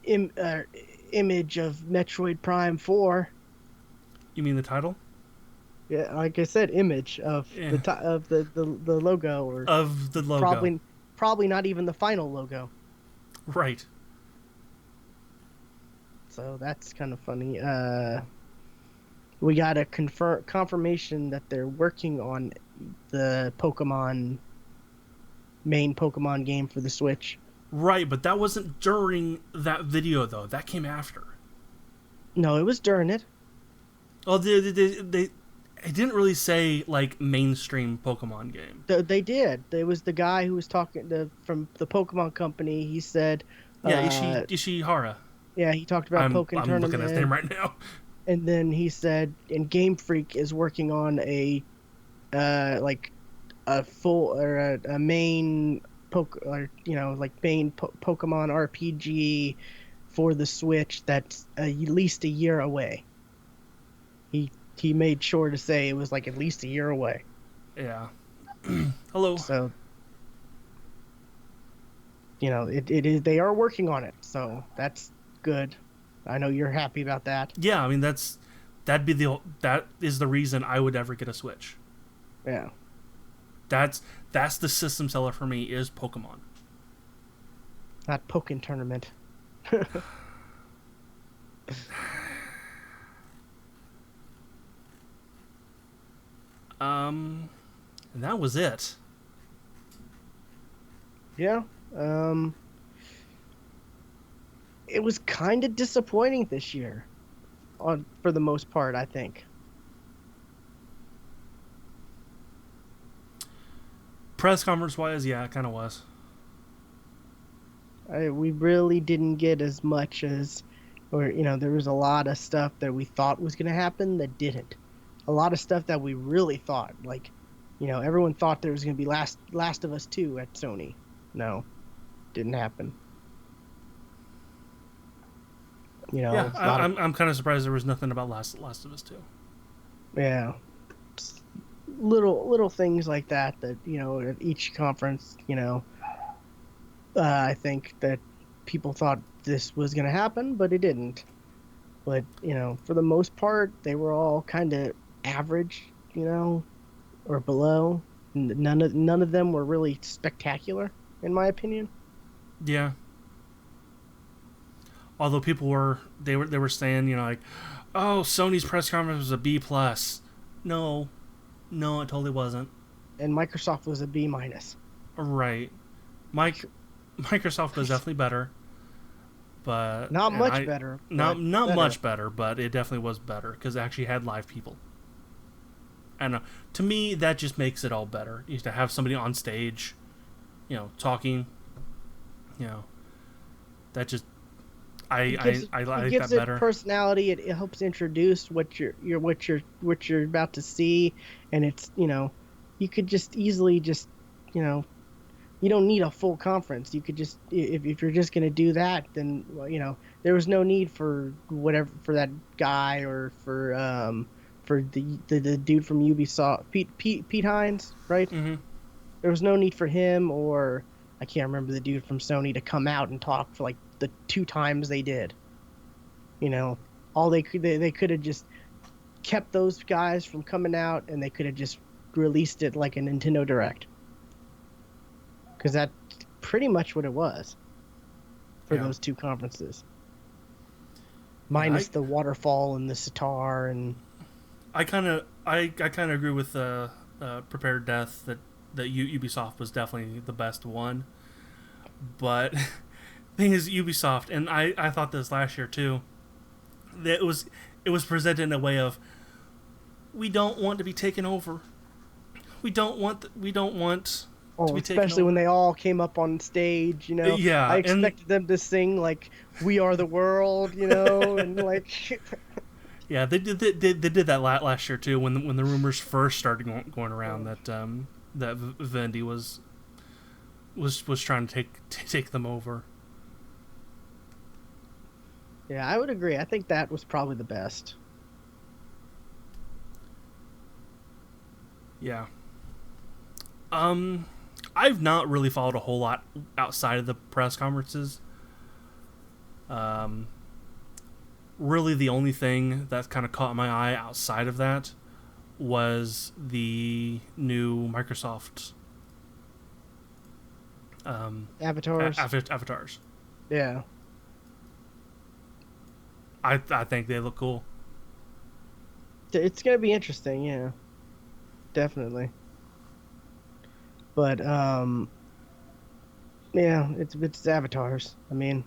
image of Metroid Prime 4. You mean the title? Yeah, like I said, image of Yeah. the logo, or Of the logo. probably not even the final logo. Right. So that's kind of funny. We got a confirmation that they're working on the main Pokemon game for the Switch. Right, but that wasn't during that video though. That came after. No, it was during it. Oh, they didn't really say like mainstream Pokemon game. They did. There was the guy who was talking from the Pokemon company. He said, Yeah, uh, Ishihara. yeah, he talked about I'm Pokken I'm looking at his Tournament, name right now. and then he said, and Game Freak is working on like a full or a main Pokemon RPG for the Switch that's at least a year away. He made sure to say it was like at least a year away. Yeah. Hello. So it is, they are working on it, so that's good. I know you're happy about that. Yeah, I mean that is the reason I would ever get a Switch. Yeah. That's the system seller for me is Pokemon. Not Pokken Tournament. And that was it. Yeah. It was kind of disappointing this year, for the most part, I think. Press conference wise, yeah, it kind of was. We really didn't get as much as, or there was a lot of stuff that we thought was going to happen that didn't. A lot of stuff that we really thought, like, everyone thought there was going to be Last of Us 2 at Sony. No, didn't happen. Yeah, I'm kind of surprised there was nothing about Last of Us 2. Yeah, little things like that at each conference, I think that people thought this was going to happen, but it didn't. But for the most part, they were all kind of average, or below. None of them were really spectacular, in my opinion. Yeah. Although people were saying, like, oh, Sony's press conference was a B plus. No, it totally wasn't. And Microsoft was a B minus. Right. Microsoft was definitely better, but Not much better. Not much better, but it definitely was better because it actually had live people. I don't know. To me, that just makes it all better. You to have somebody on stage, talking. That just I it like gives that it better. personality. It helps introduce what you're about to see, and it's you could just easily just you know you don't need a full conference. You could just if you're just gonna do that, then well, there was no need for whatever for that guy or for the dude from Ubisoft, Pete Hines, right? Mm-hmm. There was no need for him or I can't remember the dude from Sony to come out and talk for like the two times they did. You know, all they could have just kept those guys from coming out and they could have just released it like a Nintendo Direct. Because that's pretty much what it was for Yeah. those two conferences. Yeah, Minus the waterfall and the sitar and I kind of agree with Prepared Death that Ubisoft was definitely the best one. But thing is, Ubisoft, and I thought this last year too. That it was presented in a way of we don't want to be taken over. We don't want to be taken especially when over. they all came up on stage, I Yeah, and expected them to sing like "We Are the World," and like yeah, they did that last year too when the rumors first started going around that Vivendi was trying to take them over. yeah, I would agree. I think that was probably the best. Yeah. I've not really followed a whole lot outside of the press conferences. Really, the only thing that kind of caught my eye outside of that was the new Microsoft Avatars. avatars. Yeah. I think they look cool. It's gonna be interesting, yeah. Definitely. But yeah, it's avatars. I mean,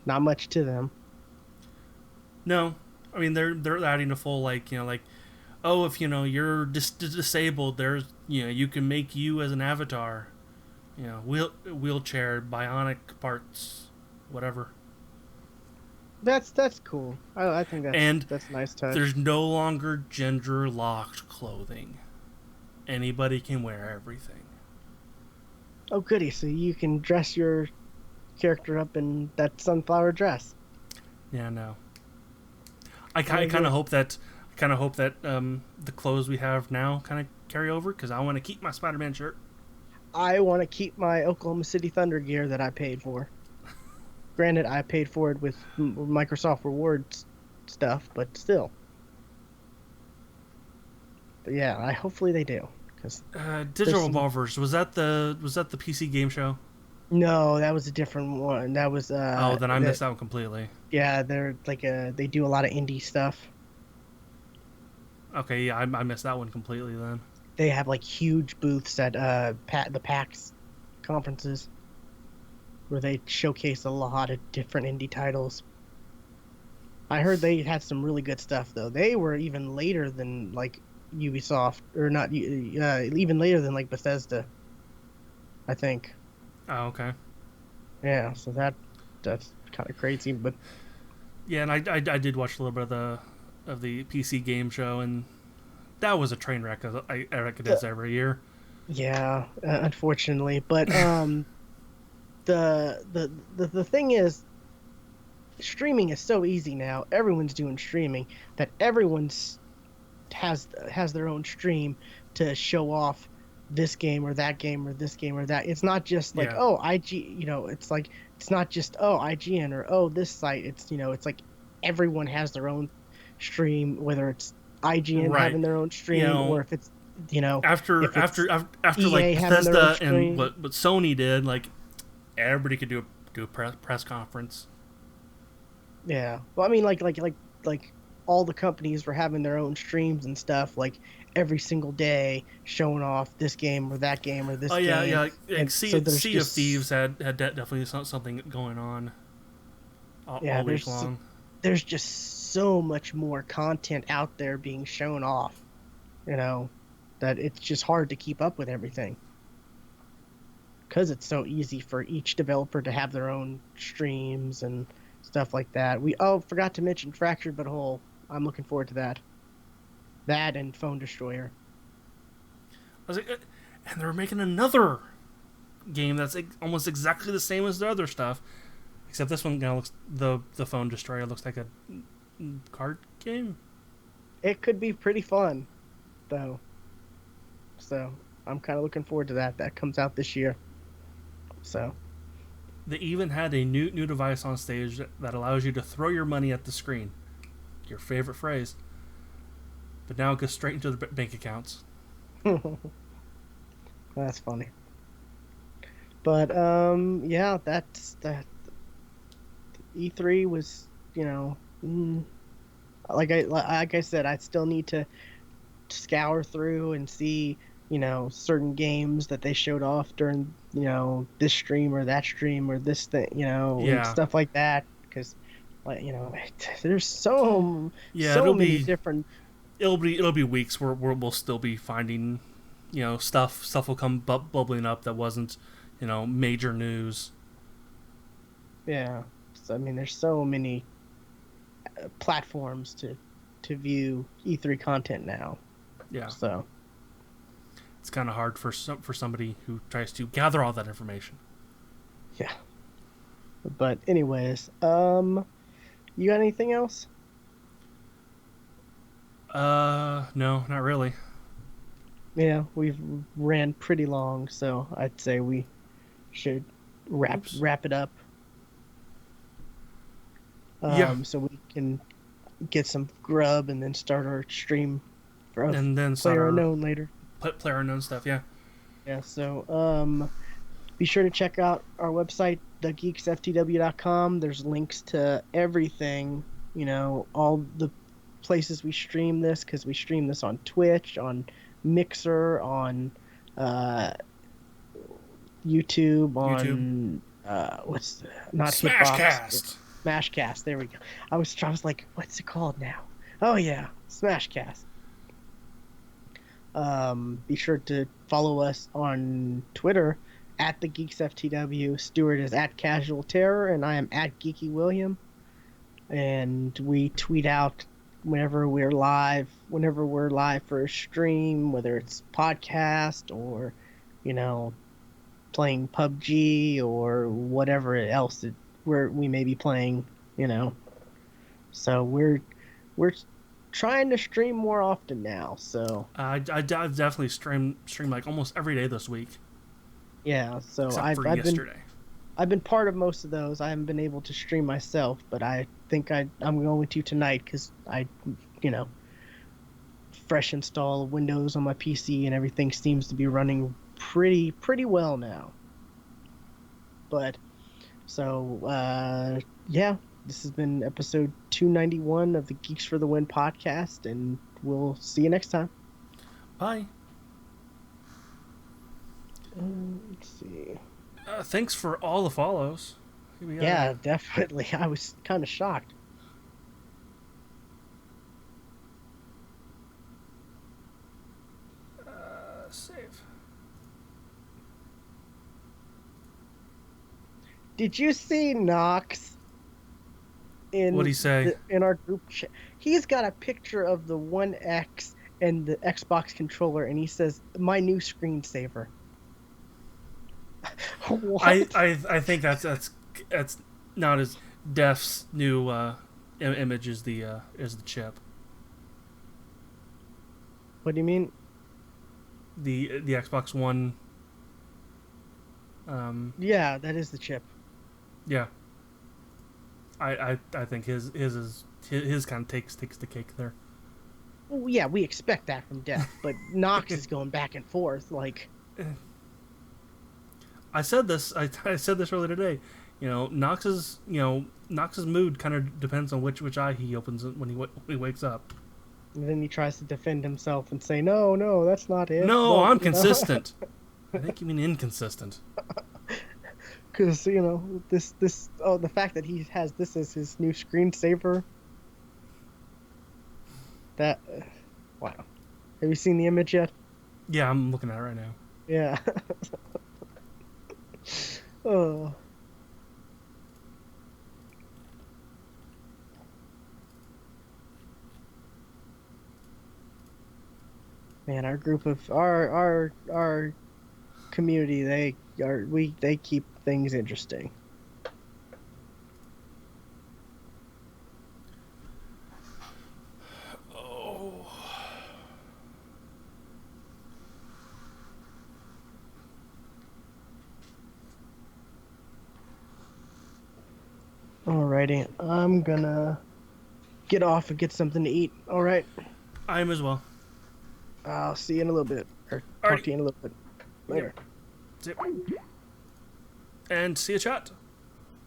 not much to them. No, I mean they're adding a full oh, if you're disabled, there's you can make you as an avatar, wheelchair, bionic parts, whatever. That's cool. I think And that's a nice touch. there's no longer gender locked clothing. Anybody can wear everything. Oh goody, so you can dress your character up in that sunflower dress. Yeah, no. I kind of hope that the clothes we have now kind of carry over because I want to keep my Spider-Man shirt. I want to keep my Oklahoma City Thunder gear that I paid for. Granted, I paid for it with Microsoft Rewards stuff, but still. But yeah, hopefully they do. Cause Digital Revolvers, was that the PC game show? No, that was a different one. That was Oh, then I missed that one completely. Yeah, they're like they do a lot of indie stuff. Okay, yeah, I missed that one completely then. They have like huge booths at the PAX conferences where they showcase a lot of different indie titles. I heard they had some really good stuff though. They were even later than like Ubisoft or not even later than like Bethesda, I think. Oh, okay. Yeah, so that's kind of crazy, but yeah, and I did watch a little bit of the PC game show, and that was a train wreck. I reckon it is every year. Yeah, unfortunately, but the thing is, streaming is so easy now. Everyone's doing streaming that everyone's has their own stream to show off this game or that game or this game or that. It's not just like it's like it's not just IGN or this site. It's it's like everyone has their own stream, whether it's IGN having their own stream or if it's after EA like Bethesda and what Sony did, like everybody could do a press conference. Yeah, well, I mean, like all the companies were having their own streams and stuff, like every single day showing off this game or that game or this game. Oh yeah. And Sea of Thieves had definitely something going on all week long. There's just so much more content out there being shown off, you know, that it's just hard to keep up with everything. Because it's so easy for each developer to have their own streams and stuff like that. Forgot to mention Fractured But Whole. I'm looking forward to that. That and Phone Destroyer. I was like, and they're making another game that's almost exactly the same as the other stuff, except this one now looks the Phone Destroyer looks like a card game. It could be pretty fun, though. So I'm kind of looking forward to that. That comes out this year. So they even had a new device on stage that allows you to throw your money at the screen. Your favorite phrase. But now it goes straight into the bank accounts. That's funny. But yeah, that's that. E3 was, like I said, I still need to scour through and see, certain games that they showed off during, this stream or that stream or this thing, and stuff like that. Because, there's so many different. It'll be weeks where we'll still be finding, stuff will come bubbling up that wasn't, major news. Yeah, so, I mean, there's so many platforms to view E3 content now. Yeah. So it's kind of hard for somebody who tries to gather all that information. Yeah. But anyways, you got anything else? No, not really. Yeah, we've ran pretty long, so I'd say we should wrap it up. So we can get some grub and then start our stream for and then PlayerUnknown later. PlayerUnknown stuff, yeah. Yeah, so be sure to check out our website, thegeeksftw.com. There's links to everything, all the places we stream this, because we stream this on Twitch, on Mixer, on YouTube, on Smashcast. Smashcast. There we go. I was like, what's it called now? Oh yeah, Smashcast. Be sure to follow us on Twitter at the GeeksFTW. Stuart is at Casual Terror, and I am at Geeky William. And we tweet out whenever we're live for a stream, whether it's podcast or, playing PUBG or whatever else we may be playing, So we're trying to stream more often now. So I definitely stream like almost every day this week. Yeah, so Except for yesterday. I've been part of most of those. I haven't been able to stream myself, but I think I'm going to tonight because I, fresh install Windows on my PC and everything seems to be running pretty well now. But so yeah, this has been episode 291 of the Geeks for the Win podcast, and we'll see you next time. Bye. Let's see. Thanks for all the follows. Yeah, definitely. I was kind of shocked. Save. Did you see Knox? What'd he say? In our group chat, he's got a picture of the One X and the Xbox controller, and he says, "My new screensaver." What? I think that's not as Def's new image is the chip. What do you mean? The Xbox One. Yeah, that is the chip. Yeah. I think his kind of takes the cake there. Well, yeah, we expect that from Def, but Knox is going back and forth like. I said this earlier today. Knox's mood kind of depends on which eye he opens when he wakes up. And then he tries to defend himself and say, "No, that's not it." No, well, I'm consistent. I think you mean inconsistent. Because the fact that he has this as his new screensaver, That wow. Have you seen the image yet? Yeah, I'm looking at it right now. Yeah. Oh. Man, our group of our community, they keep things interesting. Oh. Alrighty, I'm gonna get off and get something to eat. All right, I am as well. I'll see you in a little bit, or talk Alrighty. to you in a little bit Yep. later. Zip. And see you, chat.